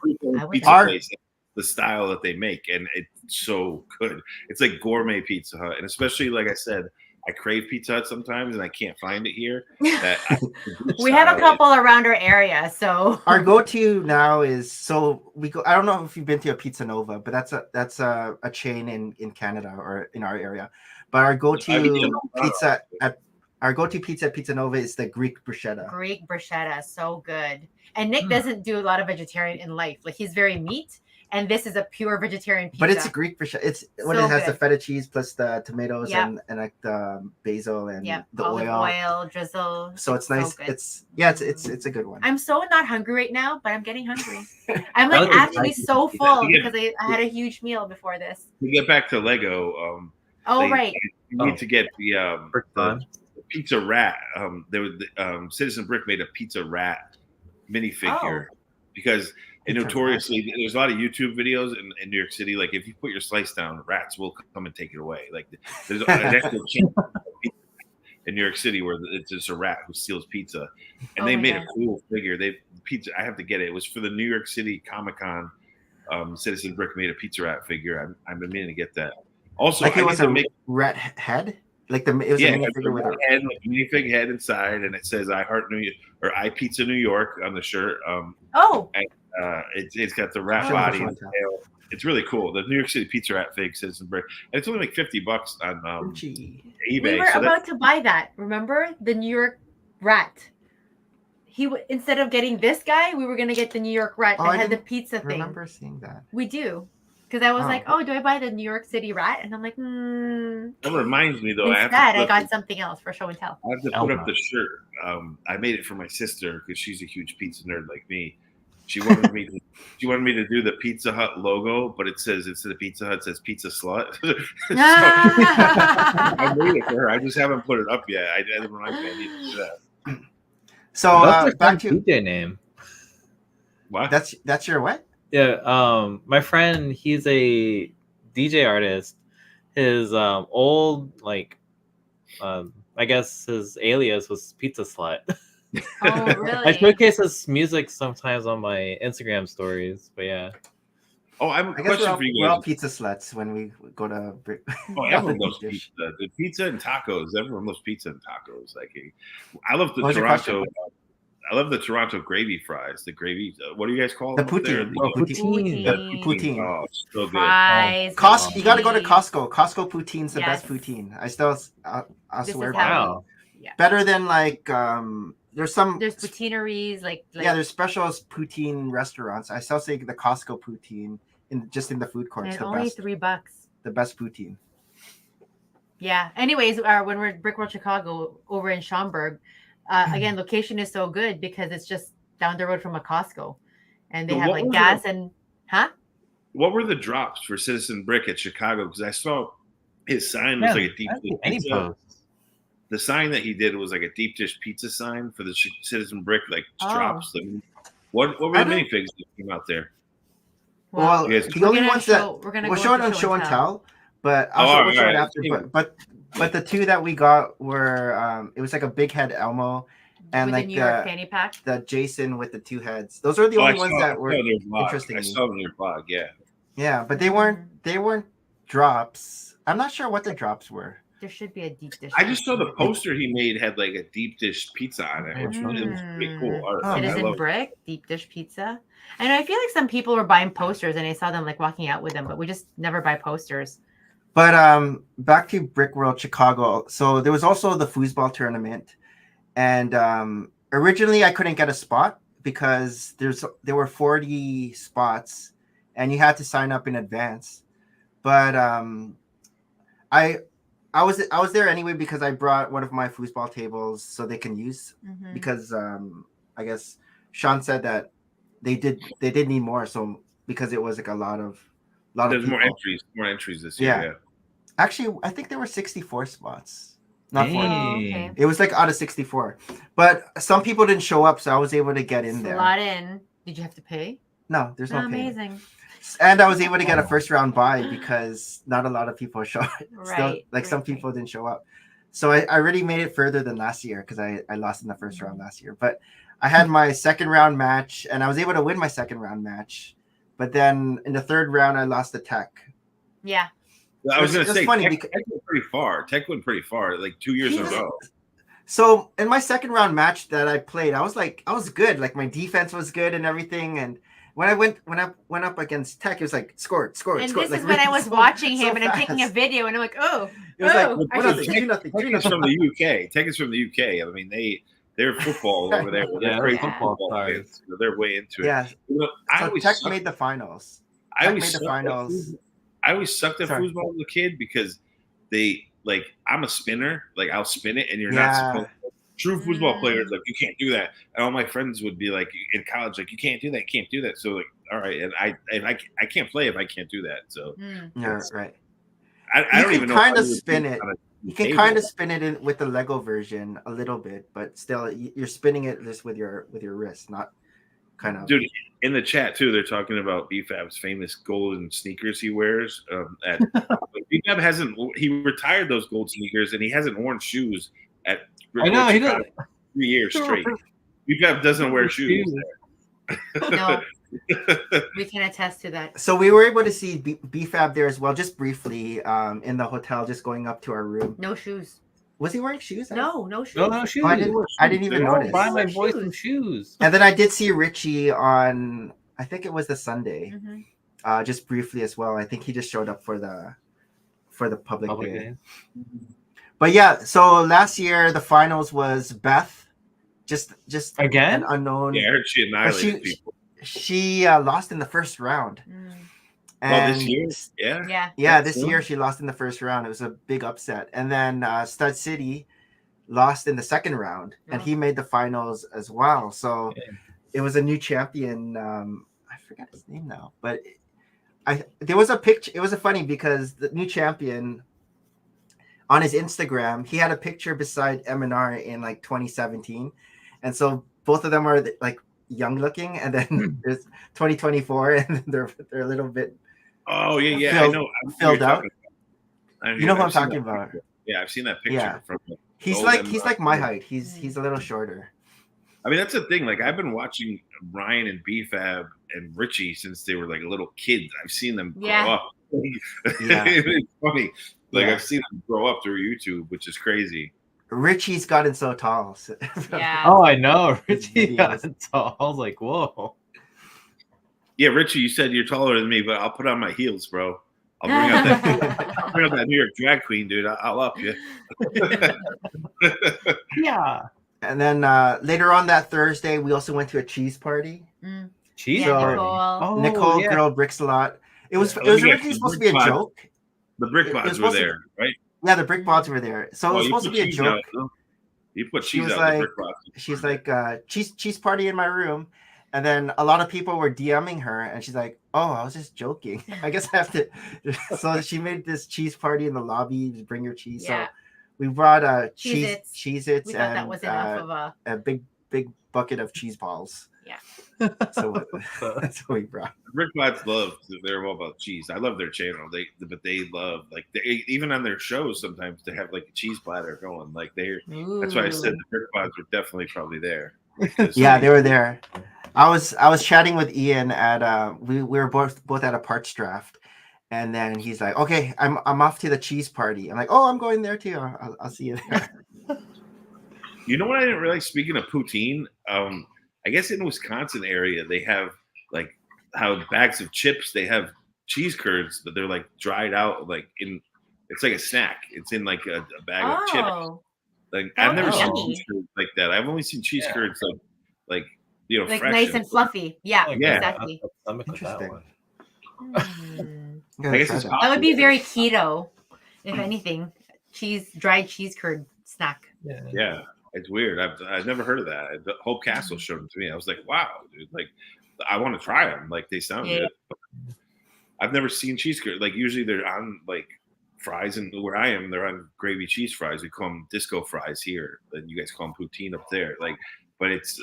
Pizza place. The style that they make, and it's so good. It's like gourmet Pizza Hut, and especially like I said, I crave Pizza Hut sometimes, and I can't find it here. We have a couple around our area, so our go-to now is we go. I don't know if you've been to a Pizza Nova, but that's a chain in Canada or in our area. But our go-to pizza at Pizza Nova is the Greek bruschetta. Greek bruschetta, so good. And Nick doesn't do a lot of vegetarian in life. Like he's very meat. And this is a pure vegetarian pizza. But it's a Greek bruschetta. It's when it has the feta cheese plus the tomatoes and like the basil and the oil drizzle. So it's nice. It's a good one. I'm so not hungry right now, but I'm getting hungry. I'm like actually so full because I had a huge meal before this. To get back to Lego, right. You need to get the pizza rat. Citizen Brick made a pizza rat minifigure because notoriously there's a lot of YouTube videos in New York City. Like if you put your slice down, rats will come and take it away. Like there's an actual chain in New York City where it's just a rat who steals pizza, and they made a cool figure. Pizza. I have to get it. It was for the New York City Comic-Con. Citizen Brick made a pizza rat figure. I've been meaning to get that. Also, like it was a rat head. Like it was a minifigure with a head, like minifig head inside, and it says "I Heart New York" or "I Pizza New York" on the shirt. And, it's got the rat body and tail. It's really cool. The New York City Pizza Rat fig Citizen Brick, and it's only like $50 on eBay. We were about to buy that. Remember the New York rat? Instead of getting this guy, we were gonna get the New York rat that had the pizza thing. I remember seeing that. We do. Because I was like, do I buy the New York City rat? And I'm like, That reminds me, though. Instead, I got something else for show and tell. I have to put up the shirt. I made it for my sister because she's a huge pizza nerd like me. She wanted me to do the Pizza Hut logo, but it says instead of Pizza Hut, it says Pizza Slut. I made it for her. I just haven't put it up yet. I didn't realize I needed to do that. So back to DJ name. What? That's your what? Yeah, my friend, he's a DJ artist. His old I guess his alias was Pizza Slut. Oh, really? I showcase his music sometimes on my Instagram stories, but yeah. Oh, I have a question for you guys. We're all pizza sluts when we go to. Everyone loves pizza. The pizza and tacos. Everyone loves pizza and tacos. Like, I love the Toronto. I love the Toronto gravy fries. The gravy. What do you guys call the them? poutine. Poutine. Oh, so good. Fries. You got to go to Costco. Costco poutine's the best poutine. I swear by it. Yeah. Better than there's poutineries there's specialist poutine restaurants. I still say the Costco poutine in the food courts. And only $3. The best poutine. Yeah. Anyways, when we're at Brickworld Chicago over in Schaumburg, again, location is so good because it's just down the road from a Costco, and they have gas and What were the drops for Citizen Brick at Chicago? Because I saw his sign was like a deep dish pizza. The sign that he did was like a deep dish pizza sign for the Citizen Brick drops. What were the minifigs that came out there? Well, the only ones we'll show it on show and tell, but I'll show it after. But the two that we got were it was like a big head Elmo and with the New York fanny pack. The Jason with the two heads. Those are the only ones that were interesting. I saw them in your blog, yeah. Yeah, but they weren't drops. I'm not sure what the drops were. There should be a deep dish. I just saw the poster he made had like a deep dish pizza on it, which was pretty cool art. Citizen Brick deep dish pizza. I know. I feel like some people were buying posters, and I saw them walking out with them, but we just never buy posters. But back to Brickworld Chicago. So there was also the foosball tournament, and originally I couldn't get a spot because there were 40 spots, and you had to sign up in advance. But I was there anyway because I brought one of my foosball tables so they can use because I guess Sean said that they did need more, so because it was like a lot of There's more entries this year. Yeah. Actually, I think there were 64 spots. Not 40. Okay. It was like out of 64. But some people didn't show up, so I was able to get in there. Slot in. Did you have to pay? No, there's no pay. Amazing. And I was able to get a first round bye because not a lot of people showed up. Some people didn't show up. So I already made it further than last year because I lost in the first round last year. But I had my second round match, and I was able to win my second round match. But then in the third round, I lost to Tech. Yeah. Well, I was going to say, Tech went pretty far. Tech went pretty far, like 2 years in a row. So in my second round match that I played, I was good. Like my defense was good and everything. And when I went up against Tech, it was like scored. And this is when I was watching him, and I'm taking a video, and I'm like, it was nothing. Tech is from the UK. Tech is from the UK. I mean, they're football over there. They're great football players. They're way into it. Yeah. Tech made the finals. I always sucked at foosball as a kid because I'm a spinner. Like I'll spin it, and you're not supposed to. True foosball players, like, you can't do that. And all my friends would be like in college, like, you can't do that, can't do that. So like, all right, and I can't play if I can't do that. So right. I don't even know. Kind of spin it. You can kind of spin it with the Lego version a little bit, but still, you're spinning it just with your wrist, not kind of. Dude, in the chat too, they're talking about BFAB's famous golden sneakers he wears. At BFAB hasn't. He retired those gold sneakers, and he hasn't worn shoes at. I know he Chicago does. 3 years straight. BFAB doesn't wear shoes. No, we can attest to that. So we were able to see BFAB there as well, just briefly, in the hotel, just going up to our room. No shoes. Was he wearing shoes? No shoes. No shoes. Oh, I didn't even notice. Buy my boy some shoes. And then I did see Richie on, I think it was the Sunday, just briefly as well. I think he just showed up for the public day. But yeah, so last year the finals was Beth, just again, an unknown. Yeah, I heard she annihilated people. She lost in the first round. And this year, this year she lost in the first round. It was a big upset. And then Stud City lost in the second round, and he made the finals as well. So it was a new champion. I forgot his name now, but there was a picture. It was funny because the new champion on his Instagram, he had a picture beside MNR in like 2017, and so both of them are like young looking, and then there's 2024, and they're a little bit. Oh yeah, I know. Filled out. You know who I'm talking about? Yeah, I've seen that picture from. He's like my height. He's a little shorter. I mean, that's the thing. Like, I've been watching Ryan and BFAB and Richie since they were like little kids. I've seen them grow up. It's funny. Like, I've seen them grow up through YouTube, which is crazy. Richie's gotten so tall. Oh, I know. Richie got tall. I was like, whoa. Yeah, Richie, you said you're taller than me, but I'll put on my heels, bro. I'll bring out that New York drag queen, dude. I'll up you. Yeah. And then later on that Thursday, we also went to a cheese party. Cheese party? Nicole grilled bricks a lot. It was originally supposed to be a joke. The brick bods were there, right? Yeah, the brick bods were there. So it was supposed to be a joke. You put cheese out the brick bods. She's like, cheese party in my room. And then a lot of people were DMing her, and she's like, "Oh, I was just joking. I guess I have to." So she made this cheese party in the lobby. Just bring your cheese. Yeah. So we brought Cheez-Its, we thought that was enough of a big bucket of cheese balls. Yeah. So that's what we brought. Brick bods they're all about cheese. I love their channel. They love even on their shows sometimes they have like a cheese platter going. Like that's why I said the brick bods were definitely probably there. Yeah, they were there. I was chatting with Ian at we were both at a parts draft, and then he's like, "Okay, I'm off to the cheese party." I'm like, "Oh, I'm going there too. I'll see you there." You know what I didn't realize? Speaking of poutine, I guess in Wisconsin area they have like how bags of chips they have cheese curds, but they're like dried out it's like a snack. It's in like a bag of chips. Like I've never seen cheese curds like that. I've only seen cheese curds like like fresh nice and fluffy. Yeah, exactly. Interesting. I guess that would be very keto, if anything. Dried cheese curd snack. Yeah, it's weird. I've never heard of that. Hope Castle showed them to me. I was like, wow, dude. Like, I want to try them. Like, they sound good. But I've never seen cheese curd. Like, usually they're on like fries, and where I am, they're on gravy cheese fries. We call them disco fries here, and you guys call them poutine up there. Like. But it's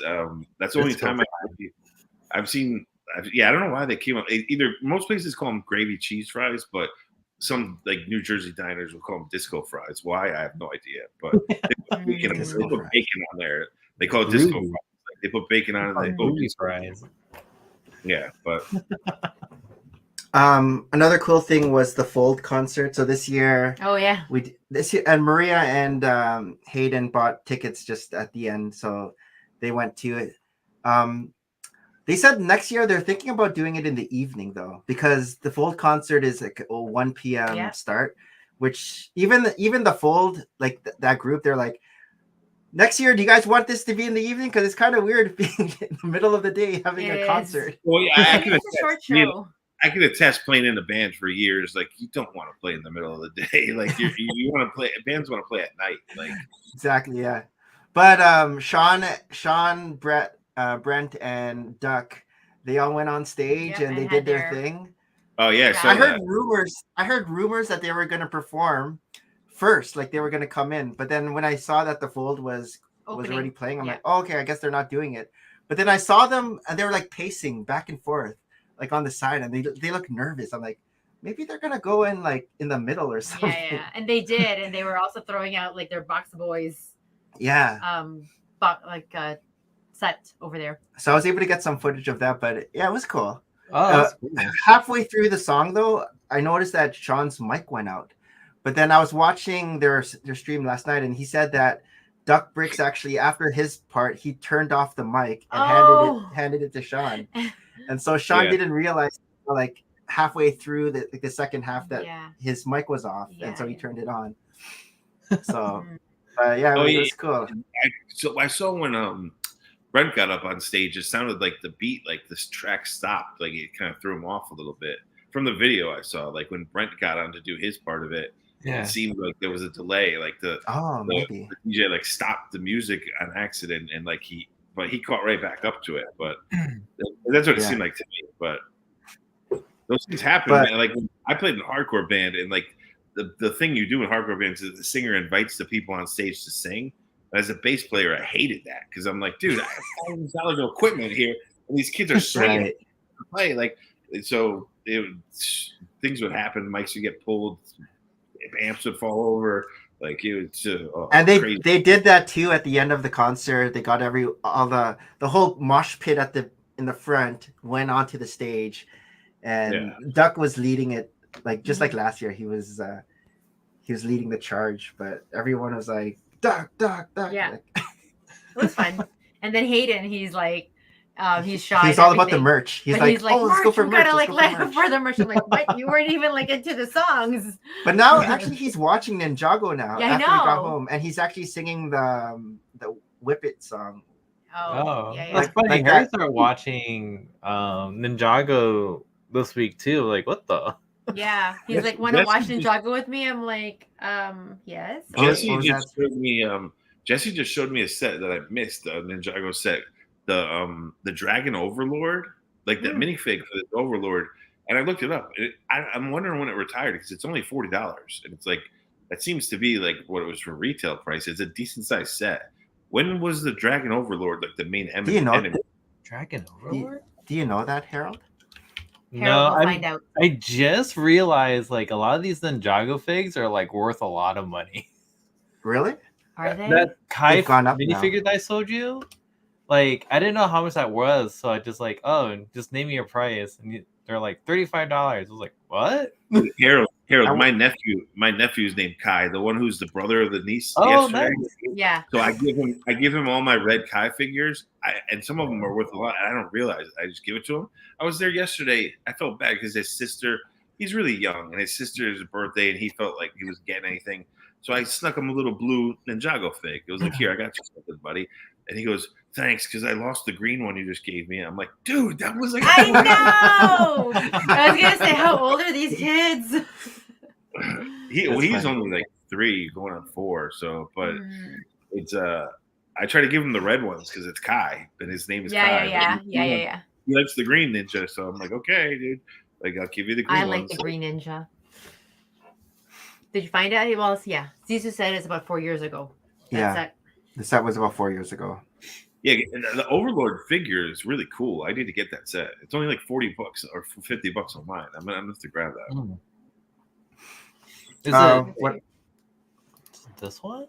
that's the only time I've seen. I don't know why they came up. Either most places call them gravy cheese fries, but some like New Jersey diners will call them disco fries. Why I have no idea. But they put bacon on there. They call it disco fries. Like, they put bacon on it. They put fries. Yeah, but another cool thing was the Fold concert. So this year, and Maria and Hayden bought tickets just at the end, so they went to it. They said next year they're thinking about doing it in the evening though, because the Fold concert is like a 1 p.m. start, which even the Fold, like that group, they're like, next year, do you guys want this to be in the evening? Because it's kind of weird being in the middle of the day having a concert. Well, yeah, I can attest playing in the band for years. Like, you don't want to play in the middle of the day. Like, you want to play. Bands want to play at night. Like, exactly, yeah. But Sean, Brent, and Duck, they all went on stage and they did their thing. Oh yeah, I heard rumors that they were going to perform first, like they were going to come in. But then when I saw that the Fold was already playing, I'm like, oh, okay, I guess they're not doing it. But then I saw them and they were like pacing back and forth, like on the side, and they look nervous. I'm like, maybe they're gonna go in like in the middle or something. Yeah, and they did, and they were also throwing out like their Box Boys. Yeah. Set over there. So I was able to get some footage of that, but yeah, it was cool. Oh, cool. Halfway through the song, though, I noticed that Sean's mic went out. But then I was watching their stream last night, and he said that Duck Bricks actually, after his part, he turned off the mic and handed it to Sean. And so Sean didn't realize, like halfway through the second half, that his mic was off, and so he turned it on. So, it was cool. I saw when Brent got up on stage, it sounded like the beat, like this track stopped, like it kind of threw him off a little bit. From the video I saw, like when Brent got on to do his part of it, it seemed like there was a delay, like the DJ like stopped the music on accident, and like he caught right back up to it. But that's what it seemed like to me. But those things happen, man. Like when I played in a hardcore band, and like the thing you do in hardcore bands is the singer invites the people on stage to sing. As a bass player, I hated that because I'm like, dude, I have $1,000 of equipment here, and these kids are swinging to play. Like, so things would happen. Mics would get pulled, amps would fall over. Like it was, and they did that too at the end of the concert. They got the whole mosh pit in the front went onto the stage, and Duck was leading it, like just like last year. He was leading the charge, but everyone was like, Duck. Yeah. It was fun. And then Hayden, he's like, he's shy. He's all about the merch. He's like, let's go for merch. Gotta let for the merch. I'm like, what? You weren't even like into the songs. But now, actually, he's watching Ninjago now. Yeah, after he got home, and he's actually singing the Whip It song. That's funny. Harry started watching Ninjago this week too. Like, what the? Yeah, he's like, want to watch Ninjago with me? I'm like, yes. Jesse just showed me a set that I missed, a Ninjago set, the Dragon Overlord, like that minifig for the Overlord, and I looked it up. I'm wondering when it retired because it's only $40, and it's like that seems to be like what it was for retail price. It's a decent sized set. When was the Dragon Overlord like the main enemy? Do you know Dragon Overlord? Do you know that, Harold? No, I just realized like a lot of these Ninjago figs are like worth a lot of money. Really? Are they? That Kai minifigure that I sold you, like I didn't know how much that was, so I just like, just name me your price, and they're like $35. I was like, what? Harold, my nephew's named Kai, the one who's the brother of the niece. Oh, nice. Yeah. So I give him all my red Kai figures, and some of them are worth a lot. And I don't realize it. I just give it to him. I was there yesterday. I felt bad because his sister, he's really young, and his sister's birthday, and he felt like he was getting anything. So I snuck him a little blue Ninjago fig. It was like, here, I got you something, buddy. And he goes, thanks, because I lost the green one you just gave me. I'm like, dude, that was like, I know. I was gonna say, how old are these kids? He's only like 3, going on 4. So, but it's I try to give him the red ones because it's Kai, and his name is Kai. Yeah. He likes the green ninja, so I'm like, okay, dude, like I'll give you the green. I like the green ninja. Did you find out? Well, yeah, Sidious said it's about 4 years ago. The set was about 4 years ago. Yeah, the Overlord figure is really cool. I need to get that set. It's only like $40 or $50 online. I'm gonna have to grab that. Is it this one?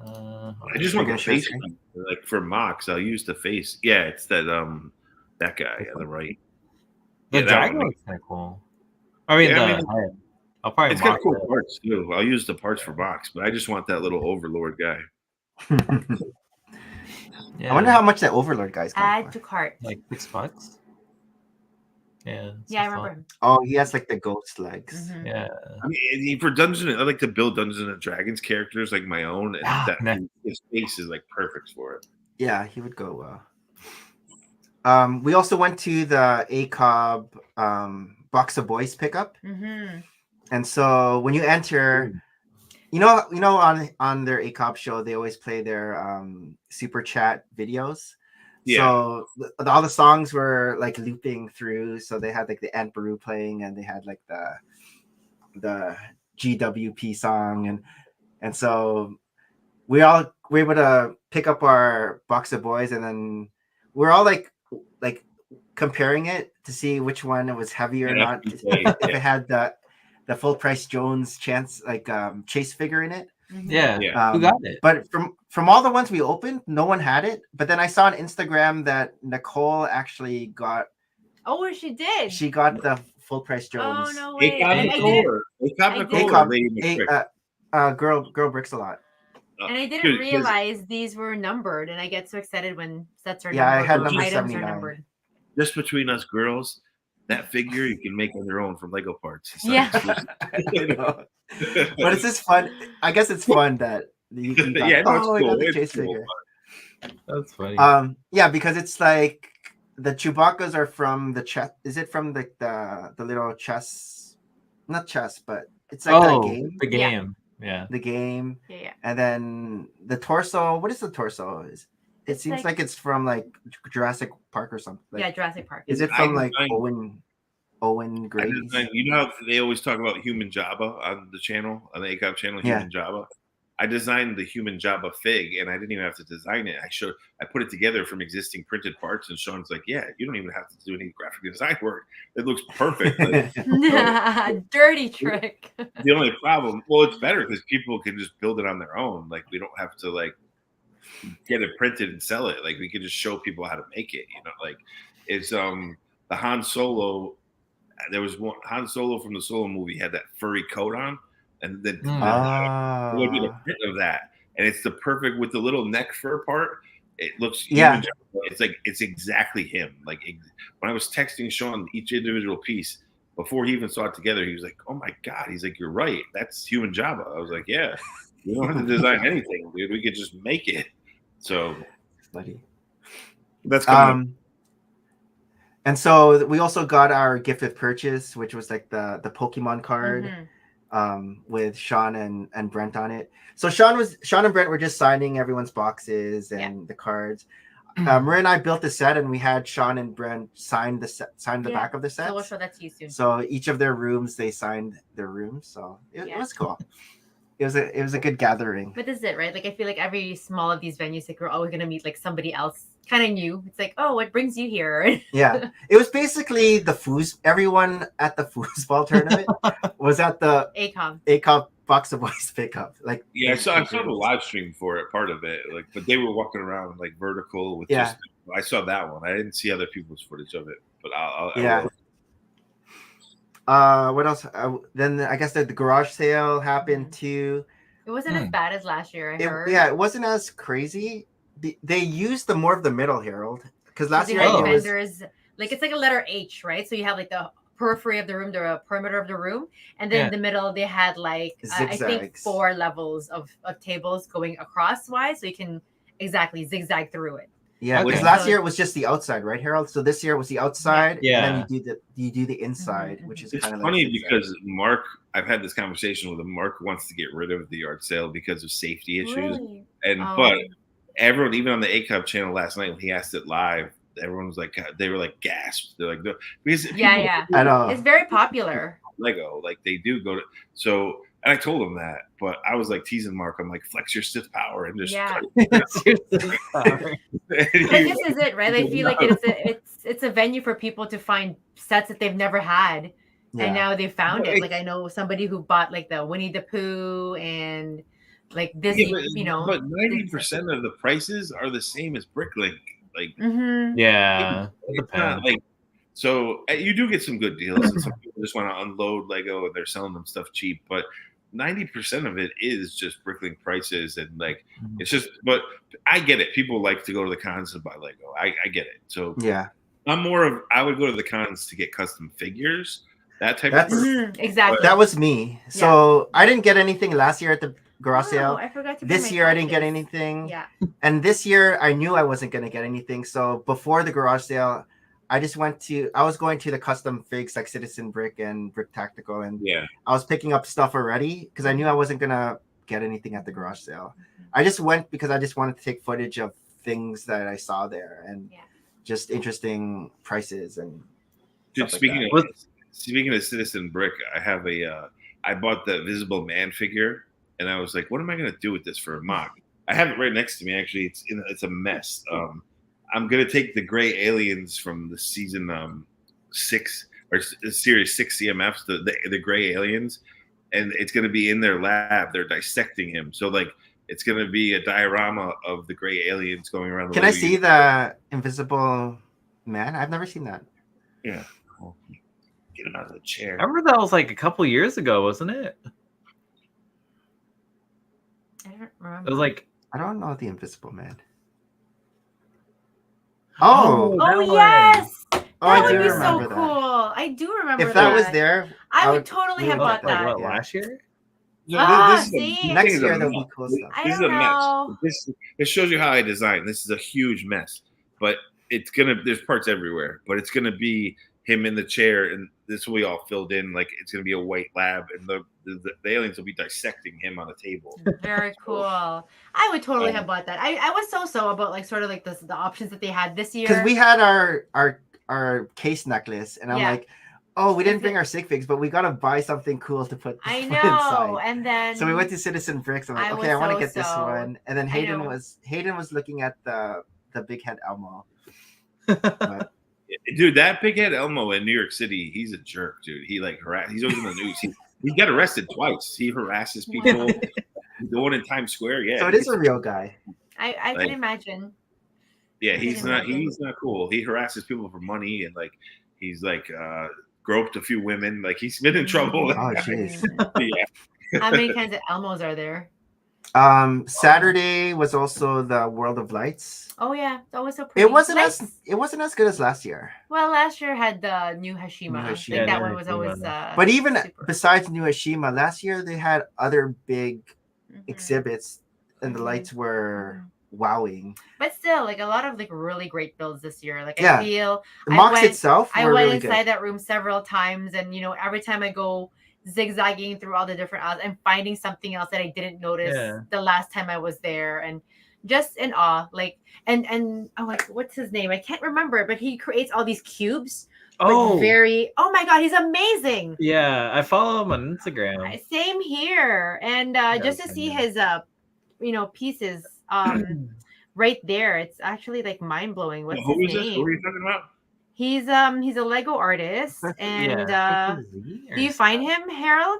I just want the face, like for mocks. I'll use the face. Yeah, it's that that guy on the right. The dragon looks kind of cool. I mean, I'll probably. It's got cool parts too. I'll use the parts for mocks, but I just want that little Overlord guy. I wonder how much that Overlord guy's going Add for. to cart. Like $6. Yeah. Yeah, I remember him. Oh, he has like the ghost legs. Mm-hmm. Yeah. I mean, for I like to build Dungeons and Dragons characters like my own, and his face is like perfect for it. Yeah, he would go well. We also went to the ACOB Box of Boys pickup, and so when you enter, you know, on their ACOB show, they always play their super chat videos. Yeah. So all the songs were like looping through. So they had like the Ant Baru playing, and they had like the GWP song, and so we would pick up our box of boys, and then we're all like comparing it to see which one it was heavier or not. If it had the full price Jones chance chase figure in it. Yeah. Yeah. Who got it? But from all the ones we opened, no one had it. But then I saw on Instagram that Nicole actually got. Oh, she did. She got the full price Jones. Oh no way! Girl bricks a lot. And I didn't realize these were numbered, and I get so excited when sets are numbered. Yeah, I had number items 79. are numbered. Just between us girls, that figure you can make on your own from Lego parts. Yeah. I know. But it's just fun. I guess it's fun that you got, yeah, no, it's I cool. got the It's chase cool. figure. That's funny. Yeah, because it's like the Chewbacca's are from the chess. Is it from the little chess? Not chess, but it's like that game. The game. Yeah. The game. Yeah. And then the torso. What is the torso? It seems like it's from like Jurassic Park or something. Like, yeah, Jurassic Park. Is it from like Owen Grady's? You know how they always talk about human Jabba on the channel, on the ACOP channel, human Jabba? I designed the human Jabba fig, and I didn't even have to design it. I put it together from existing printed parts, and Sean's like, yeah, you don't even have to do any graphic design work. It looks perfect. Dirty trick. The only problem, well, it's better because people can just build it on their own. Like, we don't have to like get it printed and sell it. Like, we can just show people how to make it, you know. Like, it's the Han Solo. There was one Han Solo from the Solo movie had that furry coat on, and then it would be the print of that, and it's the perfect with the little neck fur part. It looks human. It's exactly him. Like, when I was texting Sean each individual piece before he even saw it together, he was like, "Oh my god!" He's like, "You're right. That's human Jabba." I was like, "Yeah, you don't have to design anything, dude. We could just make it." So, that's and so we also got our gift with purchase, which was like the Pokemon card with Sean and Brent on it. So Sean and Brent were just signing everyone's boxes and the cards. Maria and I built the set, and we had Sean and Brent sign the back of the set. So we'll show that to you soon. So each of their rooms, they signed their rooms. So it was cool. It was a good gathering. But this is it, right? Like, I feel like every small of these venues, like, we're always gonna meet like somebody else kind of new. It's like, oh, what brings you here? Yeah, it was basically the everyone at the foosball tournament was at the ACOP Box of Boys pickup. Like, yeah, I saw the live stream for it, part of it. Like, but they were walking around like vertical with just. I saw that one. I didn't see other people's footage of it, but what else? Then I guess the garage sale happened too. It wasn't as bad as last year. I heard. Yeah, it wasn't as crazy. They used more of the middle, Harold, because last year vendors, like, it's like a letter H, right? So you have like the periphery of the room, the perimeter of the room, and then in the middle they had like I think 4 levels of tables going across wise, so you can exactly zigzag through it. Yeah, because last year it was just the outside, right, Harold? So this year it was the outside, and then you do the inside, which is kind of funny because Mark. I've had this conversation with him. Mark wants to get rid of the yard sale because of safety issues, but everyone, even on the ACOP channel last night when he asked it live, everyone was like, they were like gasped. They're like, because I know it's very popular. Lego, like, they do go to so. And I told him that, but I was like teasing Mark. I'm like, flex your Sith power and just. But this is it, right? I feel like it's a venue for people to find sets that they've never had, and now they found it. Like, I know somebody who bought like the Winnie the Pooh and like Disney, But 90% of the prices are the same as Bricklink. Like, it's not like. So you do get some good deals, and some people just want to unload Lego and they're selling them stuff cheap, but 90% of it is just Bricklink prices, and like it's just. But I get it. People like to go to the cons and buy Lego. I get it. So I'm more of I would go to the cons to get custom figures, that type of person. Exactly. That was me. So I didn't get anything last year at the garage sale. I forgot to. This year I didn't get anything. Yeah. And this year I knew I wasn't going to get anything. So before the garage sale, I was going to the custom figs like Citizen Brick and Brick Tactical, and I was picking up stuff already because I knew I wasn't gonna get anything at the garage sale. I just went because I just wanted to take footage of things that I saw there and just interesting prices and. Dude, speaking of Citizen Brick, I have I bought the Visible Man figure, and I was like, what am I gonna do with this for a mock? I have it right next to me. Actually, it's a mess. I'm gonna take the gray aliens from the season 6 or series 6 CMFs, the gray aliens, and it's gonna be in their lab. They're dissecting him. So like, it's gonna be a diorama of the gray aliens going around. Can I see the Invisible Man? I've never seen that. Yeah. Oh, get him out of the chair. I remember that was like a couple years ago, wasn't it? I don't remember. It was like, I don't know the Invisible Man. Oh, Oh yes, oh, that I would do be so remember that. cool. I do remember If that was there, I would totally have bought like that. what, last year? See? Next year there'll be cool stuff. I This is don't a know. mess. This shows you how I design. This is a huge mess, but there's parts everywhere, but it's gonna be him in the chair, and this will be all filled in. Like it's gonna be a white lab, and the aliens will be dissecting him on a table. Very cool. I would totally have bought that. I was so about like sort of like the options that they had this year. Because we had our case necklace, and I'm like, oh, we didn't bring our sig figs, but we gotta buy something cool to put. I Inside. know, and then so we went to Citizen Bricks. I'm like, okay, I want to get this one, and then Hayden was looking at the big head Elmo. But, dude, that big head Elmo in New York City, he's a jerk, dude. He like he's always in the news. He got arrested twice. He harasses people. The one in Times Square, yeah. So it is a real guy. I can imagine. Yeah, he's not cool. He harasses people for money, and like he's like groped a few women. Like he's been in trouble. Oh jeez. Yeah. How many kinds of Elmos are there? Saturday was also the World of Lights. Oh yeah, that was so pretty. It wasn't as good as last year. Well, last year had the new Hashima. Like that one was always. But even besides New Hashima, last year they had other big exhibits, and the lights were wowing. But still, like a lot of like really great builds this year. Like yeah. I feel the mocks itself. I went really inside good. that room several times, and every time I go zigzagging through all the different aisles and finding something else that I didn't notice the last time I was there, and just in awe. Like and oh, like what's his name? I can't remember, but he creates all these cubes. Oh my god, he's amazing. Yeah, I follow him on Instagram. Same here, and just to see his pieces right there, it's actually like mind blowing. What's his name? Who are you talking about? He's a Lego artist, and do you find him, Harold?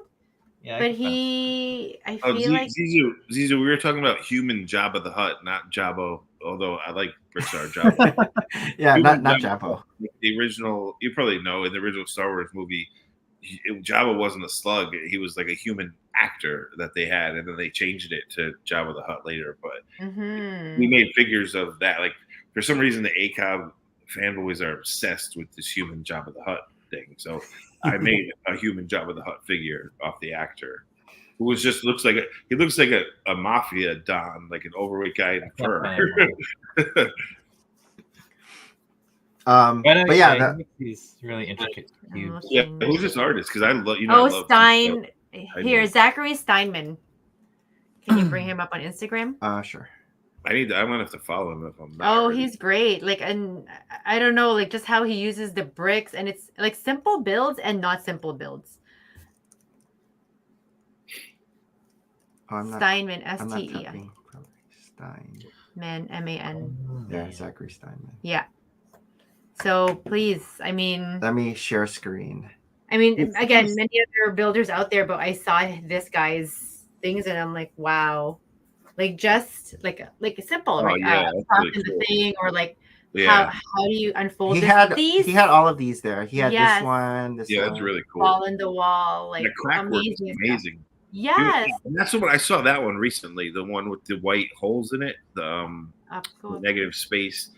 Yeah, but I feel like Zizu, we were talking about human Jabba the Hutt, not Jabbo. Although I like Brickstar Jabba. Yeah, not Jabbo. The original, you probably know, in the original Star Wars movie, Jabba wasn't a slug. He was like a human actor that they had, and then they changed it to Jabba the Hutt later. But we made figures of that. Like for some reason, the ACOB fanboys are obsessed with this human Jabba the Hutt thing. So I made a human Jabba the Hutt figure off the actor, who looks like a mafia don, like an overweight guy in fur. But yeah, he's really intricate. Yeah, who's this artist? Because I love Stein. Here, Zachary Steinman. Can you bring him up on Instagram? Sure. I'm gonna have to follow him if I'm not. Oh, he's great. Like, and I don't know, like just how he uses the bricks, and it's like simple builds and not simple builds. Steinman, S-T-E-I. Steinman, M-A-N. Yeah, Zachary Steinman. Yeah. So please, I mean, let me share screen. I mean, again, many other builders out there, but I saw this guy's things, and I'm like, wow. Like just like simple, right? Really cool. The thing, or like how do you unfold He had all of these there. He had this one. This one. That's really cool. Wall in the wall, like the crack work is amazing. Yes, and that's what I saw that one recently. The one with the white holes in it, the negative space.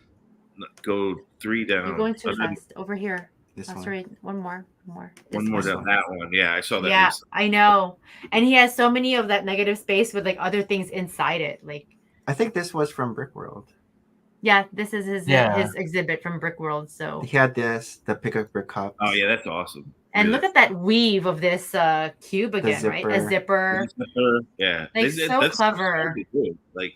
Go 3 down. You're going too fast. Over here. This one. Sorry, one more. One more down that one. Yeah, I saw that. Yeah, recently. I know. And he has so many of that negative space with like other things inside it. Like I think this was from Brick World. Yeah, this is his exhibit from Brick World. So he had the pick up brick cups. Oh yeah, that's awesome. And look at that weave of this cube again, right? A zipper. Yeah, like that's clever. Like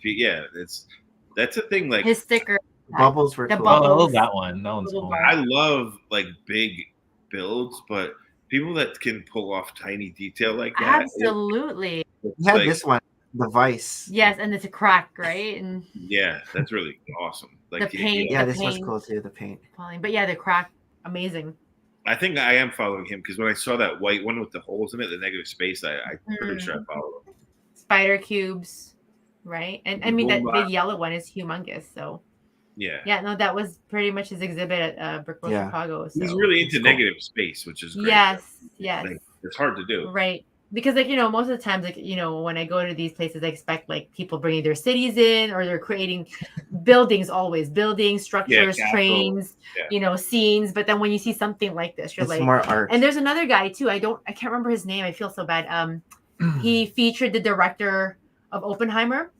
that's a thing. Like his sticker. Bubbles were cool. I love that one. That one's cool. I love like big builds, but people that can pull off tiny detail like that. Absolutely. He had this one. the vice. Yes, and it's a crack, right? And Yeah, that's really awesome. Like the paint. Yeah, the this was paint cool too. The paint. falling. But yeah, the crack, amazing. I think I am following him because when I saw that white one with the holes in it, the negative space, I'm pretty sure I followed him. Spider cubes, right? And I mean that big yellow one is humongous. So yeah, no, that was pretty much his exhibit at Brickworld Chicago. So. He's really into negative space, which is great. Yes. Like, it's hard to do, right? Because like most of the times, like when I go to these places, I expect like people bringing their cities in, or they're creating buildings, structures, trains, scenes. But then when you see something like this, you're like, more art. And there's another guy too. I can't remember his name. I feel so bad. He featured the director of Oppenheimer.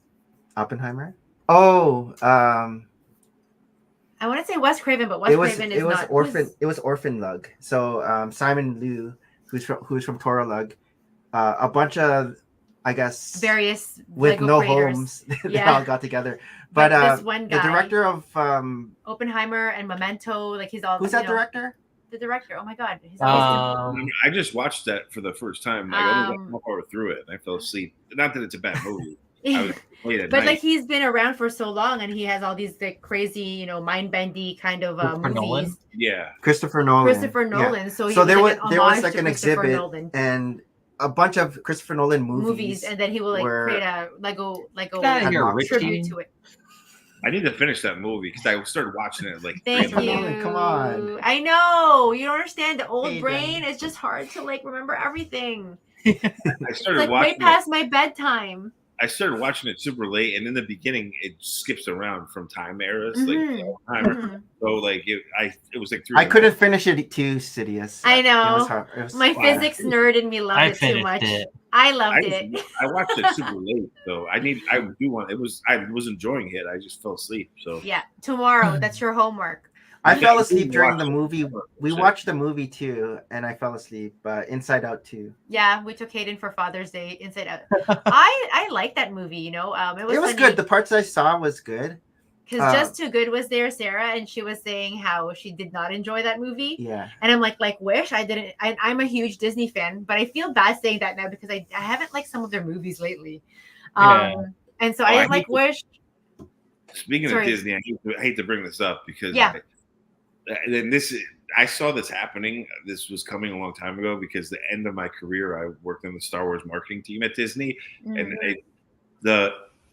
Oh, I want to say Wes Craven, but Craven is not. It was Orphan Lug. So Simon Liu, who's from Toro Lug, a bunch of, I guess, various with Lego no creators. homes, they all got together. But this one guy, the director of Oppenheimer and Memento, like he's all. Who's that director? The director. Oh my god, he's I just watched that for the first time. I only got halfway through it, and I fell asleep. Not that it's a bad movie. But like he's been around for so long, and he has all these like crazy, mind-bendy kind of movies. Nolan? Yeah, Christopher Nolan. Yeah. So there was like an exhibit Nolan. And a bunch of Christopher Nolan movies, and then he will create a Lego tribute to it. I need to finish that movie because I started watching it like. Thank you. Come on. I know you don't understand the old brain. It's just hard to remember everything. I started watching way past my bedtime. I started watching it super late, and in the beginning, it skips around from time eras, so it was like 3. I couldn't finish it too, Sidious. I know. It was my physics nerd in me loved it too much. I loved it. I watched it super late, so I was enjoying it. I just fell asleep. So yeah, tomorrow that's your homework. I fell asleep during the movie. We watched the movie too, and I fell asleep. Inside Out too. Yeah, we took Hayden for Father's Day. Inside Out. I like that movie. It was good. The parts I saw was good. Because Just Too Good was there, Sarah, and she was saying how she did not enjoy that movie. Yeah. And I'm like wish I didn't. I'm a huge Disney fan, but I feel bad saying that now because I haven't liked some of their movies lately. And so I didn't wish. Speaking of Disney, I hate to bring this up because I saw this happening. This was coming a long time ago because the end of my career, I worked on the Star Wars marketing team at Disney, and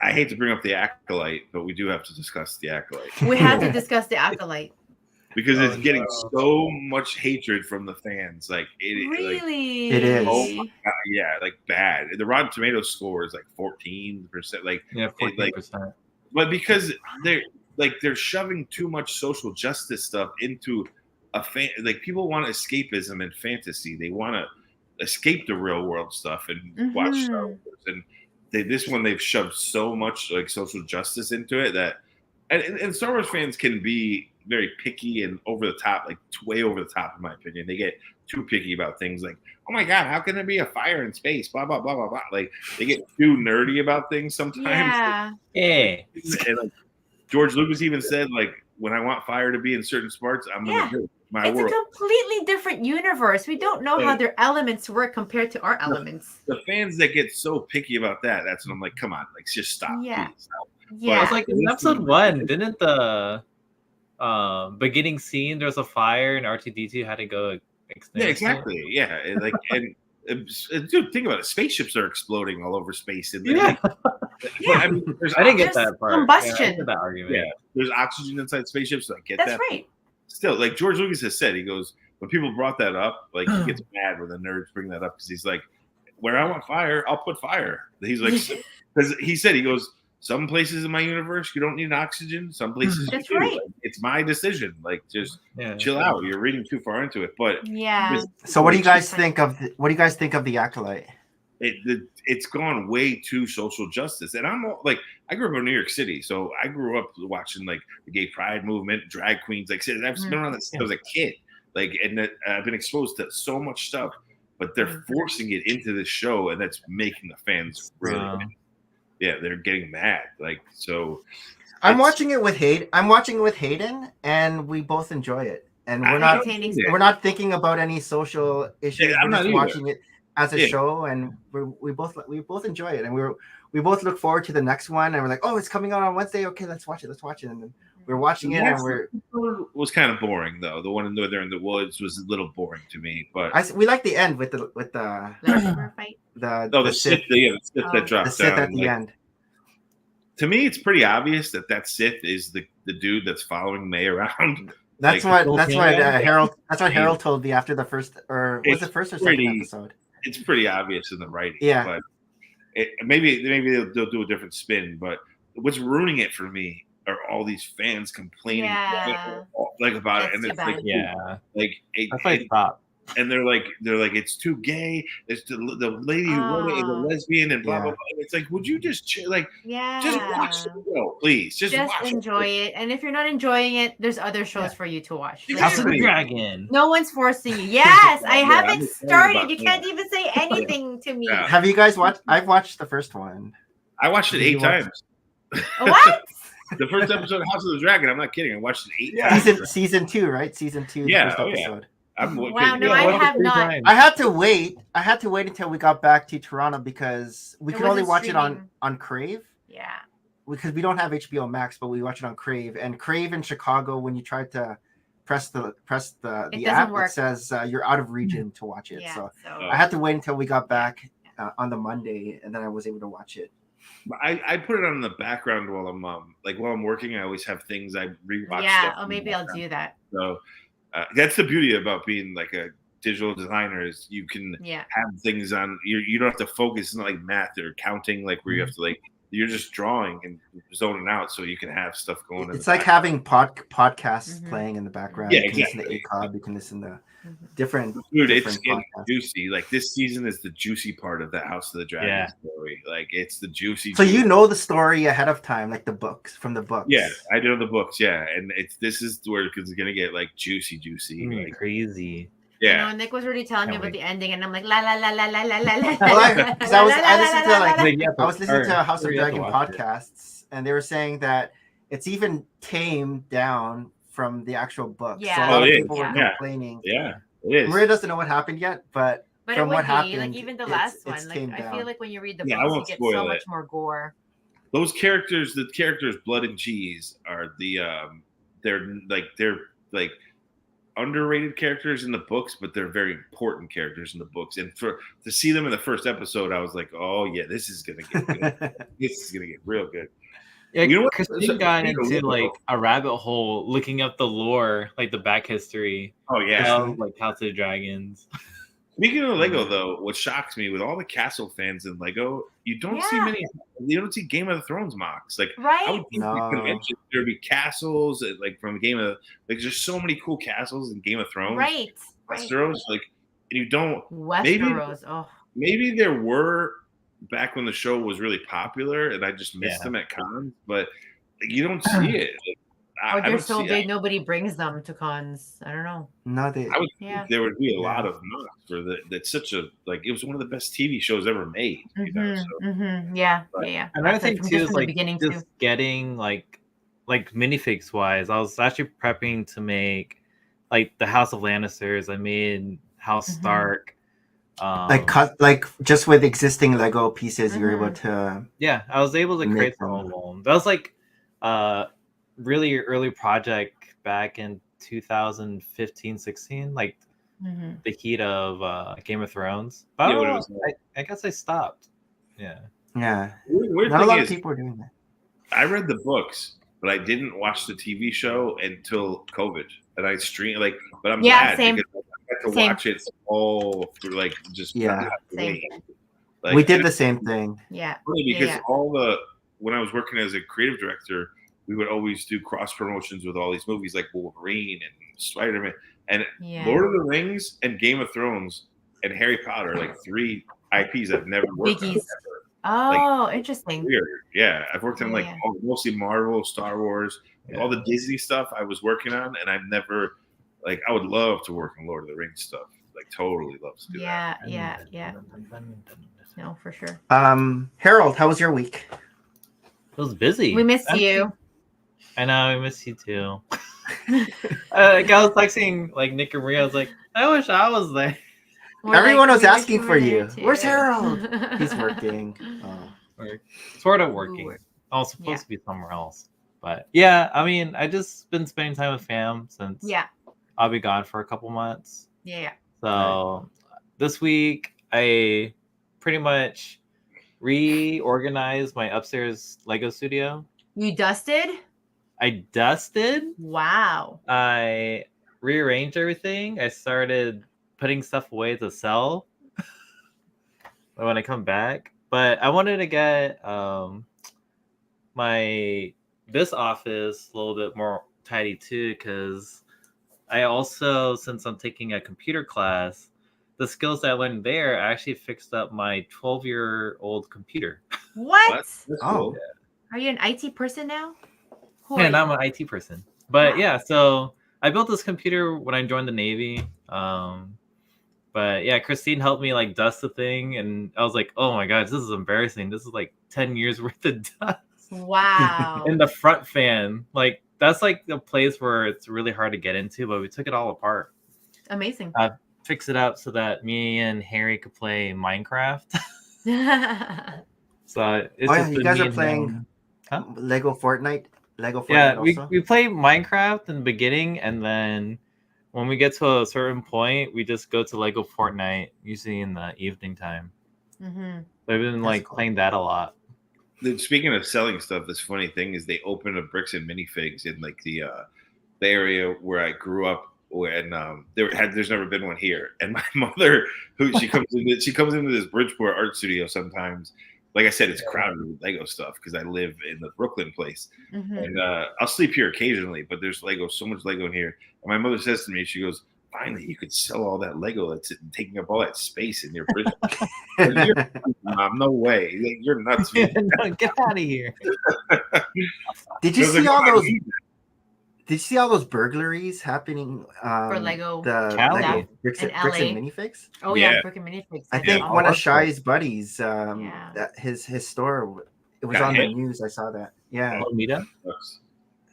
I hate to bring up the Acolyte, but we do have to discuss the Acolyte. We have to discuss the Acolyte because it's getting so much hatred from the fans. Like really, it is. Oh my God, yeah, like bad. The Rotten Tomatoes score is like 14%. Like 14%. But because they're shoving too much social justice stuff into people want escapism and fantasy. They want to escape the real world stuff and watch Star Wars. And they've shoved so much social justice into it that, and Star Wars fans can be very picky and over the top, way over the top in my opinion. They get too picky about things like, oh my God, how can there be a fire in space? Blah blah blah blah blah. Like they get too nerdy about things sometimes. Yeah. And George Lucas even said, when I want fire to be in certain parts, I'm going to do my world. It's a completely different universe. We don't know how their elements work compared to our elements. The fans that get so picky about that's when I'm like, come on, just stop. Yeah. Please, stop. Yeah. It's like in episode 1, didn't the beginning scene, there was a fire and R2-D2 had to go extinguish? Yeah, exactly. Yeah. Dude, think about it. Spaceships are exploding all over space. I didn't get that part. Combustion. That argument. Yeah, there's oxygen inside spaceships. So I get That's that. right. Still, George Lucas has said, he goes, when people brought that up, he gets mad when the nerds bring that up because he's like, where I want fire, I'll put fire. He's like, because he said, he goes, some places in my universe you don't need oxygen. Some places That's you do. right. It's my decision. Just chill out. You're reading too far into it. But So what do you guys think of the Acolyte? It's gone way too social justice, and I'm I grew up in New York City, so I grew up watching the gay pride movement, drag queens. I've been around that since I was a kid. And I've been exposed to so much stuff, but they're forcing it into this show, and that's making the fans really. Yeah, they're getting mad. So. I'm watching it with Hayden, and we both enjoy it. And we're not thinking about any social issues. Yeah, we're just watching it. as a show, and we both enjoy it, and we both look forward to the next one, and we're like, oh, it's coming out on Wednesday. Okay, let's watch it, and then we're watching it, and was kind of boring though. The one they're in the woods was a little boring to me, but we like the end with the fight. The Sith that dropped the Sith down at the end. To me, it's pretty obvious that Sith is the dude that's following May around. That's what Harold told me after the first, or was it first or second episode? It's pretty obvious in the writing. Yeah, but maybe they'll do a different spin. But what's ruining it for me are all these fans complaining about it, and it's like that's why I stopped. And they're like, it's too gay. It's the lady who wrote it is a lesbian, and blah blah blah. It's like, would you just just watch the show, please? Just watch enjoy it. And if you're not enjoying it, there's other shows for you to watch. House of the Dragon. No one's forcing you. Yes, I haven't started. You can't even say anything to me. Have you guys watched? I've watched the first one. I watched it 8 times. What? The first episode of House of the Dragon. I'm not kidding. I watched it 8 times. Season 2, right? Season 2. Yeah. First episode. Wow, no, I have not. I had to wait until we got back to Toronto because we could only watch it on Crave. Yeah. Because we don't have HBO Max, but we watch it on Crave. And Crave in Chicago, when you try to press the app, it says you're out of region to watch it. So I had to wait until we got back on the Monday, and then I was able to watch it. I put it on in the background while I'm working. I always have things I rewatch. Yeah, maybe I'll do that. So. That's the beauty about being like a digital designer is you can have things on. You don't have to focus. It's not like math or counting, like where you have to you're just drawing and zoning out, so you can have stuff going. It's like having podcasts playing in the background. Yeah, you can exactly. listen to ACOB. You can listen to different. Dude, it's juicy. Like this season is the juicy part of the House of the Dragon story. Like it's the juicy. So you know the story ahead of time, like the books. Yeah, I know the books. Yeah, and this is where it's gonna get like juicy, like crazy. Yeah, Nick was already telling me about the ending, and I'm like la la la la la la la. Because I was listening to House of Dragon podcasts, and they were saying that it's even tamed down from the actual book. Yeah. So a lot of people were complaining. Yeah, it is. Maria doesn't know what happened yet, but from what happened, like even the last one, like I feel like when you read the books, you get so much more gore. Those characters, the characters, Blood and Cheese, are they're underrated characters in the books, but they're very important characters in the books. And to see them in the first episode, I was like, oh yeah, this is gonna get good. This is gonna get real good. Yeah, you know what? Christine got into like a rabbit hole looking up the lore, like the back history. Oh yeah, like House of the Dragons. Speaking of Lego, though, what shocks me with all the Castle fans in Lego, you don't see many. You don't see Game of Thrones mocks. Like I would think there'd be castles like from Game of there's so many cool castles in Game of Thrones. Right. Westeros, and you don't. Westeros. Maybe there were back when the show was really popular, and I just missed them at cons. But you don't see it. Or they're so big, nobody brings them to cons. I don't know. No, I would think there would be a lot of mocks for that's such a it was one of the best TV shows ever made. You know, so. Yeah. Another thing too is like just getting like minifigs wise. I was actually prepping to make like the House of Lannisters. I made House Stark. Just with existing Lego pieces, you're able to. Yeah, I was able to create some of them. That was like really early project back in 2015-16, like the heat of Game of Thrones. But I guess I stopped. Yeah. Weird Not a lot of people are doing that. I read the books, but I didn't watch the TV show until COVID, and I streamed but I'm glad because I got to watch it all through we did the same thing. Yeah. Because when I was working as a creative director, we would always do cross promotions with all these movies like Wolverine and Spider-Man and Lord of the Rings and Game of Thrones and Harry Potter, like 3 IPs I've never worked on. Oh, interesting. Weird. Yeah, I've worked on mostly Marvel, Star Wars, all the Disney stuff I was working on, and I've never I would love to work on Lord of the Rings stuff. Totally love to do that. Yeah. No, for sure. Harold, how was your week? It was busy. We missed you. I know, I miss you too. I was texting Nick and Maria. I was like, I wish I was there. Everyone was we wish asking you for were there you. too. Where's Harold? He's working. Oh. Sort of working. I was supposed to be somewhere else. But yeah, I mean, I just been spending time with fam since I'll be gone for a couple months. Yeah. So this week I pretty much reorganized my upstairs Lego studio. You dusted? I dusted. Wow. I rearranged everything. I started putting stuff away to sell when I come back. But I wanted to get this office a little bit more tidy too, because I also, since I'm taking a computer class, the skills that I learned there actually fixed up my 12-year-old computer. What? Oh. Are you an IT person now? Yeah, I'm an IT person. But yeah, so I built this computer when I joined the Navy. But yeah, Christine helped me like dust the thing, and I was like, oh my god, this is embarrassing. This is like 10 years worth of dust. Wow. And the front fan, like that's like the place where it's really hard to get into, but we took it all apart. Amazing. Fix it up so that me and Harry could play Minecraft. So it's just you guys are playing Lego Fortnite? Yeah, also? we play Minecraft in the beginning, and then when we get to a certain point, we just go to Lego Fortnite, usually in the evening time. Mm-hmm. I've been playing that a lot. Speaking of selling stuff, this funny thing is they opened a Bricks and Minifigs in like the area where I grew up, and there's never been one here. And my mother, she comes into this Bridgeport art studio sometimes. Like I said, it's crowded with Lego stuff because I live in the Brooklyn place, and I'll sleep here occasionally. But there's so much Lego in here. And my mother says to me, she goes, "Finally, you could sell all that Lego that's taking up all that space in your fridge." Mom, no way! You're nuts. No, get out of here. Did you see all those? Did you see all those burglaries happening for Lego? Lego bricks and minifigs. Oh yeah, brick and minifigs. I think one of Shai's buddies, that his store, it was on the news. I saw that. Yeah.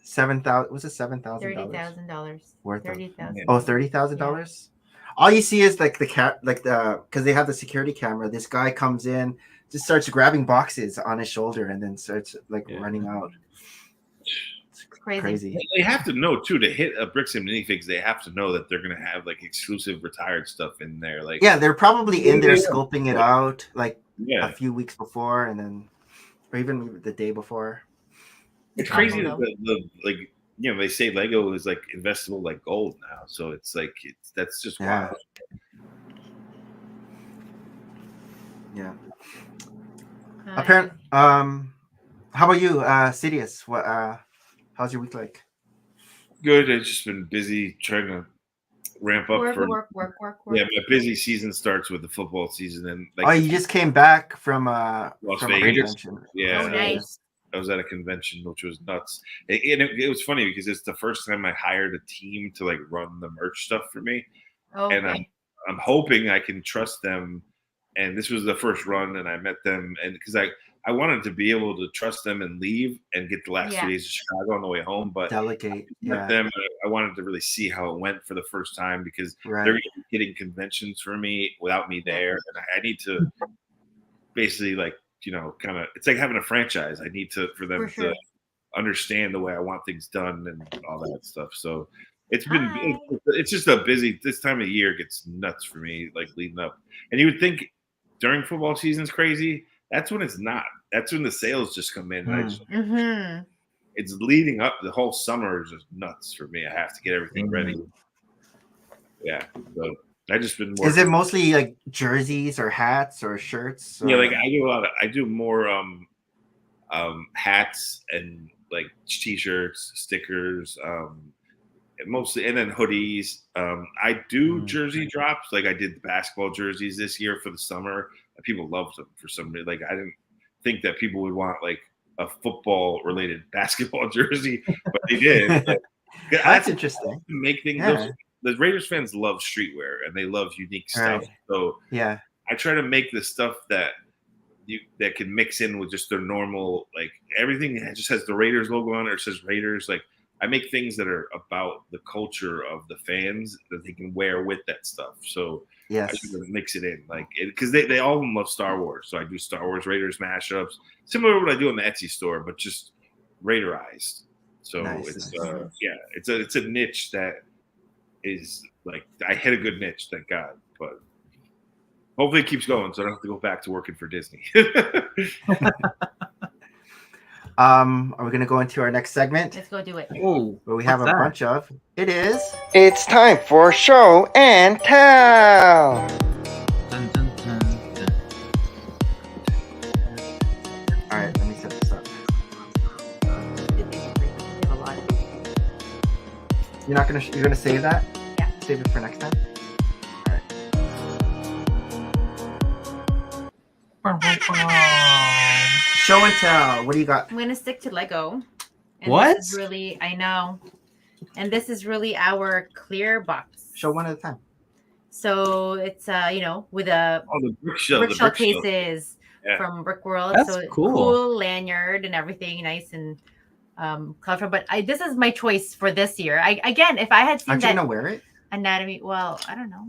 $7,000. Was it $7,000? $30,000 worth of. $30,000. Oh, $30,000. All you see is like because they have the security camera. This guy comes in, just starts grabbing boxes on his shoulder, and then starts running out. Crazy. They have to know too, to hit a Bricks and Minifigs, they have to know that they're gonna have like exclusive retired stuff in there. Like they're probably in there scoping it out a few weeks before, and then or even the day before. It's crazy that they say Lego is like investable like gold now. So it's like that's just wild. Yeah. Apparently, how about you, Sidious? What how's your week like? Good. I've just been busy trying to ramp up work. Yeah, my busy season starts with the football season, and you just came back from Las from Vegas. Convention. Yeah, nice. I was at a convention, which was nuts. It was funny because it's the first time I hired a team to run the merch stuff for me, and I'm hoping I can trust them. And this was the first run, and I met them, and because I wanted to be able to trust them and leave and get the last 2 days of Chicago on the way home, but delegate them. I wanted to really see how it went for the first time because they're getting conventions for me without me there, and I need to basically kind of it's like having a franchise. I need for them to understand the way I want things done and all that stuff. So it's just a busy. This time of year gets nuts for me, leading up, and you would think during football season's crazy. That's when it's not. That's when the sales just come in. It's leading up. The whole summer is just nuts for me. I have to get everything ready. Yeah. So I just been working. Is it mostly jerseys or hats or shirts? Or... Yeah, I do more hats and t-shirts, stickers, mostly, and then hoodies. I do jersey drops. I did the basketball jerseys this year for the summer. People loved them for some reason. I didn't think that people would want a football related basketball jersey, but they did. That's interesting. Make things. The Raiders fans love streetwear and they love unique stuff. So I try to make the stuff that can mix in with just their normal everything. Just has the Raiders logo on it or says Raiders. I make things that are about the culture of the fans that they can wear with that stuff. So I Yes. should mix it in, like, because they all of them love Star Wars. So I do Star Wars Raiders mashups, similar to what I do in the Etsy store, but just Raiderized. So Nice, it's nice. it's a niche that is like I hit a good niche, thank God. But hopefully it keeps going, so I don't have to go back to working for Disney. Are we gonna go into our next segment Let's go do it. Oh, where we have a what's that? bunch of? It is. It's time for show and tell. Dun, dun, dun, dun. All right, let me set this up. You're gonna save that? Yeah. Save it for next time. Show and tell. What do you got? I'm gonna stick to Lego. And What? This is really, I know. And this is really our clear box. Show one at a time. So it's with a Oh, the brick show. brick The shell brick show. cases Yeah. from Brick World. That's so cool. lanyard and everything, nice and colorful. But this is my choice for this year. If I had seen Aren't you that gonna wear it? anatomy, well, I don't know.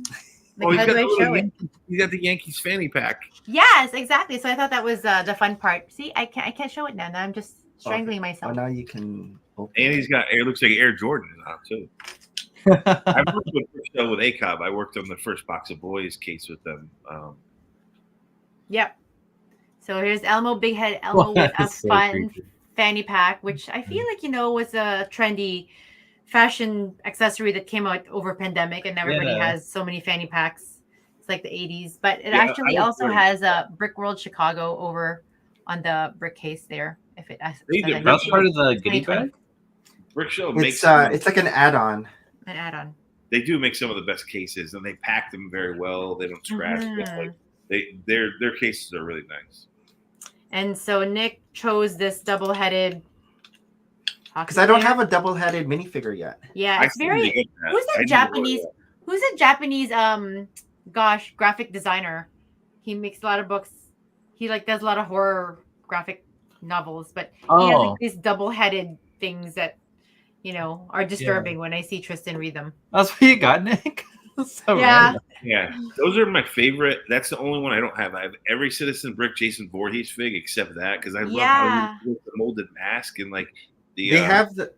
Oh, Like, how do I show it? You got the Yankees fanny pack. Yes, exactly. So I thought that was the fun part. See, I can't show it now. Now I'm just strangling Oh, myself. now you can open And it. he's got it looks like Air Jordan now too. I worked with Brick Show with ACOB. I worked on the first Box of Boys case with them. Yep. So here's Elmo, big head Elmo with a That's so fun creepy. fanny pack, which I feel like was a trendy fashion accessory that came out over pandemic, and everybody Yeah. has so many fanny packs. It's like the 80s, but it Yeah, actually I was also wearing- has a Brick World Chicago over on the brick case there. If it They says do. anything. That's part of the goodie 2020. bag. Brick Show makes It's like an add-on. An add-on. they do make some of the best cases, and they pack them very well. They don't scratch. Mhm. Their cases are really nice. And so Nick chose this double-headed. Because I don't have a double-headed minifigure yet. Yeah, I it's still very. need to get that. Who's I that need to Japanese? order Who's a Japanese graphic designer? He makes a lot of books. He does a lot of horror graphic novels, but he has Oh, these double-headed things that are disturbing when I see Tristan read them. that's what you got, Nick. So Yeah. random. Yeah, those are my favorite. That's the only one I don't have. I have every Citizen Brick Jason Voorhees fig except that because I love how he with the molded mask and like the. They have the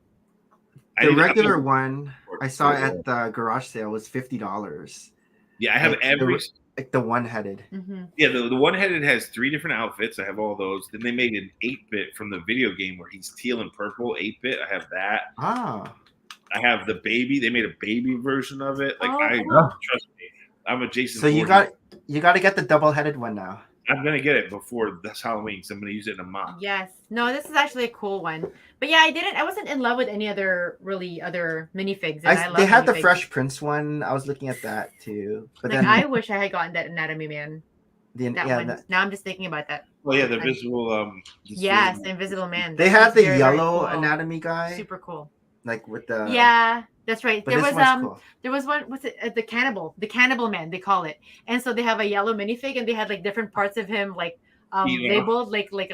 I the need to regular upload- one I saw at the garage sale was $50. Yeah, I have like the- every. Like the one-headed. Mm-hmm. Yeah, the one-headed has 3 different outfits. I have all those. Then they made an 8-bit from the video game where he's teal and purple 8-bit. I have that. Ah. I have the baby. They made a baby version of it. Like Oh, cool. trust me, I'm a Jason. So you Voorhees. got to get the double-headed one now. I'm gonna get it before this Halloween. So I'm gonna use it in a month. Yes. No, this is actually a cool one. But yeah, I wasn't in love with any other minifigs. And I love They had the minifigs. Fresh Prince one. I was looking at that too. But Like, then I wish I had gotten that Anatomy Man. That one. that- Now I'm just thinking about that. Well, yeah, the visual. Yes, the Invisible Man. they That had was the very, very yellow cool. anatomy guy, Super cool. like with the Yeah, that's right. But There this was one's cool. there was one. What's it? The cannibal man they call it. And so they have a yellow minifig, and they had like different parts of him like Yeah. labeled like when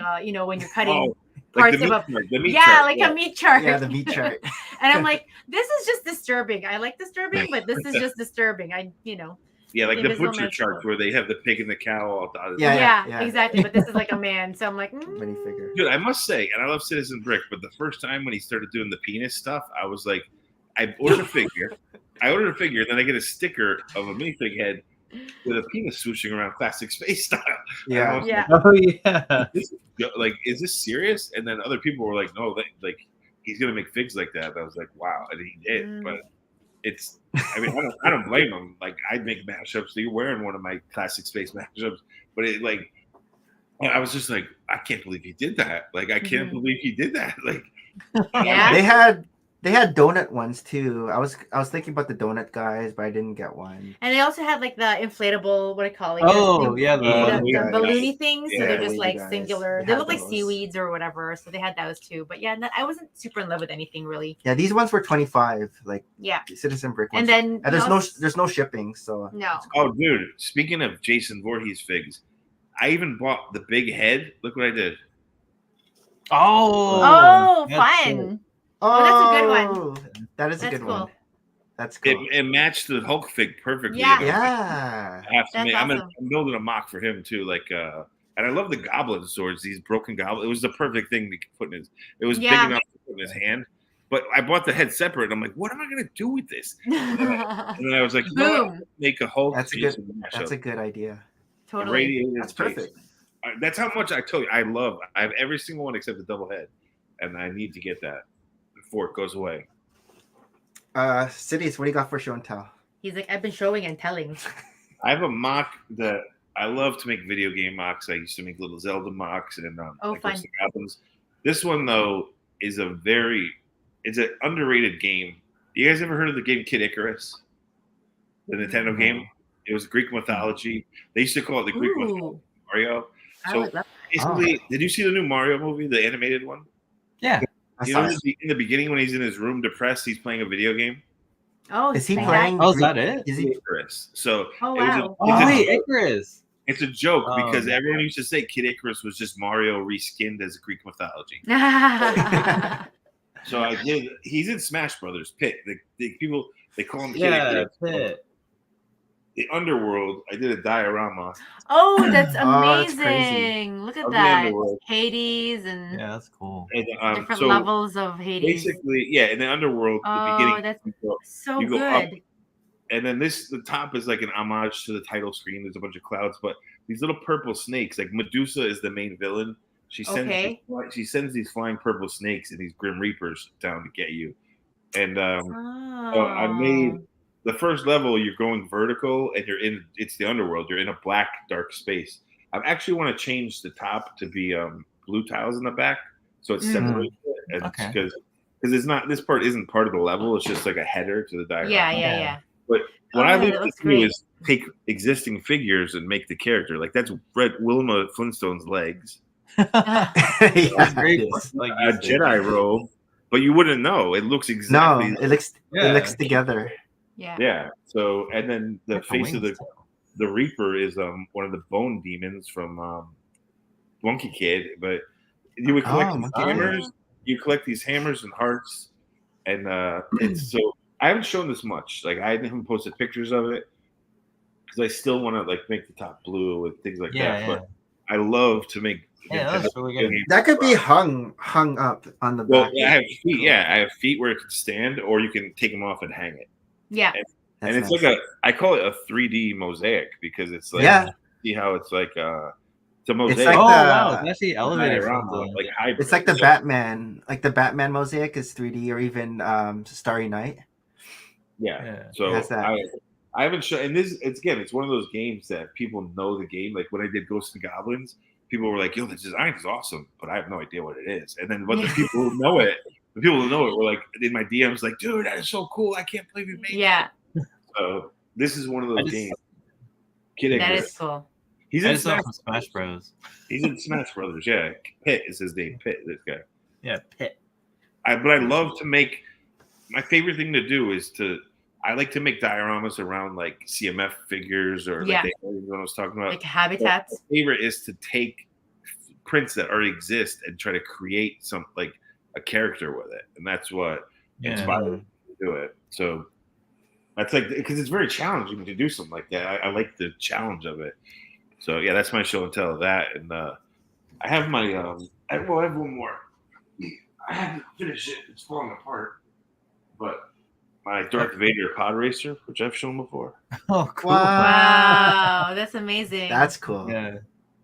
you're cutting. Oh, like the parts meat of chart. The meat Yeah, chart. like a meat chart. Yeah, the meat chart. And I'm like, this is just disturbing. I like disturbing, but this is just disturbing. Yeah, like the the Invisible butcher Man's chart cool. where they have the pig and the cow all dotted. Yeah, Yeah, exactly. But this is like a man. So I'm like, minifigure. Dude, I must say, and I love Citizen Brick, but the first time when he started doing the penis stuff, I was like, I ordered a figure. And then I get a sticker of a minifig head with a penis swooshing around classic space style. Yeah. And I was yeah. Oh yeah. is this serious? And then other people were like, no, like he's gonna make figs like that. And I was like, wow, and he did. Mm. But it's, I mean, I don't blame him. Like I'd make mashups. So you're wearing one of my classic space mashups, but it like, I was just like, I can't believe he did that. Like I can't Mhm. believe he did that. Like Yeah. They had donut ones too. I was thinking about the donut guys, but I didn't get one. And they also had like the inflatable, what do you call it? Oh, yeah, the yeah. balloony things. So Yeah, they're just wavy like guys. singular. They They had look like those. seaweeds or whatever. So they had those too. But yeah, I wasn't super in love with anything really. Yeah, these ones were 25, like Yeah. Citizen Brick ones. And then And there's no shipping, so no. oh, dude. Speaking of Jason Voorhees figs, I even bought the big head. Look what I did. Oh. Oh, that's fun. cool. Oh, that's a good one. That is a That's good cool. one. That's cool. It matched the Hulk fig perfectly. Yeah. and I was like, Yeah. I have to That's make, awesome. I'm building a mock for him too. And I love the goblin swords, these broken goblin. It was the perfect thing to put in his. It was Yeah. big enough to put in his hand. But I bought the head separate. And I'm like, what am I gonna do with this? And then I was like, you know what? Boom. Make a Hulk. That's a Jason good. mashup. That's a good idea. The Totally. radiator That's Jason. perfect. That's how much I told you. I have every single one except the double head, and I need to get that before it goes away. Sidious, what do you got for show and tell? He's like, I've been showing and telling. I have a mock that I love to make video game mocks. I used to make little Zelda mocks and Oh, like fun. Ghosts and Goblins. This one though is it's an underrated game. You guys ever heard of the game Kid Icarus? The Nintendo game? It was Greek mythology. They used to call it the Greek mythology Ooh, Mario. I So would love basically, did you see the new Mario movie, the animated one? Yeah. I You saw know, it. in the beginning when he's in his room depressed, he's playing a video game. Oh, Is he like playing? that? Oh, is that it? Is he? Icarus. So Oh, it was wow. Oh, it's, wait, a, Icarus. it's a joke Oh, because yeah. everyone used to say Kid Icarus was just Mario reskinned as Greek mythology. So I did. He's in Smash Brothers. Pit. The people they call him Kid Yeah, Icarus. Pit. The underworld. I did a diorama Oh, that's Oh, that's crazy. amazing. Look at of the that. underworld. Hades and Yeah, that's cool. And different so levels of Hades. basically, yeah, in the underworld, the Oh, beginning, that's you go, so you go up, good. and then the top is like an homage to the title screen. There's a bunch of clouds, but these little purple snakes, like Medusa is the main villain. She sends these flying purple snakes and these grim reapers down to get you. And so I made Oh. the first level. You're going vertical, and it's the underworld. You're in a black, dark space. I actually want to change the top to be blue tiles in the back, so it separates it. And Okay. because it's not, this part isn't part of the level. It's just like a header to the diagram. Yeah. But what I Oh, like that to looks do great. is take existing figures and make the character. Like that's Wilma Flintstone's legs, Yeah, Great. it is. Like a Jedi robe, but you wouldn't know. It looks No, exactly. it looks together. Yeah. Yeah. So and then the Like the face of wings, the Reaper is one of the bone demons from Monkey Kid. But you would collect these Monkey Kid. hammers. You collect these hammers and hearts, and it's so. I haven't shown this much. Like I haven't posted pictures of it because I still want to like make the top blue and things like that. But I love to make. Yeah, that's really good. That could be hung up on the Well, back. I have feet. Yeah, I have feet where it can stand, or you can take them off and hang it. Yeah. And it's like I call it a 3D mosaic because it's like see how it's like it's a mosaic. It's like wow, it's actually elevated from diorama, the like hybrid. It's like the Batman, mosaic is 3D, or even Starry Night. Yeah. So That's that. I haven't shown, and it's one of those games that people know the game. Like when I did Ghosts and Goblins, people were like, "Yo, the design is awesome," but I have no idea what it is. And then, but the people who know it, were like in my DMs, like, "Dude, that is so cool! I can't believe you made it." So this is one of those games. Kid That Icarus. is cool. He's I in just saw it from Smash Bros. He's in Smash Brothers. Yeah, Pit is his name. Pit. This guy. Yeah, Pit. But I love to make. My favorite thing to do is I like to make dioramas around like CMF figures or like the one I was talking about. Like habitats. My favorite is to take prints that already exist and try to create some like a character with it, and that's what inspired me to do it. So that's like because it's very challenging to do something like that. I like the challenge of it. So yeah, that's my show and tell of that. And I have my I have one more. I haven't finished it. It's falling apart. But my Darth Vader pod racer, which I've shown before. Oh, cool. Wow, that's amazing. That's cool. Yeah.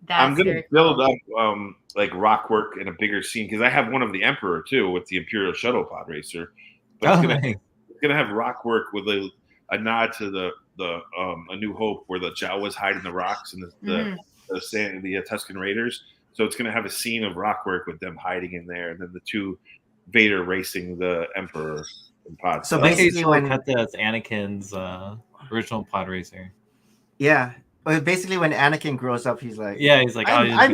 I'm gonna build up like rock work in a bigger scene because I have one of the Emperor too with the Imperial Shuttle pod racer. But it's gonna have rock work with a nod to the A New Hope where the Jawas hide in the rocks and the Tusken Raiders. So it's gonna have a scene of rock work with them hiding in there, and then the two Vader racing the Emperor in pod. So Basically, when cut that's Anakin's original pod racer. yeah, but basically when Anakin grows up, he's like, he's like, I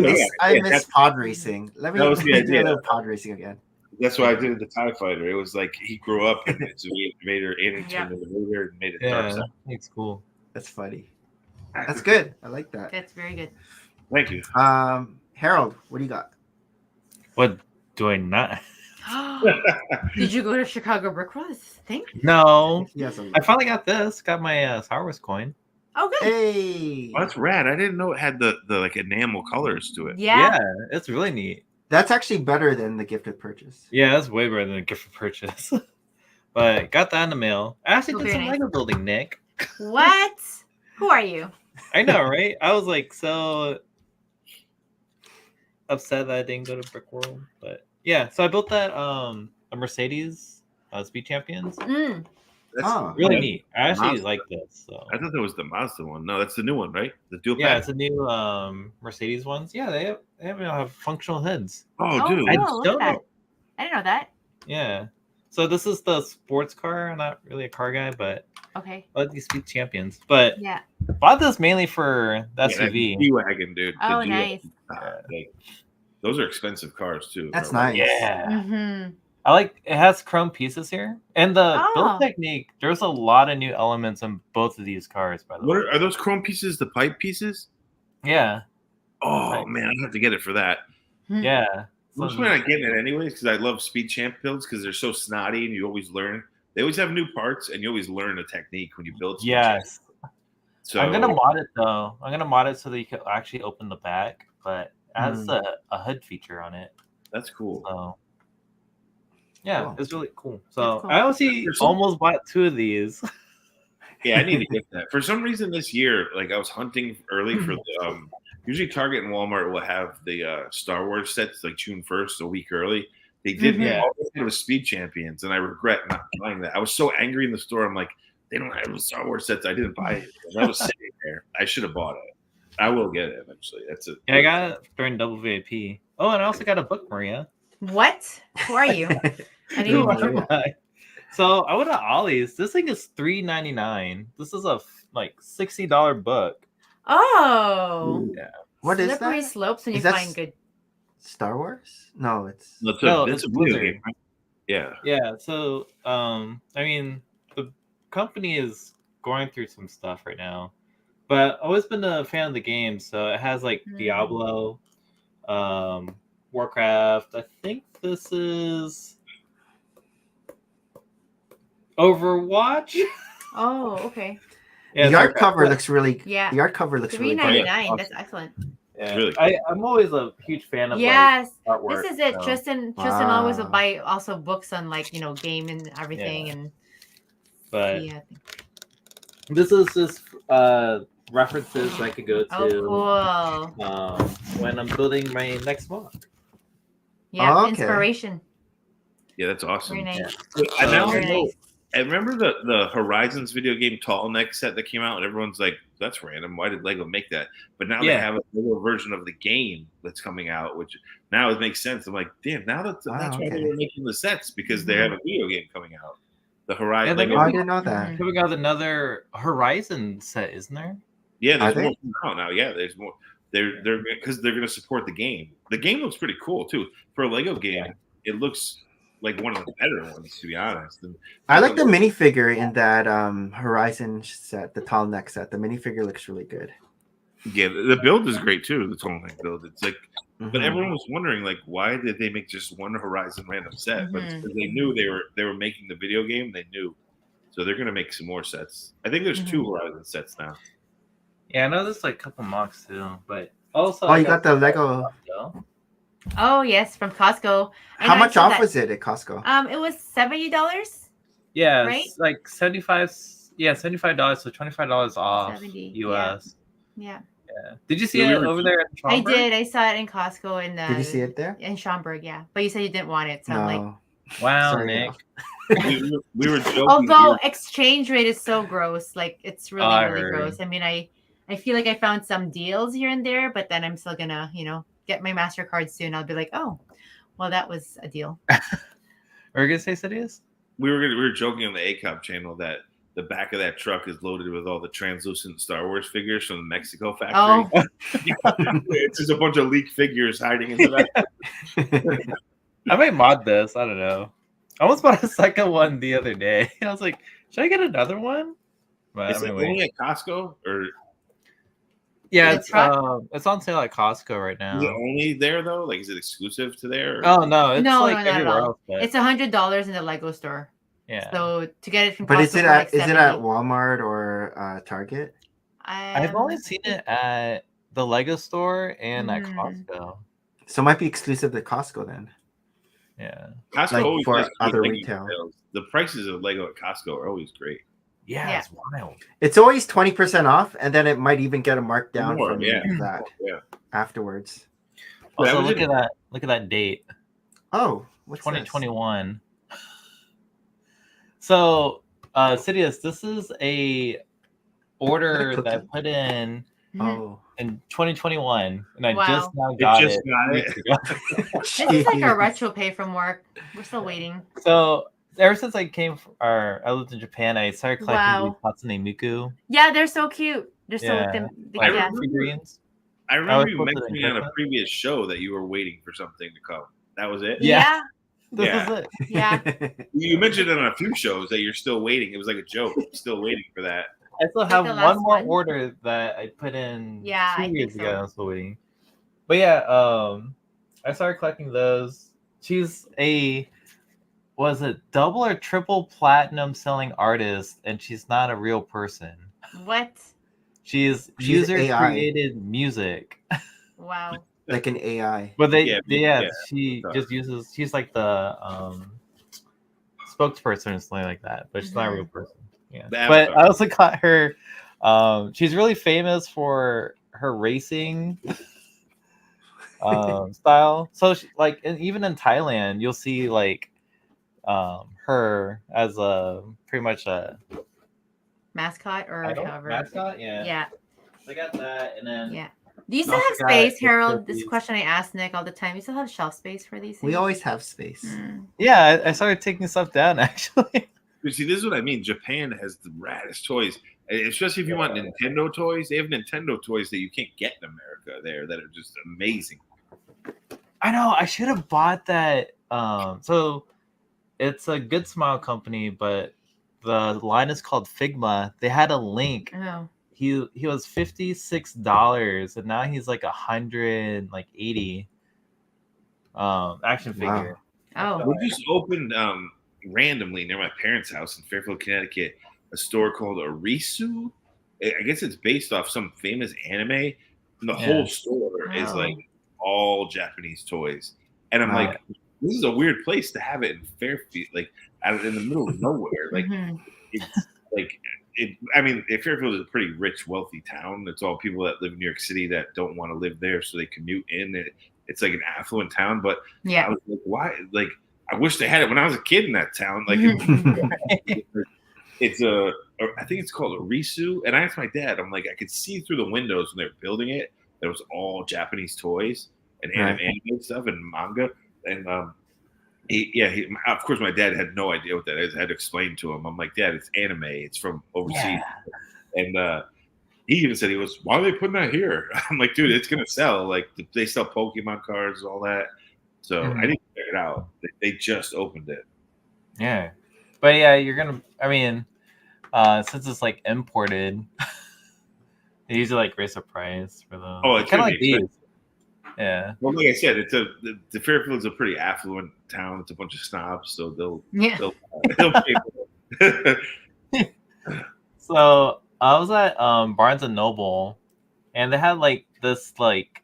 miss pod racing. Let me do a little pod racing again. That's why I did the TIE Fighter. It was like he grew up and it's Vader, Anakin turned into Vader and made it dark side. It's cool. That's funny. That's good. I like that. That's very good. Thank you. Harold, what do you got? What do I not? Did you go to Chicago Brick Roll? Thing? No, Yes. I finally got this. Got my Star Wars coin. Oh, good. Hey, Oh, that's rad. I didn't know it had the like enamel colors to it. Yeah. It's really neat. that's actually better than the gifted purchase. Yeah, that's way better than a gift for purchase. But got that in the mail. I actually Oh, did very some nice. Lego building, Nick. What? Who are you? I know, right? I was like so upset that I didn't go to Brick World, but yeah. So I built that a Mercedes Speed Champions. Mm. That's Really neat. I actually Mazda. like this. So I thought that was the Mazda one. No, that's the new one, right? The dual yeah, pack. it's a new Mercedes ones. Yeah, they have functional heads. Oh, dude. I cool. Look don't at that. know. I didn't know that. Yeah. So this is the sports car. I'm not really a car guy, but Okay. I like these Speed Champions. But Yeah. bought this mainly for the Yeah, that SUV. G-Wagon, dude. The Oh, G-Wagon. nice. Like, those are expensive cars too. That's bro. nice. Yeah. Mm-hmm. I like it has chrome pieces here. And the Oh. build technique, there's a lot of new elements in both of these cars, by the What way. are those chrome pieces? The pipe pieces? Yeah. Oh Right. man, I have to get it for that. Yeah. I'm just planning on getting it anyways because I love Speed Champ builds because they're so snotty and you always learn. They always have new parts and you always learn a technique when you build. Speed Yes. Champ. So I'm gonna mod it though. I'm gonna mod it so that you can actually open the back, but it has a hood feature on it. that's cool. So yeah, Cool. it's really cool. So cool. I actually There's some- almost bought 2 of these. Yeah, I need to get that. For some reason this year, like I was hunting early for the usually Target and Walmart will have the Star Wars sets like June 1st, a week early. They did Mhm. all they did was Speed Champions, and I regret not buying that. I was so angry in the store. I'm like, they don't have the Star Wars sets. I didn't buy it. And that was sitting there. I should have bought it. I will get it eventually. That's it. Yeah, I got it during double VIP. Oh, and I also got a book, Maria. What? Who are you? I need Who to am I? So I went to Ollie's. This thing is $3.99. This is a like $60 book. Oh. Yeah. What is Slippery that? slopes when you Is that find good. Star Wars? No, it's It's No, it's it's a video Blizzard. game. Right? Yeah. Yeah. So I mean, the company is going through some stuff right now, but I've always been a fan of the game. So it has like Diablo, Warcraft. I think this is Overwatch. Oh, okay. Yeah, the it's art Warcraft. cover looks really. Yeah. The art cover looks really $3.99. good. That's excellent. Yeah. Really I'm always a huge fan of Yes. like artwork. This is it. so- Tristan always will Wow. buy also books on like, game and everything. Yeah. And But yeah. this is just references I could go to Oh, cool. when I'm building my next vlog. Yeah. Oh, okay. Inspiration. Yeah, that's awesome. Very nice. I now Very know. nice. I remember the Horizons video game Tall Neck set that came out, and everyone's like, "That's random. Why did Lego make that?" But now they Yeah. have a little version of the game that's coming out, which now it makes sense. I'm like, "Damn, now that's why okay. they were making the sets because they have a video game coming out." The Horizon, Yeah, Lego, Oh, I didn't know that. Mhm. We got another Horizon set, isn't there? yeah, there's Are they? more coming out now. Yeah, there's more. They're because they're going to support the game. The game looks pretty cool too for a Lego game. Yeah. It looks like one of the better ones, to be honest. And I like the minifigure in that Horizon set, the tall neck set. The minifigure looks really good. yeah, the build is great too. The Tall Neck build. It's like. But Mhm. everyone was wondering, like, why did they make just one Horizon random set? But it's Mhm. because they knew they were making the video game. They knew, so they're gonna make some more sets. I think there's 2 Horizon sets now. Yeah, I know there's like a couple mocks too, but also Oh, you got the Lego. Oh, yes. From Costco. I How know I much saw off that. was it at Costco? It was $70. Yeah, Right? it's like 75. Yeah, $75, so $25 off 70, US. Yeah. Yeah. Did you see Yeah, we it were- over there in I Schaumburg? did. I saw it in Costco in Did you see it there? in Schaumburg, yeah. But you said you didn't want it, so I'm like, No. Wow, Sorry, Nick. We were joking. although exchange rate is so gross, like it's really I really heard. gross. I mean, I feel like I found some deals here and there, but then I'm still gonna get my MasterCard soon. I'll be like, oh, well, that was a deal. Were you gonna say Sidious? we were joking on the ACOP channel that the back of that truck is loaded with all the translucent Star Wars figures from the Mexico factory. Oh, It's just a bunch of leaked figures hiding in the back. I might mod this. I don't know. I almost bought a second one the other day. I was like, should I get another one? But Is I'm it gonna wait. only at Costco or? Yeah, The truck? it's on sale at Costco right now. Is it only there though? Like, is it exclusive to there? Or Oh no, it's No, like no, not at everywhere all. else. But It's $100 in the Lego store. yeah, So to get it from But Costco is it for at like 70. Walmart or Target? I've only seen it at the Lego store and at Mhm. Costco. So it might be exclusive to Costco then. Yeah, Costco Like always for has good other Lego retail. sales. The prices of Lego at Costco are always great. yeah, it's wild. It's always 20% off, and then it might even get a markdown More, from yeah. that Yeah. afterwards. Also, was look in- at that date, Oh, what's 2021. So, Sidious, this is a order cookie? that I put in this? Oh, in 2021, and I Wow. just now got just it. got it. weeks ago. This is like a jeez. retro pay from work. We're still waiting. So ever since I I lived in Japan, I started collecting Wow. these Hatsune Miku. Yeah, they're so cute. They're so Yeah. I yeah. remember- figurines. I was remember you supposed to mentioning on a Christmas. previous show that you were waiting for something to come. That was it? Yeah. Yeah. This Yeah. is it. Yeah. You mentioned it on a few shows that you're still waiting. It was like a joke. Still waiting for that. I still Like have the one last more one? order that I put in Yeah, I 2 years think ago. so. I'm still waiting. But yeah, I started collecting those. She's was it double or triple platinum selling artist, and she's not a real person. What? She's She's user AI. created music. Wow. Like an AI. But Yeah, she sorry. just uses. She's like the spokesperson or something like that, but she's not a real person. Yeah, The but avatar. I also got her. She's really famous for her racing style. So she, like, and even in Thailand, you'll see like her as a pretty much a Mascot or idol, however. mascot. Yeah, Yeah. I got that, and then Yeah. Do you still Also have got space, the Harold? This cookies. question I ask Nick all the time. You still have shelf space for these things? We always have space. Mm. yeah, I started taking stuff down actually. But see, this is what I mean. Japan has the raddest toys, and especially if you want Nintendo toys. They have Nintendo toys that you can't get in America there that are just amazing. I know. I should have bought that. So it's a Good Smile company, but the line is called Figma. They had a link. Oh. He was $56, and now he's like $180. Action figure. Oh. We just opened randomly near my parents' house in Fairfield, Connecticut, a store called Arisu. I guess it's based off some famous anime, and the whole store is Oh. like all Japanese toys. And I'm Wow. like, this is a weird place to have it in Fairfield, like out in the middle of nowhere. Like Mhm. it's like it. I mean, Fairfield is a pretty rich, wealthy town. It's all people that live in New York City that don't want to live there, so they commute in. It's like an affluent town, but I Yeah. was like, why? Like, I wish they had it when I was a kid in that town. Like, it's I think it's called Arisu. And I asked my dad, I'm like, I could see through the windows when they were building it. There was all Japanese toys and anime stuff and manga. And of course, my dad had no idea what that is. I had to explain to him. I'm like, Dad, it's anime. It's from overseas. And he even said, why are they putting that here? I'm like, dude, it's gonna sell. Like, they sell Pokemon cards and all that. So I need to check it out. They just opened it. Yeah, but yeah, you're gonna. I mean, since it's like imported, they usually like raise the price for those. Oh, it's kind of gonna like be these. Yeah. Well, like I said, the Fairfield's a pretty affluent town. It's a bunch of snobs, so they'll pay. So I was at Barnes and Noble, and they had like this like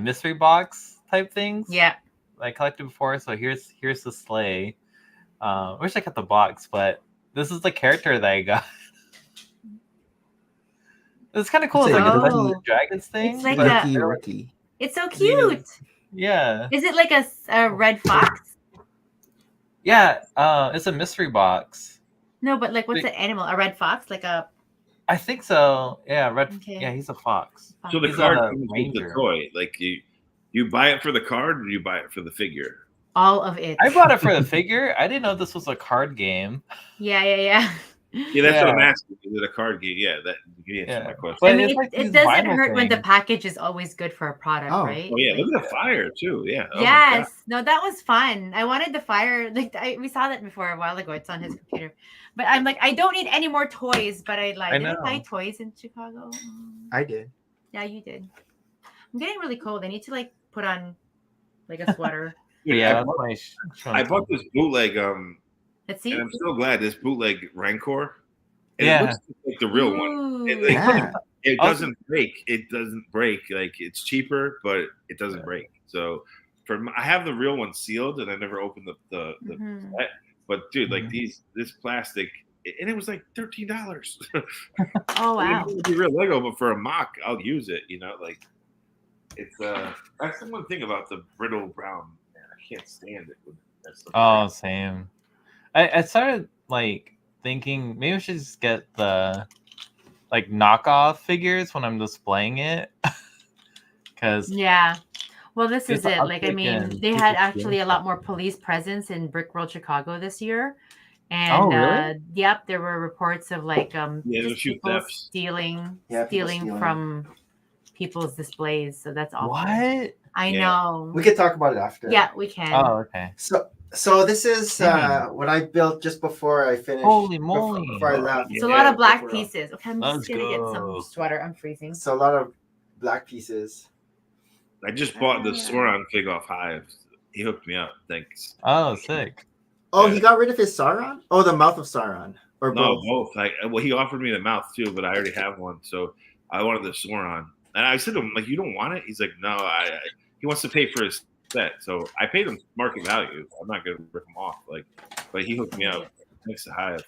mystery box type things. Yeah. I collected before. So here's the sleigh. Wish I got the box, but this is the character that I got. It's kind of cool. It's like a Dungeons & Dragons thing. It's like but Rookie. It's so cute. Yeah. Is it like a red fox? Yeah. It's a mystery box. No, but like what's the animal? A red fox? Like a I think so. Yeah, red. Okay. Yeah, he's a fox. So the He's card a comes with the ranger. toy. Like you buy it for the card, or you buy it for the figure. all of it. I bought it for the figure. I didn't know this was a card game. Yeah. Yeah, that's what I'm asking. Is it a card game? Yeah, that you answer my question. But I mean, it's like it these doesn't vinyl hurt when the things. package is always good for a product, Oh. right? Oh yeah, Like- look at the fire too. Yeah. Oh my God. Yes. No, that was fun. I wanted the fire. Like we saw that before a while ago. It's on his computer. But I'm like, I don't need any more toys. But I I did I buy know. toys in Chicago? I did. Yeah, you did. I'm getting really cold. I need to like put on like a sweater. Dude, Yeah, I that's bought, my I bought this bootleg, Let's see. and I'm so glad this bootleg Rancor. And Yeah. it looks like the real one. Ooh. It Also- doesn't break. It doesn't break. Like it's cheaper, but it doesn't break. So I have the real one sealed, and I never opened the Mhm. set. But dude, like Mhm. this plastic, and it was like $13. Oh wow. It would be real Lego, but for a mock, I'll use it. You know, like it's that's the one thing about the brittle brown. Man, I can't stand it. That's the Oh, same. I started like thinking maybe I should just get the like knockoff figures when I'm displaying it. Because Yeah. Well, this There's is an it. Like, I uptick mean, in they people had actually stealing a lot stuff. more police presence in Brick World Chicago this year. Oh, And really? yep, there were reports of like Yeah, there's a just few people thefts. stealing Yeah, people stealing. from people's displays. So that's awful. What? I Yeah. know. We could talk about it after. Yeah, we can. Oh, okay. So this is Dang. what I built just before I finished. Holy moly. Before I left. It's a lot of black World. pieces. Okay, I'm Let's just gonna get some go. sweater. I'm freezing. So a lot of black pieces. I just bought the Sauron fig off Hives. He hooked me up. Thanks. Oh, sick. Oh, Yeah. he got rid of his Sauron? Oh, the mouth of Sauron. Or No, both. both. Well, he offered me the mouth too, but I already have one, so I wanted the Sauron. And I said to him, like, you don't want it? He's like, no. He wants to pay for his set, so I paid him market value. I'm not gonna rip him off, like, but he hooked me up. Thanks to Hive.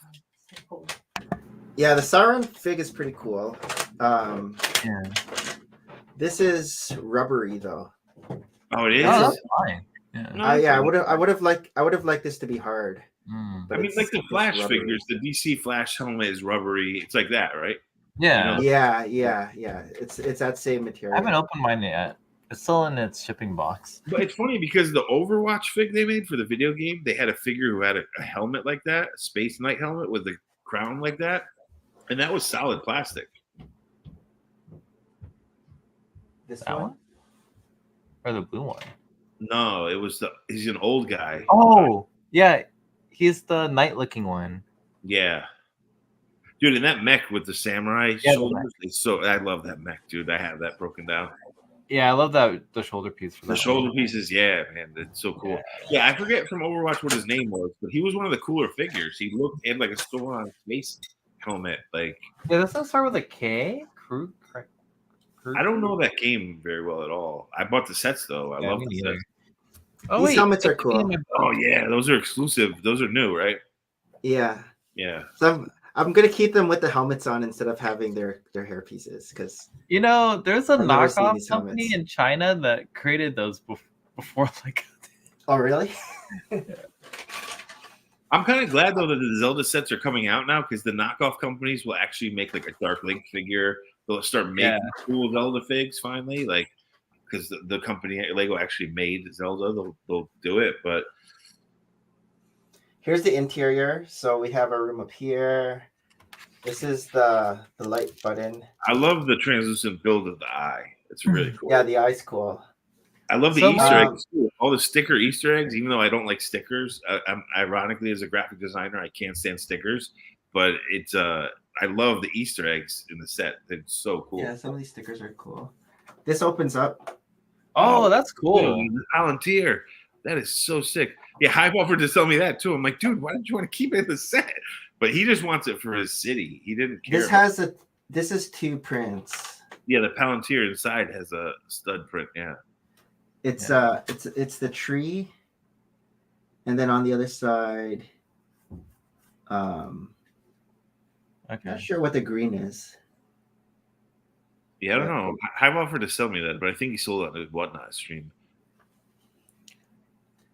Yeah, the Sauron fig is pretty cool. Yeah. This is rubbery though. Oh, it is. Oh, that's fine. Yeah. Yeah, I would have liked this to be hard. Mm. I mean, like the it's Flash rubbery. figures, the DC Flash helmet is rubbery. It's like that, right? Yeah. Yeah. It's that same I material. haven't opened mine yet. It's still in its shipping box. But it's funny because the Overwatch fig they made for the video game, they had a figure who had a helmet like that, a Space Knight helmet with a crown like that, and that was solid plastic. This That one? Or the blue one? No, it was he's an old guy. Oh, yeah. He's the night-looking one. Yeah. Dude, and that mech with the samurai Yeah, the shoulders, I love that mech, dude. I have that broken down. Yeah, I love that the shoulder piece for The that shoulder one. pieces, yeah, man, it's so cool. Yeah, I forget from Overwatch what his name was, but he was one of the cooler figures. He had like a Sauron space helmet. Like, Yeah, doesn't it start with a K? Crew? I don't know that game very well at all. I bought the sets though. I love me the neither. sets. Oh, These helmets are cool. Oh yeah, those are exclusive. Those are new, right? Yeah. Yeah. So I'm gonna keep them with the helmets on instead of having their hair pieces because You know, there's a I've never seen knockoff these company helmets. in China that created those before like oh really? I'm kind of glad though that the Zelda sets are coming out now because the knockoff companies will actually make like a Dark Link figure. They'll start making cool Zelda figs finally, like because the company Lego actually made Zelda. They'll do it, but Here's the interior. So we have a room up here. This is the light button. I love the translucent build of the eye. It's really cool. Yeah, the eye's cool. I love the So, Easter eggs too. All the sticker Easter eggs, even though I don't like stickers. I'm ironically, as a graphic designer, I can't stand stickers, but it's I love the Easter eggs in the set. They're so cool. Yeah, some of these stickers are cool. This opens up. Oh, that's cool. Dude, the Palantir. That is so sick. Yeah, Hive offered to sell me that too. I'm like, dude, why did you want to keep it in the set? But he just wants it for his city. He didn't care. This is 2 prints. Yeah, the Palantir inside has a stud print. Yeah. It's the tree, and then on the other side, Okay. not sure what the green is. Yeah, I don't know. Hive offered to sell me that, but I think he sold it on his Whatnot stream.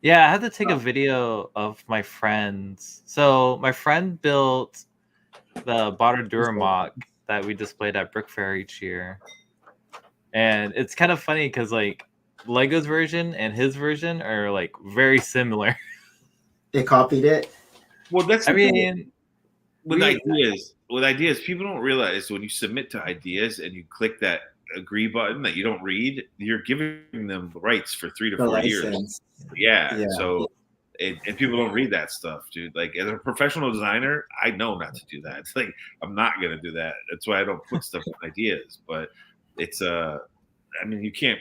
Yeah, I had to take a video of my friends. So my friend built the Botadura mock that we displayed at Brick Fair each year. And it's kind of funny because like Lego's version and his version are like very similar. They copied it. Well, that's I the thing mean, with ideas, people don't realize when you submit to ideas and you click that agree button that you don't read, you're giving them rights for 3 to 4 years. License. Yeah. So, and people don't read that stuff, dude. Like as a professional designer, I know not to do that. It's like I'm not gonna do that. That's why I don't put stuff in ideas. But it's I mean, you can't.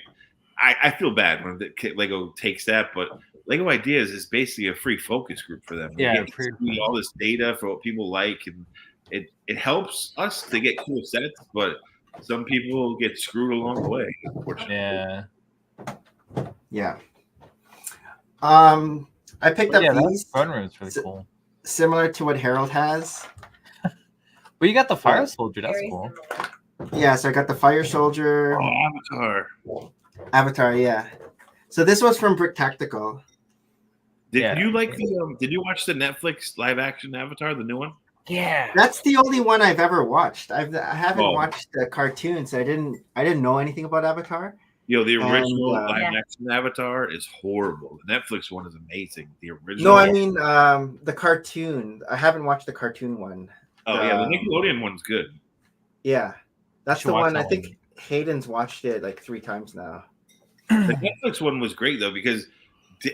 I feel bad when Lego takes that, but Lego Ideas is basically a free focus group for them. Yeah, They get to see all this data for what people like, and it helps us to get cool sets, but some people get screwed along the way, unfortunately. Yeah. Yeah. I picked up these. That room is really cool. Similar to what Harold has. But you got the Fire Soldier. That's cool. Yeah, so I got the Fire Soldier. Oh, Avatar, yeah. So this was from Brick Tactical. Did you like the? Did you watch the Netflix live action Avatar, the new one? Yeah, that's the only one I've ever watched. I haven't watched the cartoons. I didn't know anything about Avatar. Yo, the original live action Avatar is horrible. The Netflix one is amazing. The original. No, I mean the cartoon. I haven't watched the cartoon one. Oh yeah, the Nickelodeon one's good. Yeah, that's the one. I think Hayden's watched it like 3 times now. The Netflix one was great though because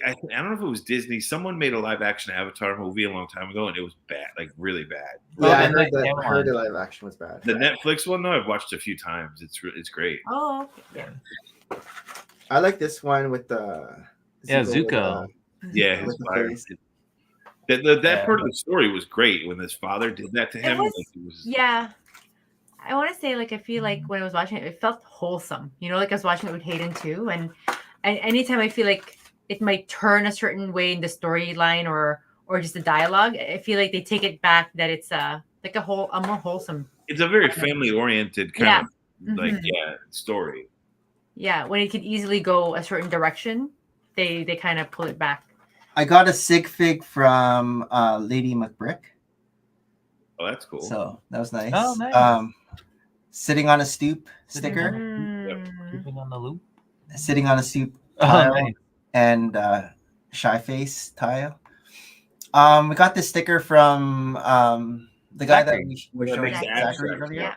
I don't know if it was Disney. Someone made a live action Avatar movie a long time ago, and it was bad, like really bad. Yeah, I heard the live action was bad. The Netflix one though, I've watched a few times. It's great. Oh, yeah. I like this one with the Zuko. Yeah, his fire. That part of the story was great when his father did that to him. Yeah. I want to say, like, I feel like when I was watching it, it felt wholesome. You know, like I was watching it with Hayden too. And anytime I feel like it might turn a certain way in the storyline or just the dialogue, I feel like they take it back that it's like a more wholesome. It's a very family oriented kind of story. Yeah, when it could easily go a certain direction, they kind of pull it back. I got a sig fig from Lady McBrick. Oh, that's cool. So that was nice. Oh, nice. Sitting on a stoop sticker. Keeping on the loop. Sitting on a stoop tile nice. And shy face tile. We got this sticker from the guy that we were showing Zachary earlier.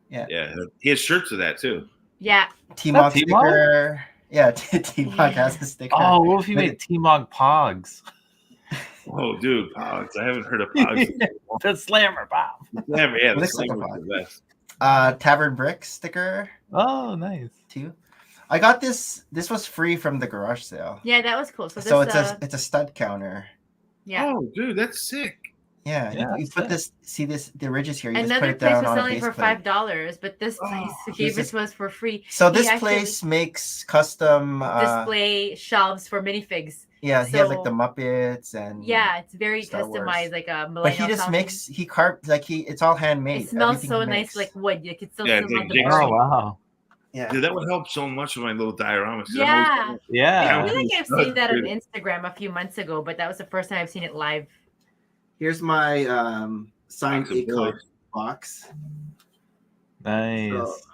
Yeah. He has shirts of that too. Yeah. T-Mog sticker. Yeah, T-Mog has a sticker. Oh, what if you made T-Mog Pogs? Oh, dude, Pogs. I haven't heard of Pogs. The Slammer Bob. Yeah, the Slammer is the best. Tavern Brick sticker. Oh, nice. Too. I got this. This was free from the garage sale. Yeah, that was cool. So it's a stud counter. Yeah. Oh, dude, that's sick. Yeah, you put this. See this? The ridges here. You Another just put it place down was on selling for plate. $5, but this place gave us was for free. So this place makes custom display shelves for minifigs. Yeah, he has like the Muppets and it's very customized, like a millennial. But he just makes carved like it's all handmade. It smells so nice, like wood. You can still smell the oh wow. Yeah, dude, that would help so much with my little dioramas. Yeah. Yeah. I feel like I've seen that on Instagram a few months ago, but that was the first time I've seen it live. Here's my signed A-card box. Nice.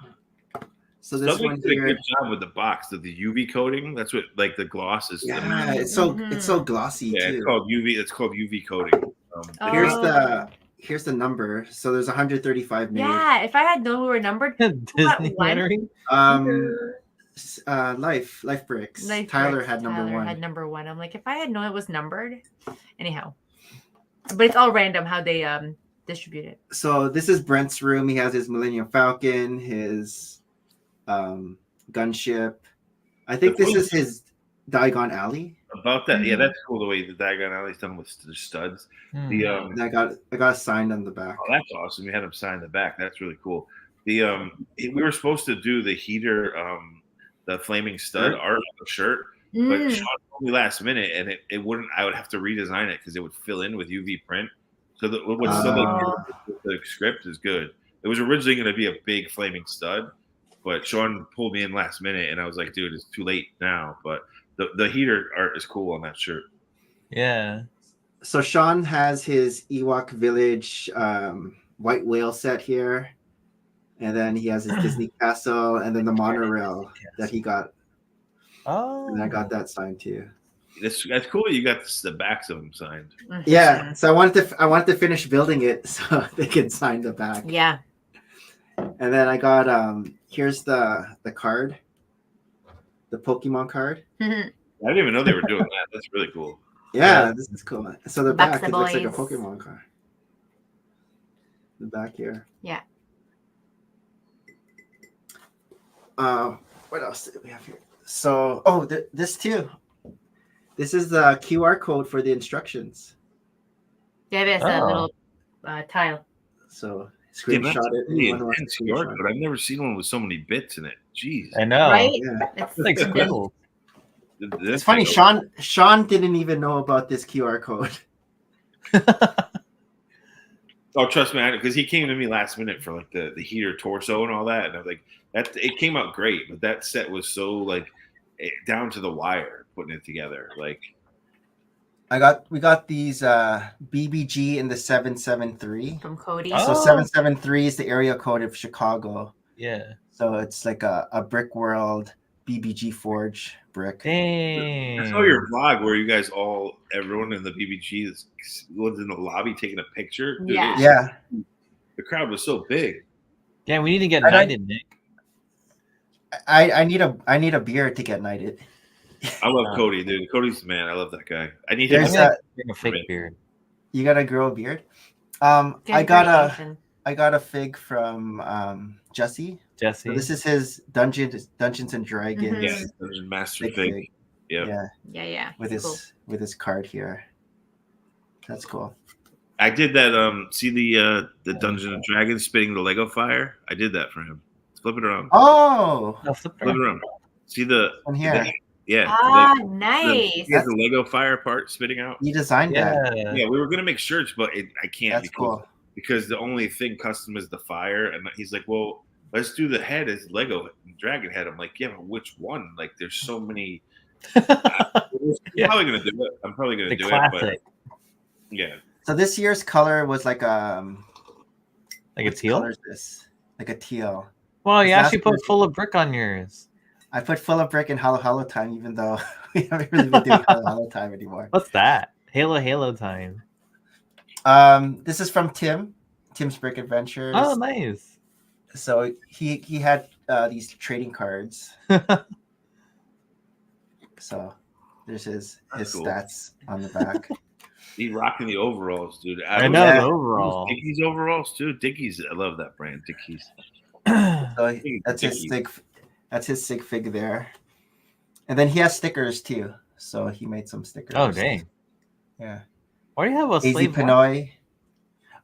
So this one did here, a good job with the box, the UV coating. That's what like the gloss is. Yeah, it's so glossy. Yeah, too. it's called UV. It's called UV coating. Here's the number. So there's 135 made. Yeah, if I had known we were numbered, Disney lettering. Life Bricks. Tyler had number one. I'm like, if I had known it was numbered, anyhow. But it's all random how they distribute it. So this is Brent's room. He has his Millennium Falcon, his gunship. I think this is his Diagon Alley. About that, yeah, that's cool. The way the Diagon Alley's done with the studs. I got signed on the back. Oh, that's awesome! You had him sign the back. That's really cool. We were supposed to do the heater, the flaming stud art on the shirt, but Sean told me last minute, and it wouldn't. I would have to redesign it because it would fill in with UV print. So the script is good. It was originally going to be a big flaming stud, but Sean pulled me in last minute, and I was like, dude, it's too late now. But the heater art is cool on that shirt. Yeah. So Sean has his Ewok Village white whale set here. And then he has his Disney Castle and then the monorail that he got. Oh. And I got that signed too. That's cool. You got the backs of them signed. Yeah. So I wanted to finish building it so they can sign the back. Yeah. And then I got here's the card. The Pokemon card. I didn't even know they were doing that. That's really cool. Yeah, this is cool. So the back, it looks boys. like a Pokemon card. The back here. Yeah. What else do we have here? So, this too. This is the QR code for the instructions. Yeah, there's a little tile. So screenshot it. Anyone wants to QR screenshot. code. I've never seen one with so many bits in it. Jeez. I know. Right? Yeah. It's It's like scribble. It's funny. Sean didn't even know about this QR code. Oh, trust me, because he came to me last minute for like the heater torso and all that, and I was like, that it came out great, but that set was so like down to the wire putting it together. Like, we got these BBG in the 773 from Cody. So 773 is the area code of Chicago. Yeah. So it's like a brick world BBG Forge brick. Dang. I saw your vlog where you guys everyone in the BBG was in the lobby taking a picture. Dude, Yeah. the crowd was so big. Yeah, we need to get knighted, Nick. I need a beard to get knighted. I love Cody, dude. Cody's the man. I love that guy. I need There's him. Bring a fake beard. You gotta grow a beard. I got a fig from Jesse. So this is his Dungeons and Dragons. Yeah, Dungeon Master fig. Yeah. With his card here. That's cool. I did that. See the Dungeon and Dragons spitting the Lego fire. I did that for him. Flip it around. Oh, flip it around. See the one here. Nice. He has the Lego fire part spitting out. You designed that. Yeah, we were gonna make shirts, but I can't. That's cool. Because the only thing custom is the fire, and he's like, "Well, let's do the head as Lego dragon head." I'm like, "Yeah, but which one? Like, there's so many." I'm probably gonna do it. I'm probably gonna do classic. it, but yeah. So this year's color was like a teal. Color is this? Like a teal. Well, you actually put full of brick on yours. I put full of brick in Halo time, even though we haven't really been doing Halo time anymore. What's that? Halo time. This is from Tim's Brick Adventures. Oh, nice. So he had these trading cards. So there's his cool. stats on the back. He's rocking the overalls, dude. I know the overall. Dickies overalls too. Dickies, I love that brand. Dickies. So that's his sig. That's his sig fig there. And then he has stickers too. So he made some stickers. Oh dang. Yeah. Why do you have a Easy slave Pinoy.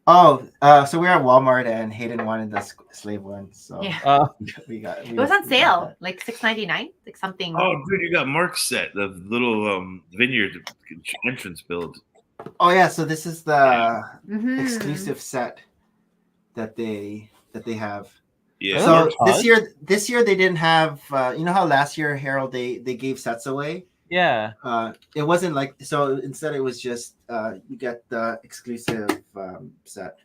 So we were at Walmart and Hayden wanted the slave one. So we got it was on sale, like $6.99, like something. Oh, dude, you got Mark's set, the little vineyard entrance build. Oh yeah, so this is the exclusive set that they have. Yeah. So this year they didn't have. You know how last year, Harold, they gave sets away. Yeah. It wasn't like so. Instead, it was just you get the exclusive set.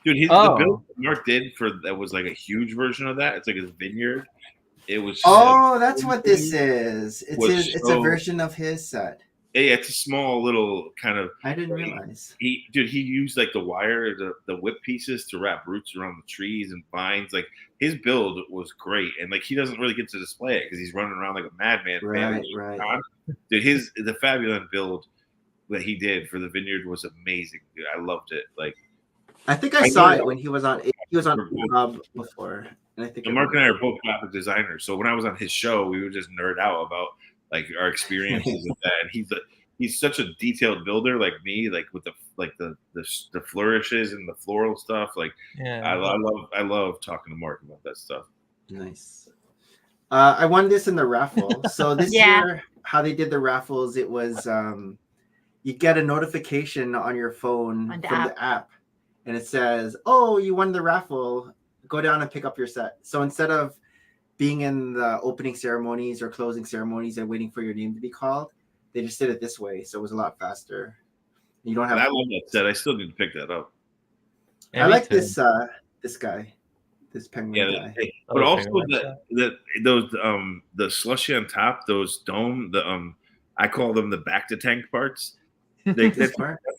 Dude, the build Mark did that was like a huge version of that. It's like his vineyard. It was. That's what this is. It's a version of his set. Yeah, it's a small little kind of. I didn't realize. He used like the wire, the whip pieces to wrap roots around the trees and vines. Like his build was great, and like he doesn't really get to display it because he's running around like a madman. Right. Dude, the Fabulent build that he did for the vineyard was amazing. Dude, I loved it. Like, I think I saw it when he was on Hub before, and I think Mark and I are both graphic designers. So when I was on his show, we would just nerd out about like our experiences with that. And he's such a detailed builder like me, like with the flourishes and the floral stuff. Like, I love talking to Mark about that stuff. Nice. I won this in the raffle. So this year, how they did the raffles, it was you get a notification on your phone from the app, and it says, "Oh, you won the raffle. Go down and pick up your set." So instead of being in the opening ceremonies or closing ceremonies and waiting for your name to be called, they just did it this way, so it was a lot faster. You don't have. I love that set. I still need to pick that up. I like this guy, this penguin guy. But also the slushy on top, those dome, I call them the back to tank parts. That's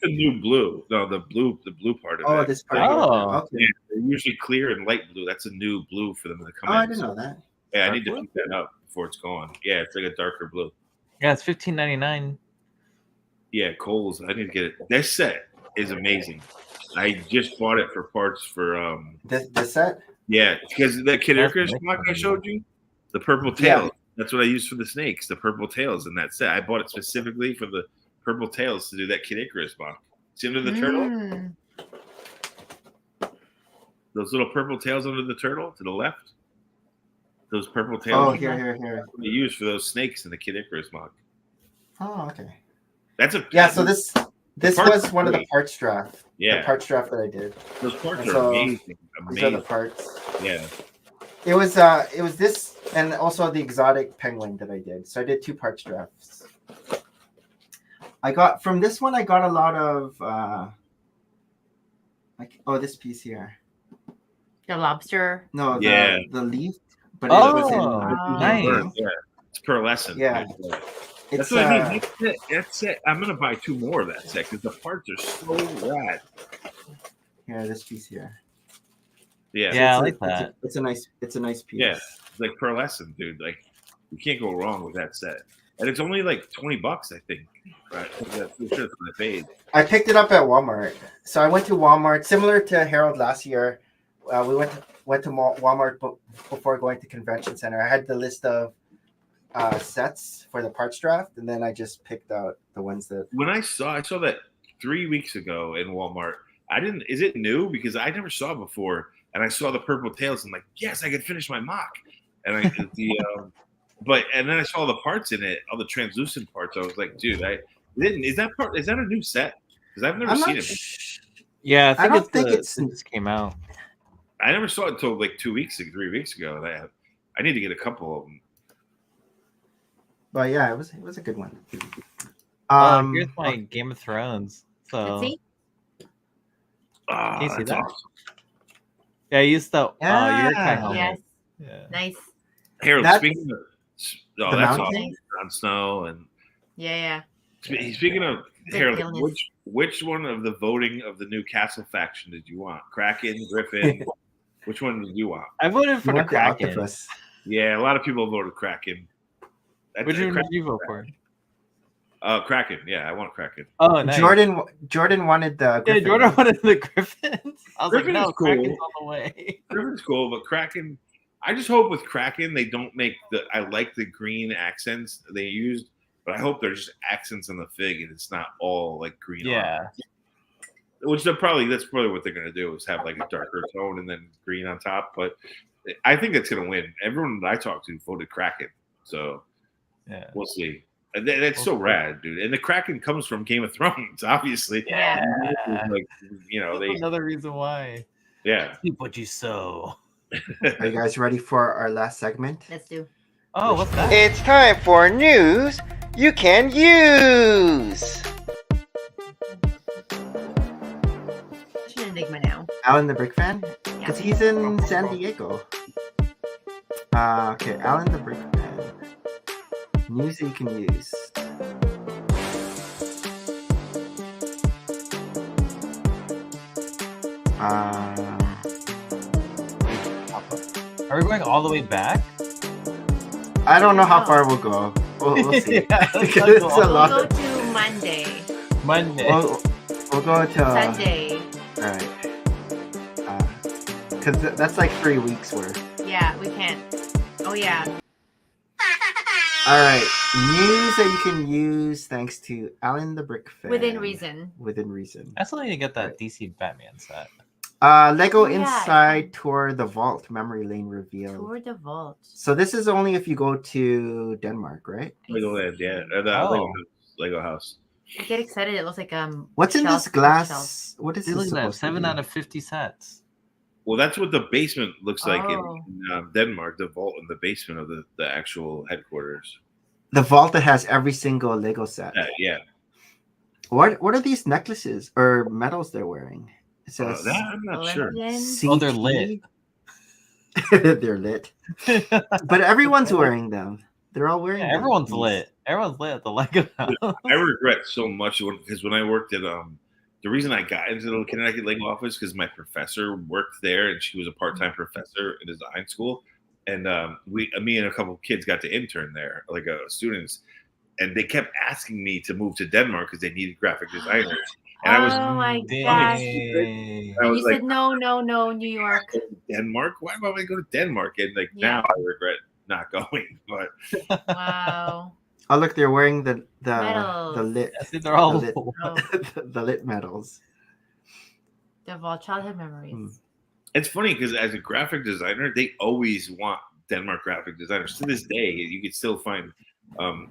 a new blue. No, the blue part of it. This part. Okay. Yeah, they're usually clear and light blue. That's a new blue for them to come in. I didn't know that. Yeah, I need to pick that up before it's gone. Yeah, it's like a darker blue. Yeah, it's $15.99. Yeah, Kohl's. I need to get it. This set is amazing. I just bought it for parts for this set. Yeah, because the Kid Icarus block I showed you, The purple Yeah. tails. That's what I used for the snakes. The purple tails in that set. I bought it specifically for the purple tails to do that Kid Icarus mock. See under the turtle? Mm. Those little purple tails under the turtle to the left. Those purple tails. Oh, Okay. here. That's what I used for those snakes in the Kid Icarus mock. Oh, okay. That's a Yeah, so this parts was one of the great. parts draft. Yeah. The parts draft that I did. Those parts And are so amazing. These are the Amazing. parts. Yeah. It was this and also the exotic penguin that I did. So I did 2 parts drafts. I got from this one I got a lot of this piece here. The lobster. No, Yeah. the leaf, but Oh, it was in nice. Yeah. It's pearlescent. Yeah. That's It's what I mean. That's it. I'm gonna buy 2 more of that set because the parts are so rad. here, this piece here. Yeah. Yeah, I It's like that. It's a nice piece. Yeah. It's like pearlescent, dude. Like you can't go wrong with that set. And it's only like $20, I think. Right? That's for sure it's what I paid. I picked it up at Walmart. So I went to Walmart, similar to Harold last year. We went to Walmart before going to Convention Center. I had the list of sets for the parts draft, and then I just picked out the ones that. When I saw that 3 weeks ago in Walmart. Is it new? Because I never saw it before. And I saw the purple tails. And I'm like, yes, I could finish my mock. And and then I saw the parts in it, all the translucent parts. I was like, dude, is that a new set? Because I've never seen it. Yeah, I don't think it just came out. I never saw it until like 3 weeks ago. And I need to get a couple of them. But yeah, it was a good one. Here's my Game of Thrones. So Let's see. Ah, Can you see that's that? awesome. yeah, I used the Yeah. Yurkai helmet. Yes. Yeah. Nice. Harold, That's- speaking of, the that's mountain? awesome. Jon Snow and Yeah. speaking of The Harold, aliens. which one of the voting of the new castle faction did you want? Kraken, Griffin? Which one did you want? I voted for You the want the Kraken. octopus. Yeah, a lot of people voted Kraken. Which one did you vote for? Kraken. Yeah, I want Kraken. Oh, nice. Jordan wanted the Yeah, Griffin. Jordan wanted the Griffins. I was Griffin like, no, is cool. Kraken's on the way. Griffin's cool, but Kraken. I just hope with Kraken they don't make I like the green accents they used, but I hope they're just accents on the fig and it's not all like green. Yeah. Which that's probably what they're gonna do is have like a darker tone and then green on top. But I think that's gonna win. Everyone that I talked to voted Kraken, so Yeah. we'll see. And that's so rad, dude. And the Kraken comes from Game of Thrones, obviously. Yeah. Like That's another reason why. yeah. Keep what you sow. Are you guys ready for our last segment? Let's do. Oh, what's that? It's time for news you can use. Such an enigma now. Alan the Brick fan? Yeah. Because he's in San Diego. Okay, Alan the Brick fan. News that you can use. Are we going all the way back? I don't know how far we'll go. We'll see. Yeah, let's Because not it's go a all the lot. We'll go to Monday, Monday. We'll go to Sunday. All right. Because that's like 3 weeks worth. Yeah, we can't. Oh yeah. All right. News that you can use thanks to Alan the Brick fan. Within reason. Within reason. I still need to get that DC Batman set. Lego Oh, yeah. Inside Tour the Vault Memory Lane revealed. Tour de Vault. So this is only if you go to Denmark, right? Legoland, yeah. Lego House. I get excited. It looks like What's in shells, this shells. glass? What is Dude, this look at that. supposed to 7 be? out of 50 sets. Well, that's what the basement looks like Oh. in Denmark. The vault in the basement of the actual headquarters. The vault that has every single Lego set. Yeah. What are these necklaces or medals they're wearing? It says That I'm not sure. Olympian. Oh, they're CT. lit. They're lit. But everyone's wearing them. They're all wearing Yeah, them. everyone's lit. Everyone's lit at the Lego house. I regret so much because when I worked at the reason I got into the Connecticut Lego office because my professor worked there and she was a part-time professor in design school, and me and a couple of kids got to intern there, like students, and they kept asking me to move to Denmark because they needed graphic designers, and I was Oh my Dang. gosh. I And was you said no, New York. Denmark? Why would I go to Denmark? And Yeah. now I regret not going. But Wow. Oh, look, they're wearing the Medals. lit I see they're all. lit. Oh, the lit medals. of all childhood memories. it's funny because as a graphic designer, they always want Denmark graphic designers. To this day, you can still find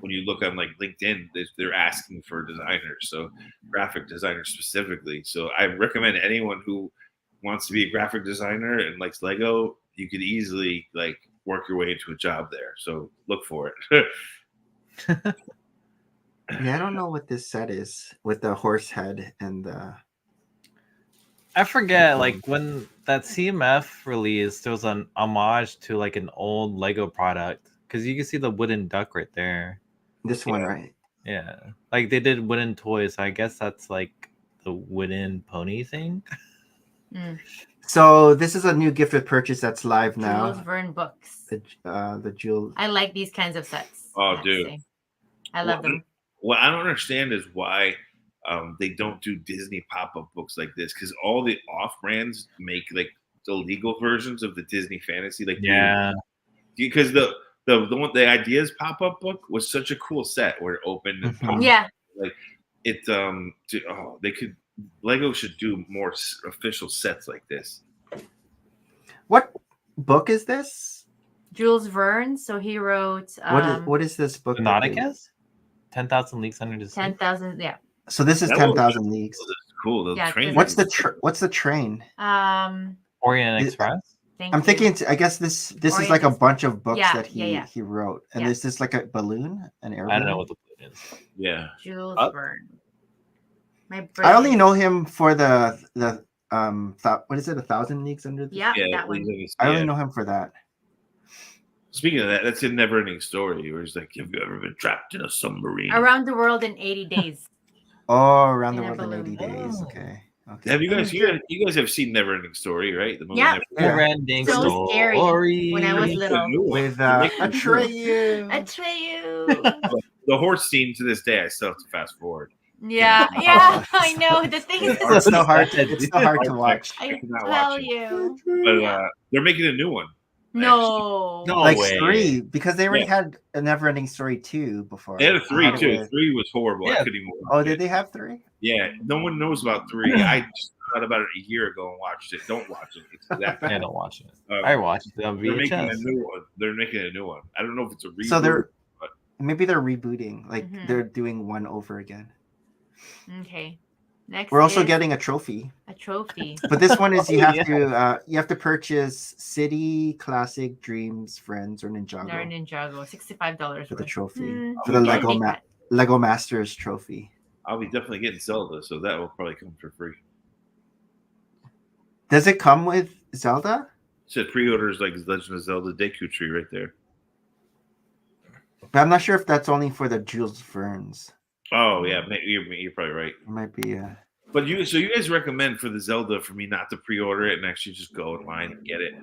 when you look on like LinkedIn, they're asking for designers, so graphic designers specifically. So I recommend anyone who wants to be a graphic designer and likes Lego, you could easily like work your way into a job there. So look for it. Yeah, I don't know what this set is with the horse head and the. I forget, like when that CMF released, there was an homage to like an old Lego product because you can see the wooden duck right there. This one, right? Yeah, like they did wooden toys. So I guess that's like the wooden pony thing. Mm. So this is a new gifted purchase that's live now. Jules Verne books. The Jewel. I like these kinds of sets. Oh, I have to dude. say. I love them. What I don't understand is why they don't do Disney pop-up books like this, because all the off brands make like the legal versions of the Disney fantasy, like because the Ideas pop-up book was such a cool set where it opened and popped. Yeah. Like it they could Lego should do more official sets like this. What book is this? Jules Verne. So he wrote What is this book? Nauticus? 10,000 Leagues Under the Sea. 10,000. Yeah. So this is That 10,000 Leagues. That's cool. The Yeah, train. What's the train? Orient Is- Express. I'm thinking. I guess this is like a Orient bunch of books Yeah, that yeah. he wrote, and Yeah. is this like a balloon, an air? I don't know balloon? what the balloon is. Yeah. Jules Up. Verne. My brain I only is- know him for the what is it? 1,000 Leagues Under the. Yeah, Yeah. that one. I yeah. only know him for that. Speaking of that, that's a never-ending story. Where he's like, "Have you ever been trapped in a submarine?" Around the World in 80 Days. Oh, around the In a world in 80 balloon. days. Oh. Okay. Have you guys? You guys have seen Never-ending Story, right? The movie Yeah. Never ending So story. scary when I was It's a little. new one. With They're making a new one. Atreyu. Atreyu. The horse scene to this day, I still have to fast forward. Yeah, yeah, I know. The thing is, It's so hard. It's so hard to watch. I cannot tell watch it. you. But they're making a new one. No. No Like way. 3, because they already Yeah. had a Never-ending Story 2 before. They had a 3 Had it too. with- 3 was horrible. I Yeah. couldn't even. Oh, did they have 3? Yeah, no one knows about 3. I just thought about it a year ago and watched it. Don't watch it. It's that Yeah, bad. don't watch it. Um, I watched it on They're making a VHS. new one. They're making a new one. I don't know if it's a reboot. So maybe they're rebooting. Like Mhm. they're doing one over again. Okay. Next, We're also is getting a trophy, a trophy. but this one is you Oh, have to purchase City Classic Dreams Friends or Ninjago Nara Ninjago, $65 for the worth. trophy for the I'll take that. Lego Masters trophy. I'll be definitely getting Zelda, so that will probably come for free. Does it come with Zelda? It said pre-orders like Legend of Zelda Deku Tree right there. But I'm not sure if that's only for the Jules Verne's. Oh yeah, you're probably right. It might be. But you guys recommend for the Zelda for me not to pre-order it and actually just go online and get it.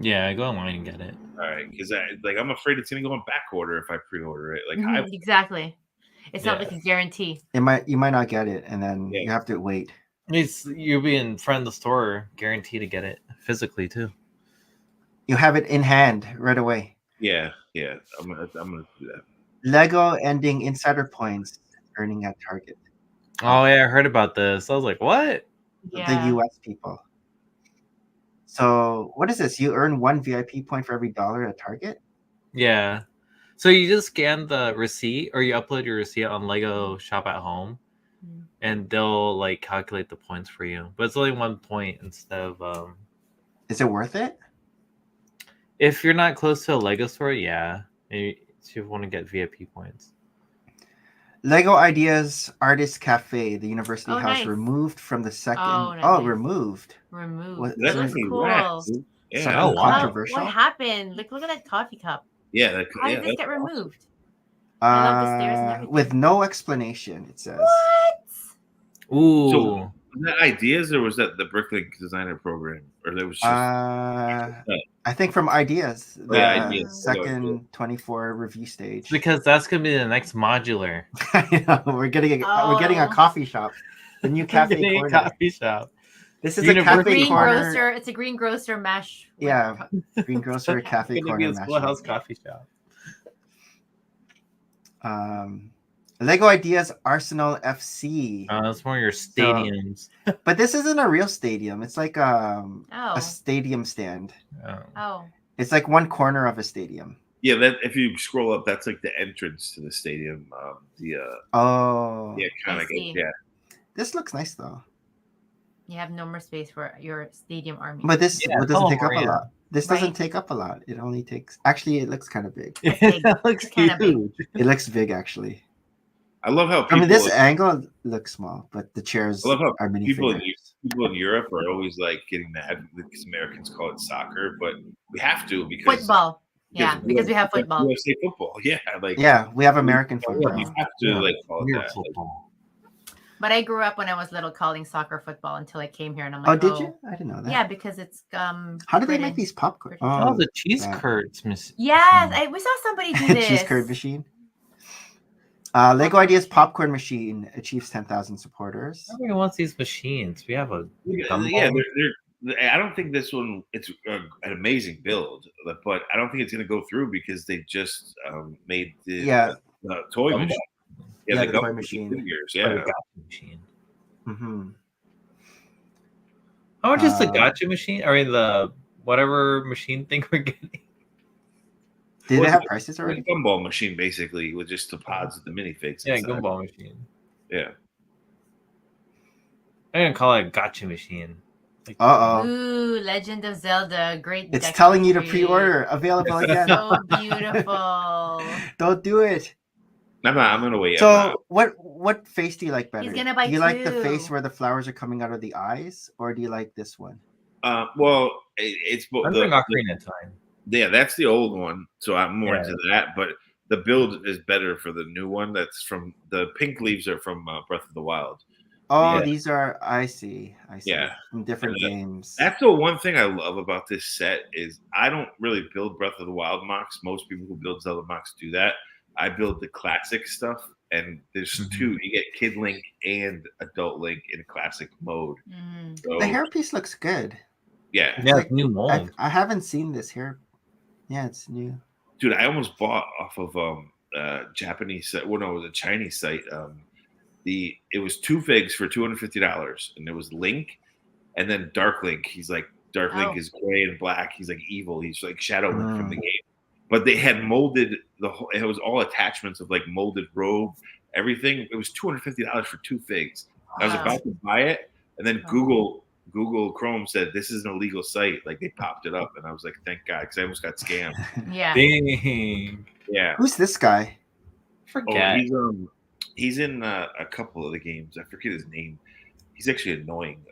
Yeah, go online and get it. All right, because I'm afraid it's gonna go on back order if I pre-order it. Like Mhm, exactly. It's not Yeah. like a guarantee. You might not get it, and then Yeah. you have to wait. You'll be in front of the store, guaranteed to get it physically too. You have it in hand right away. yeah, I'm gonna do that. Lego ending insider points earning at Target. Oh yeah, I heard about this. I was like, what? Yeah. The US people. So what is this? You earn 1 VIP point for every $1 at Target? Yeah. So you just scan the receipt or you upload your receipt on Lego Shop at Home Mm. and they'll like calculate the points for you. But it's only 1 point instead of Is it worth it? if you're not close to a Lego store, yeah. If you want to get VIP points. Lego Ideas Artist Cafe, the University Oh, House, nice. removed from the second. Oh, Oh, nice. removed. Removed. What- That's That's pretty cool. rad, dude. Yeah, Something Oh, wow. controversial. What happened? Look at that coffee cup. yeah, How did this that's get awesome. removed? I love the stairs and everything. With no explanation, it says. What? Ooh. So, was that Ideas or was that the Bricklink Designer Program? Or that was just I think from Ideas, the yeah, Ideas. second 24 review stage. because that's gonna be the next modular. I know, we're getting a Oh. coffee shop, the new cafe Getting a corner. coffee shop. This is a University cafe Green corner. grocer. It's a greengrocer mash. with Yeah, greengrocer cafe It's gonna be corner. a schoolhouse mashup. coffee shop. Lego Ideas Arsenal FC. It's more your stadiums. But this isn't a real stadium. It's like a Oh. stadium stand. Oh. It's like one corner of a stadium. Yeah, that if you scroll up, that's like the entrance to the stadium. Oh, Yeah, kind I of. see. Yeah, this looks nice though. You have no more space for your stadium army. But this Yeah, doesn't take up yeah. a lot. This doesn't Right. take up a lot. It only takes. Actually, it looks kind of big. That looks It's kinda big. huge. It looks big actually. I love how people. I mean, this angle looks small, but the chairs I love how are mini people in Europe are always like getting mad because Americans call it soccer, but we have to because Football. Yeah, because we have football. USA football. Yeah, like Yeah, we have American yeah, football. you have to Yeah. like call it Real that. Like, football. But I grew up when I was little calling soccer football until I came here, and I'm Oh, like, did you? I didn't know that. Yeah, because it's How do they make British. these popcorn? British. Oh, the cheese yeah. curds, Miss. Yes, we saw somebody do this. Cheese curd machine. Lego Ideas popcorn machine achieves 10,000 supporters. Everybody wants these machines. We have a yeah, gumball. I don't think this one. It's an amazing build, but I don't think it's going to go through because they just made the toy Gumball. machine. Yeah, the the toy Gumball machine. figures, Oh, yeah. the gotcha machine. Mm-hmm. How much is the gotcha machine? I mean, the whatever machine thing we're getting. Did Well, they have it's prices a already? gumball machine, basically, with just the pods of the minifigs. Yeah, inside. gumball machine. Yeah. I'm gonna call it a gotcha machine. Like, Uh-oh. Ooh, Legend of Zelda, great. It's deck telling you to entry. pre-order. Available again. So beautiful. Don't do it. I'm gonna wait. So what face do you like better? He's gonna buy do you like the two. face where the flowers are coming out of the eyes, or do you like this one? Well, it's both. I'm doing Ocarina of Time. Yeah, that's the old one, so I'm more Yeah. into that. But the build is better for the new one. That's from the pink leaves are from Breath of the Wild. Oh, Yeah. these are. I see. Yeah. From different And, games. That's the one thing I love about this set is I don't really build Breath of the Wild mocks. Most people who build Zelda mocks do that. I build the classic stuff, and there's two. You get Kid Link and Adult Link in classic mode. Mm. So, The hairpiece looks good. yeah, Yeah, like- new mold. I haven't seen this hair. Yeah, it's new. dude, I almost bought off of Japanese site. Well, no, it was a Chinese site. It was two figs for $250, and there was Link, and then Dark Link. He's like Link is gray and black. He's like evil. He's like Shadow Link from the game. But they had molded the whole. It was all attachments of like molded robe, everything. It was $250 for two figs. I was Wow. about to buy it, and then Oh. Google Chrome said this is an illegal site. Like they popped it up, and I was like, thank God, because I almost got scammed. Yeah. Dang. Yeah. Who's this guy? Forget. He's in a couple of the games. I forget his name. He's actually annoying.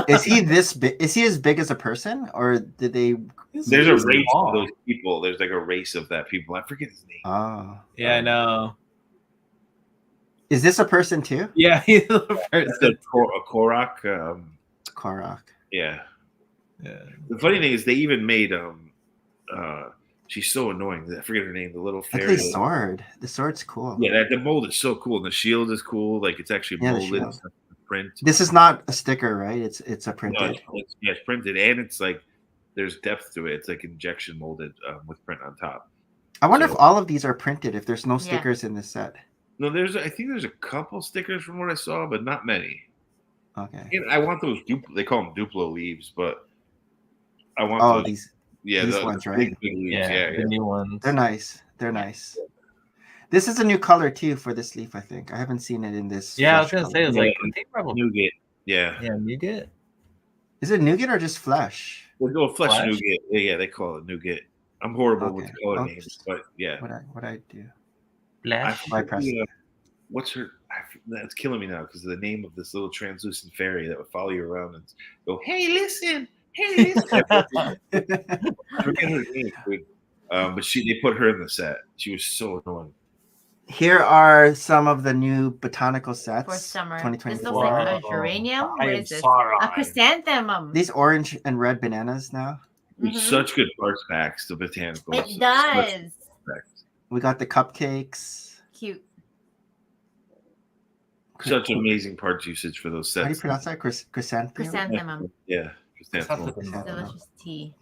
Is he this big? Is he as big as a person, or did they? There's a race small. of those people. There's like a race of that people. I forget his name. Oh, Yeah, I know. is this a person too? Yeah, he's the That's person. a Korok. Korok. Yeah. Yeah. The funny thing is, they even made she's so annoying. I forget her name. The little Look at fairy. the sword. The sword's cool. Yeah, the mold is so cool. And the shield is cool. Like it's actually Yeah, the molded. shield. It's not a print. This is not a sticker, right? It's a No, printed. it's printed, and it's like there's depth to it. It's like injection molded with print on top. I wonder if So- all of these are printed. If there's no Yeah. stickers in this set. No, I think there's a couple stickers from what I saw, but not many. Okay. And I want those. They call them Duplo leaves, but I want. Oh, those, these. yeah, these the ones, big, right? big leaves. Yeah, Yeah, the new ones. They're nice. They're nice. This is a new color too for this leaf. I think I haven't seen it in this. Yeah, I was flesh gonna say color. it's like I think probably Nougat. Yeah, yeah, nougat. Is it nougat or just flesh? we'll go flesh Flesh? nougat. Yeah, they call it nougat. I'm horrible with Okay. color I'll names, just- but yeah. What I do? Flash. Why press it? What's her? That's killing me now because the name of this little translucent fairy that would follow you around and go, "Hey, listen, hey, listen." I forget her name, dude. But they put her in the set. She was so annoying. Here are some of the new botanical sets For summer. This 2024. looks like a geranium. What is this? A Sauron. chrysanthemum. These orange and red bananas now. Mhm. Such good parts packs, the botanicals. It does. We got the cupcakes. Cute. Such amazing parts usage for those How do you sets. pronounce that? Chrysanthemum? Chrysanthemum. Yeah, chrysanthemum. Delicious tea.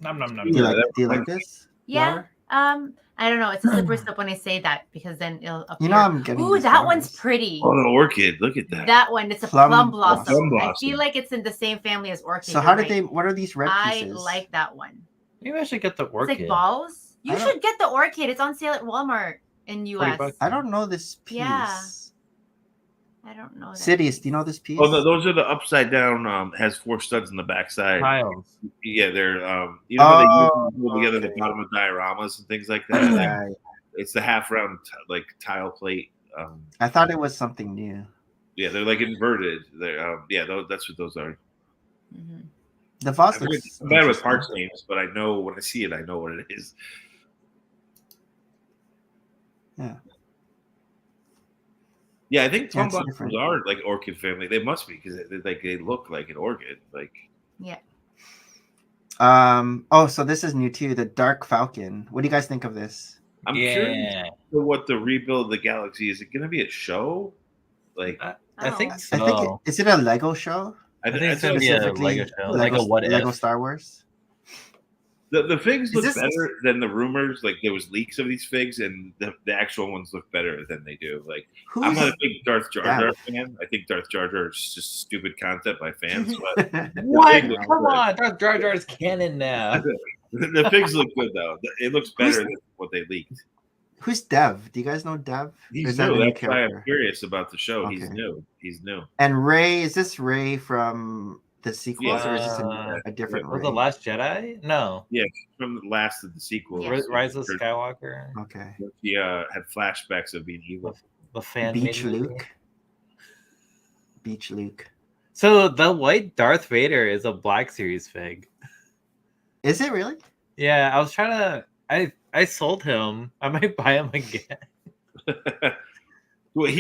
Nom nom nom. Do you Yeah, like, that do you like reminds- this? Yeah. flower? I don't know. It's a slippery slope when I say that because then it'll appear. You know I'm getting Ooh, these that one's flowers. pretty. Oh, the orchid! Look at that. That one, it's a Plum plum blossom. blossom. I feel like it's in the same family as orchid. So You're how did right. they? What are these red I pieces? like that one. Maybe I should get the It's orchid. like balls. You I don't- should get the orchid. It's on sale at Walmart in US. $40. I don't know this piece. Yeah. I don't know. That Sidious, do you know this piece? Oh, those are the upside down. Has 4 studs on the backside. Tiles. Yeah, they're you know how they Oh, use together okay. the bottom of dioramas and things like that. Right. It's the half round like tile plate. I thought it was something new. Yeah, they're like inverted. They're that's what those are. Mhm. The vase I'm looks bad with interesting. parts names, but I know when I see it, I know what it is. Yeah. Yeah, I think Yeah, plum it's blossoms different. are like orchid family. They must be because they look like an orchid. Like Yeah. Oh, so this is new too. The Dark Falcon. What do you guys think of this? I'm curious for what the rebuild of the galaxy is. It going to be a show? Like I think Oh. so. I think is it a Lego show? I think it's gonna be a Specifically, Lego show, like a what Lego if. Star Wars. the figs Is look this- better than the rumors. Like there was leaks of these figs, and the actual ones look better than they do. Like I'm not a big Darth Jar Jar fan. I think Darth Jar Jar is just stupid concept by fans. But What? The fig Come looks on, Darth Jar Jar's canon now. good. The figs look good though. It looks better than what they leaked. Who's Dev? Do you guys know Dev? Or He's is that a new. new That's why I'm character? curious about the show. He's Okay. new. He's new. And Ray, is this Ray from the sequels, or is this Yeah. a different Was Ray? the Last Jedi? No. From the last of the sequels. Yeah. Rise of Skywalker. Okay. He had flashbacks of being evil. The fan Beach made movie. Luke. Beach Luke. So the white Darth Vader is a Black Series fig. Is it really? Yeah, I was trying to. I sold him. I might buy him again. Well,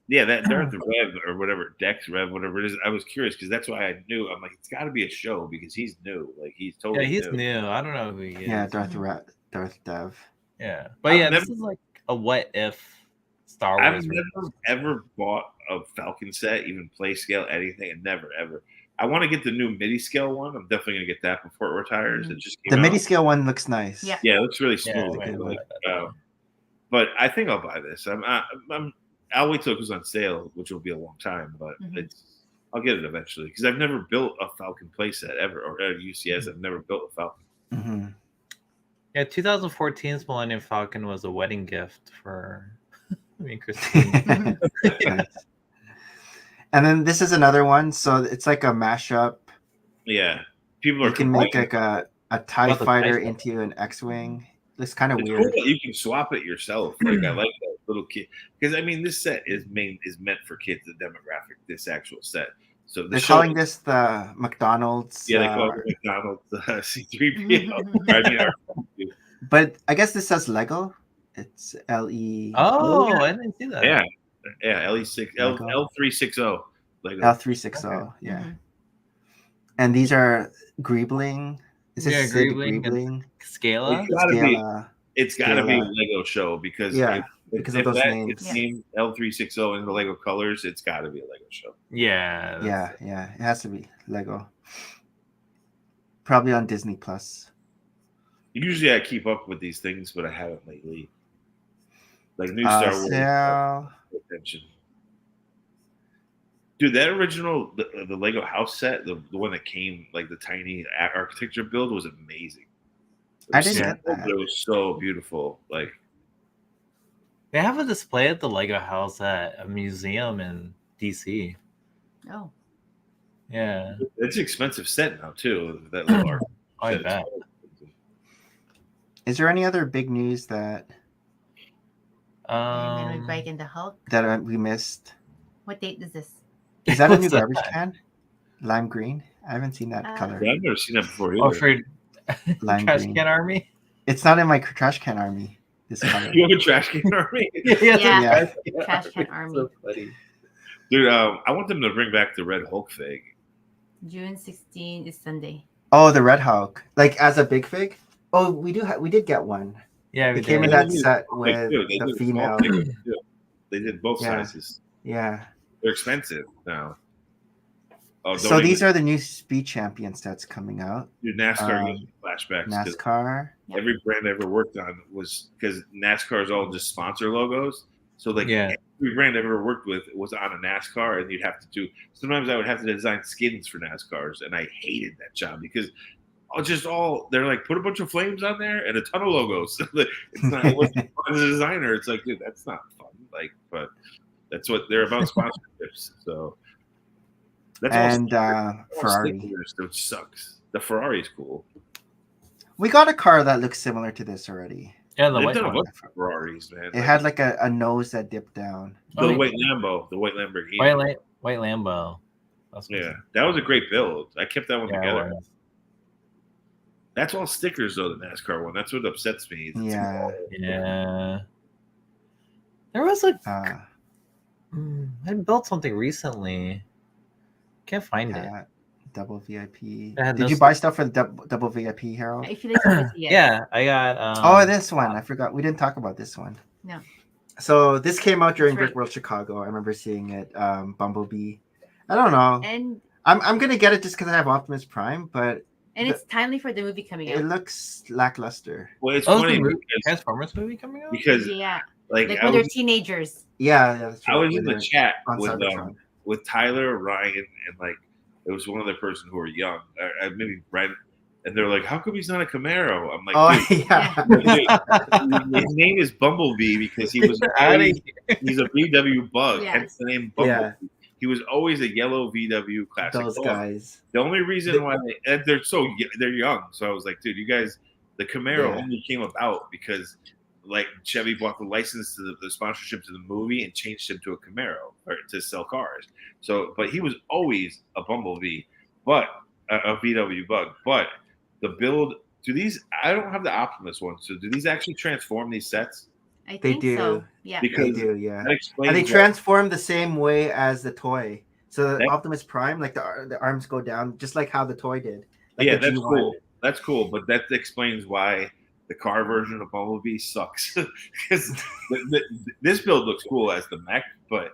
that Darth Rev or whatever, Dex Rev, whatever it is. I was curious because that's why I knew. I'm like, it's got to be a show because he's new. Like he's totally Yeah, he's new. I don't know who he is. Yeah, Darth Dev. Yeah, but I've yeah, never- this is like a what if Star I've Wars. never ever bought a Falcon set, even play scale, anything, and never ever. I want to get the new MIDI scale one. I'm definitely gonna get that before it retires. It just came The out. MIDI scale one looks nice. Yeah. Yeah, it looks really Yeah, smooth. right, like, right. But I think I'll buy this. I'll wait till it goes on sale, which will be a long time. But Mhm. I'll get it eventually because I've never built a Falcon playset ever, or at UCS. I've never built a Falcon. hmm Yeah, 2014's Millennium Falcon was a wedding gift for me and Christine. Nice. And then this is another one. So it's like a mashup. Yeah, people are You can make complaining. like a TIE About the fighter TIE into an X-Wing. Looks kind of It's weird. cool that you can swap it yourself. Like I like that little kid because I mean this set is meant for kids. The demographic, this actual set. So the They're show, calling this the McDonald's. yeah, they call it the McDonald's C3PO. I mean, our- But I guess this says Lego. It's LE Oh, I didn't see that. yeah, LE6 Lego. L360. Like L360. Yeah. Mhm. And these are Greebling. Is this Yeah, Sid Greebling and- Greebling? Scala. it's gotta be a Scala. Lego show because Yeah, because of those names. It's named L360 in the Lego colors. It's got to be a Lego show. Yeah. Yeah. It has to be Lego. Probably on Disney Plus. Usually I keep up with these things, but I haven't lately. Like new Star Wars. So Attention. Dude, that original the Lego house set, the one that came like the tiny architecture build was amazing. It I was didn't simple, get that. but it was so beautiful. Like They have a display at the Lego house at a museum in DC. Oh. Yeah. it's an expensive set now too. That little art. I set. bet. is there any other big news that Iron Man Bike and the Hulk. we missed? What date is this? Is that a new What's that? garbage can? Lime green? I haven't seen that color. Yeah, I've never seen that before either. Oh, for Lime Trash green. Can Army? It's not in my trash can army. This color. You have a trash can army? Yeah. Yeah. Trash Can Army. So funny. Dude, I want them to bring back the Red Hulk fig. June 16 is Sunday. Oh, the Red Hulk, like as a big fig. Oh, we did get one. Yeah, we It came in did. that set Like, with dude, they the did female. small figures, too. They did both Yeah. sizes. Yeah, They're expensive now. Oh, So these are the new Speed Champions that's coming out. Dude, NASCAR gives me flashbacks. NASCAR. Every brand I ever worked on was because NASCAR is all just sponsor logos. So like every brand I ever worked with was on a NASCAR, and you'd have to do. Sometimes I would have to design skins for NASCARs, and I hated that job because they're like put a bunch of flames on there and a ton of logos. It's not. It wasn't fun as a designer. It's like, dude, that's not fun. Like, but that's what they're about, sponsorships. So. That's Ferrari. Which sucks. The Ferrari's cool. We got a car that looks similar to this already. Yeah, the They've white done a one. bunch of Ferraris, man. It had like a nose that dipped down. The white Lambo, the white Lamborghini. White Lambo. Yeah, that was a great build. I kept that one together. That's all stickers, though, the NASCAR one. That's what upsets me. Yeah. There was I built something recently. Can't find it. Double VIP. Did you buy stuff for the double VIP, Harold? I feel like yeah, I got. This one. I forgot. We didn't talk about this one. No. So this came out during Brick World Chicago. I remember seeing it. Bumblebee. I don't know. And I'm gonna get it just because I have Optimus Prime, but it's timely for the movie coming out. It looks lackluster. Well, it's funny because Transformers movie coming out because like when they're teenagers. Yeah, that's right. I was in the chat with Tyler, Ryan, and like it was one other person who were young, maybe Brent, and they're like, "How come he's not a Camaro?" I'm like, his name is Bumblebee because he was he's a VW Bug, hence the name Bumblebee. Yeah. He was always a yellow VW classic. Those guys. The only reason why they're young, so I was like, dude, you guys, the Camaro only came about because like Chevy bought the license to the sponsorship to the movie and changed him to a Camaro to sell cars. So, but he was always a Bumblebee, but a VW Bug. But the build, I don't have the Optimus one. So do these actually transform these sets? I think so. Yeah. Because they do, yeah. And they transform the same way as the toy. So the Optimus Prime, like the arms go down just like how the toy did. Like that's cool. That's cool, but that explains why the car version of Bumblebee sucks. Because this build looks cool as the mech, but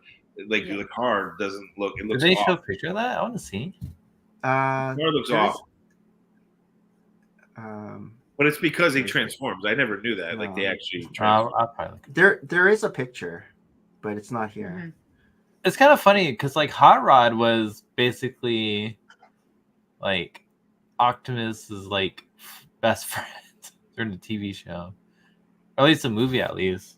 like the car doesn't look. It looks. Did they show a picture of that? I want to see. The car looks off. But it's because he transforms. I never knew that. Like they actually transform. There is a picture, but it's not here. Mm-hmm. It's kind of funny because like Hot Rod was basically like Optimus's like best friend during the TV show, or at least the movie, at least.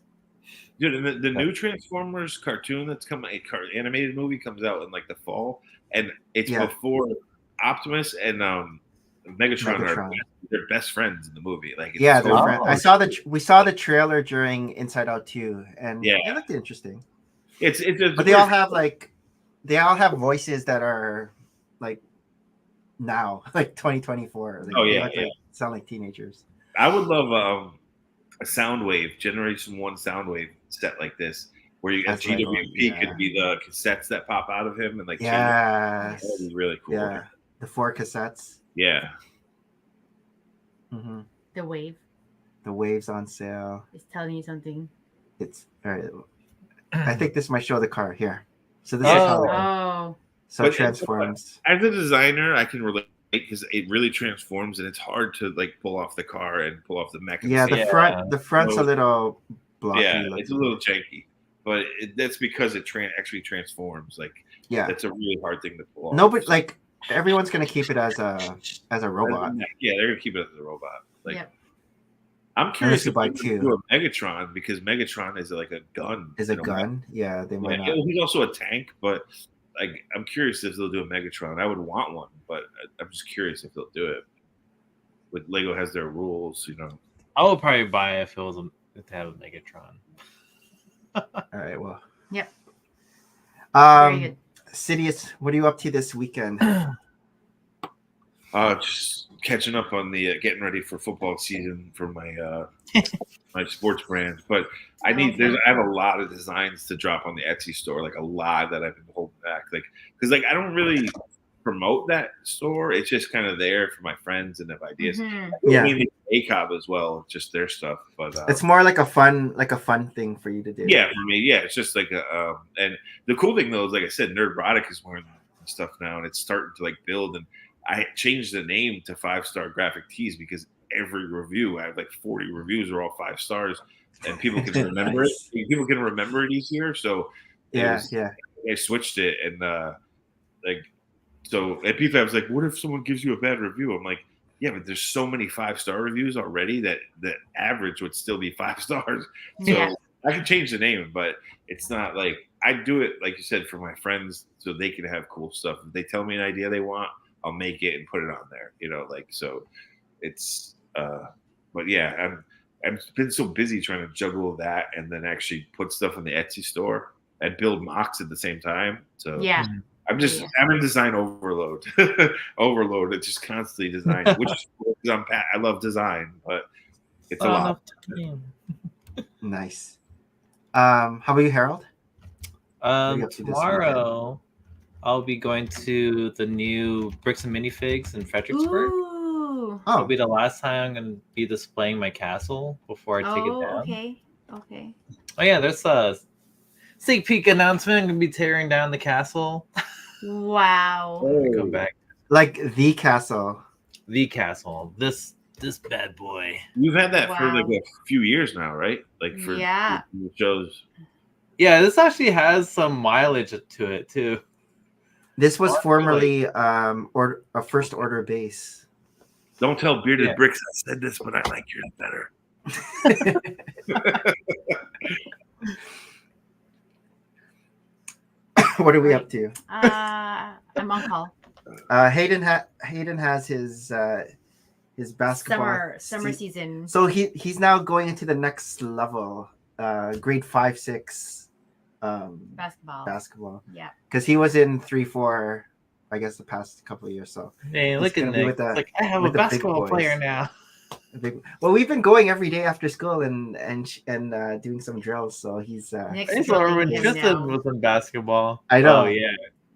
Dude, and the new Transformers cartoon that's coming, animated movie comes out in like the fall, and it's before Optimus and Megatron are they're best friends in the movie. Like they're friends. We saw the trailer during Inside Out 2, and it looked interesting. But they all have voices that are like now, like 2024. Like, sound like teenagers. I would love a Soundwave Generation 1 Soundwave set like this, where you have GWP could be the cassettes that pop out of him and like that would be really cool. Yeah, the 4 cassettes. Yeah. Mm-hmm. The wave's on sale. It's telling you something. It's all right. I think this might show the car here. So this is how it transforms. As a designer, I can relate because it really transforms, and it's hard to like pull off the car and pull off the mech. The front's a little blocky. Yeah, it's a little janky, but that's because it actually transforms. Like, that's a really hard thing to pull off. No, but like everyone's gonna keep it as a robot. Yeah, they're gonna keep it as a robot. Like, I'm curious if they do a Megatron because Megatron is like a gun. Is a gun? Yeah, they might not. He's also a tank, but like I'm curious if they'll do a Megatron. I would want one, but I'm just curious if they'll do it. But Lego has their rules, you know. I would probably buy it if it was to have a Megatron. All right. Well. Yep. Very good. Sidious, what are you up to this weekend? Just catching up on the getting ready for football season for my my sports brand. But I have a lot of designs to drop on the Etsy store, like a lot that I've been holding back. Like, because like I don't really promote that store. It's just kind of there for my friends and have ideas. Mhm. Yeah. Mainly ACOB as well, just their stuff. But It's more like a fun thing for you to do. yeah, for me, yeah, it's just like a. And the cool thing though is, like I said, Nerdrotic is wearing stuff now, and it's starting to like build. And I changed the name to 5-Star Graphic Tees because every review, I have like 40 reviews, are all 5 stars, and people can remember Nice. it. People can remember it easier. So Yeah. I switched it, and like, so at PFAB, I was like, what if someone gives you a bad review? I'm like, yeah, but there's so many 5-star reviews already that the average would still be 5 stars. So Yeah. I can change the name, but it's not like I do it, like you said, for my friends so they can have cool stuff. If they tell me an idea they want, I'll make it and put it on there, like, so it's, but yeah, I've been so busy trying to juggle that and then actually put stuff in the Etsy store and build mocks at the same time. So Yeah. I'm in design overload. It's just constantly design, which is cool because I love design, but it's a lot. Nice. How about you, Harold? What are you up to this Tomorrow I'll be going to the new Bricks and Minifigs in Fredericksburg. Ooh. Oh, It'll be the last time I'm gonna be displaying my castle before I take it down. Okay. Oh yeah, there's a sneak peek announcement. I'm gonna be tearing down the castle. Wow. Come back. like the castle. The castle. This bad boy. You've had that for Wow. like a few years now, right? Like for Yeah. shows. Yeah, this actually has some mileage to it too. This was Oh, formerly a first order base. Don't tell Bearded Yeah. Bricks I said this, but I like yours better. What are we up to? I'm on call. Hayden has his basketball Summer season. So he's now going into the next level, grade 5-6 basketball. Yeah. Because he was in 3-4, I guess, the past couple of years. So Hey, He's look at gonna be Nick. with the- It's like I have a with the big basketball boys. player now. well, we've been going every day after school and doing some drills. So he's Nick's I saw drilling when him Tristan now. was in basketball. I know. Oh yeah.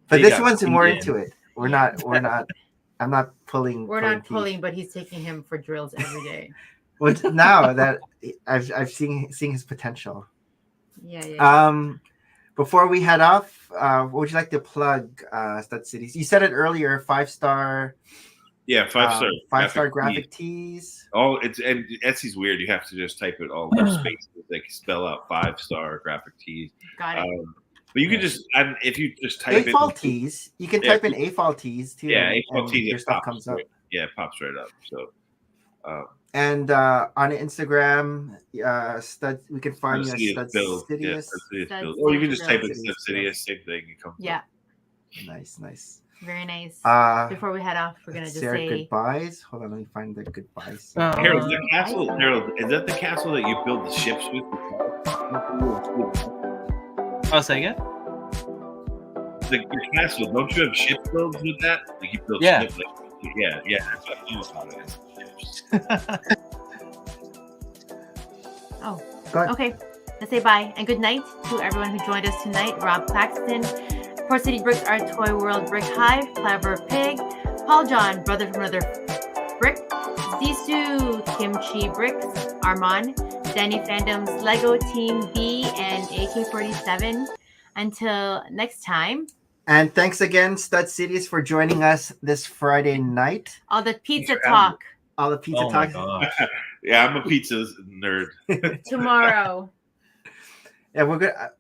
but They this got one's more beaten. into it. We're not. I'm not pulling. We're not teeth. pulling, but he's taking him for drills every day. Well, now that I've seen his potential. Yeah. Before we head off, what would you like to plug, Stud Cities? You said it earlier. 5-star. Yeah, 5-star. 5-star graphic tees. Oh, and Etsy's weird. You have to just type it all in spaces. They can spell out 5-star graphic tees. Got it. But you can just, if you just type AFOL it. tees. You can Yeah. type in AFOL tees too. Yeah, and AFOL tees. your It stuff pops comes up. right. Yeah, it pops right up. So. And on Instagram, Stud. We can find you Sidious at Stud build. Yeah, Sidious. Sidious Stud build. Or you can just type in Sidious Stud Sidious, same thing. It comes Yeah. up. Nice. Very nice. Before we head off, we're gonna just Sarah, say goodbyes. Hold on, let me find the goodbyes. Harold, the castle. Harold, is that the castle that you build the ships with? Oh, say again? The castle. Don't you have ship builds with that? Like you build Yeah. ships. Yeah. That's what I know about it. Oh, Go ahead. okay. Let's say bye and good night to everyone who joined us tonight. Rob Claxton, Port City Bricks, Our Toy World Brick Hive, Clever Pig, Paul John, Brother from Another Brick, Zisu, Kimchi Bricks, Armand, Danny Fandom's Lego Team B, and AK-47. Until next time, And thanks again, Stud Cities, for joining us this Friday night. all the pizza for having talk All the pizza Oh my talk. gosh. Yeah, I'm a pizza nerd. tomorrow. Yeah, we're gonna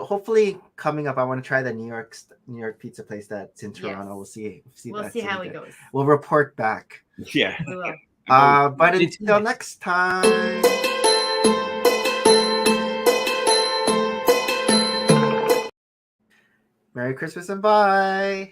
hopefully coming up. I want to try the New York pizza place that's in Toronto. Yes. We'll We'll see how it goes. We'll report back. Yeah. We will. But It's until nice. next time. Merry Christmas and bye.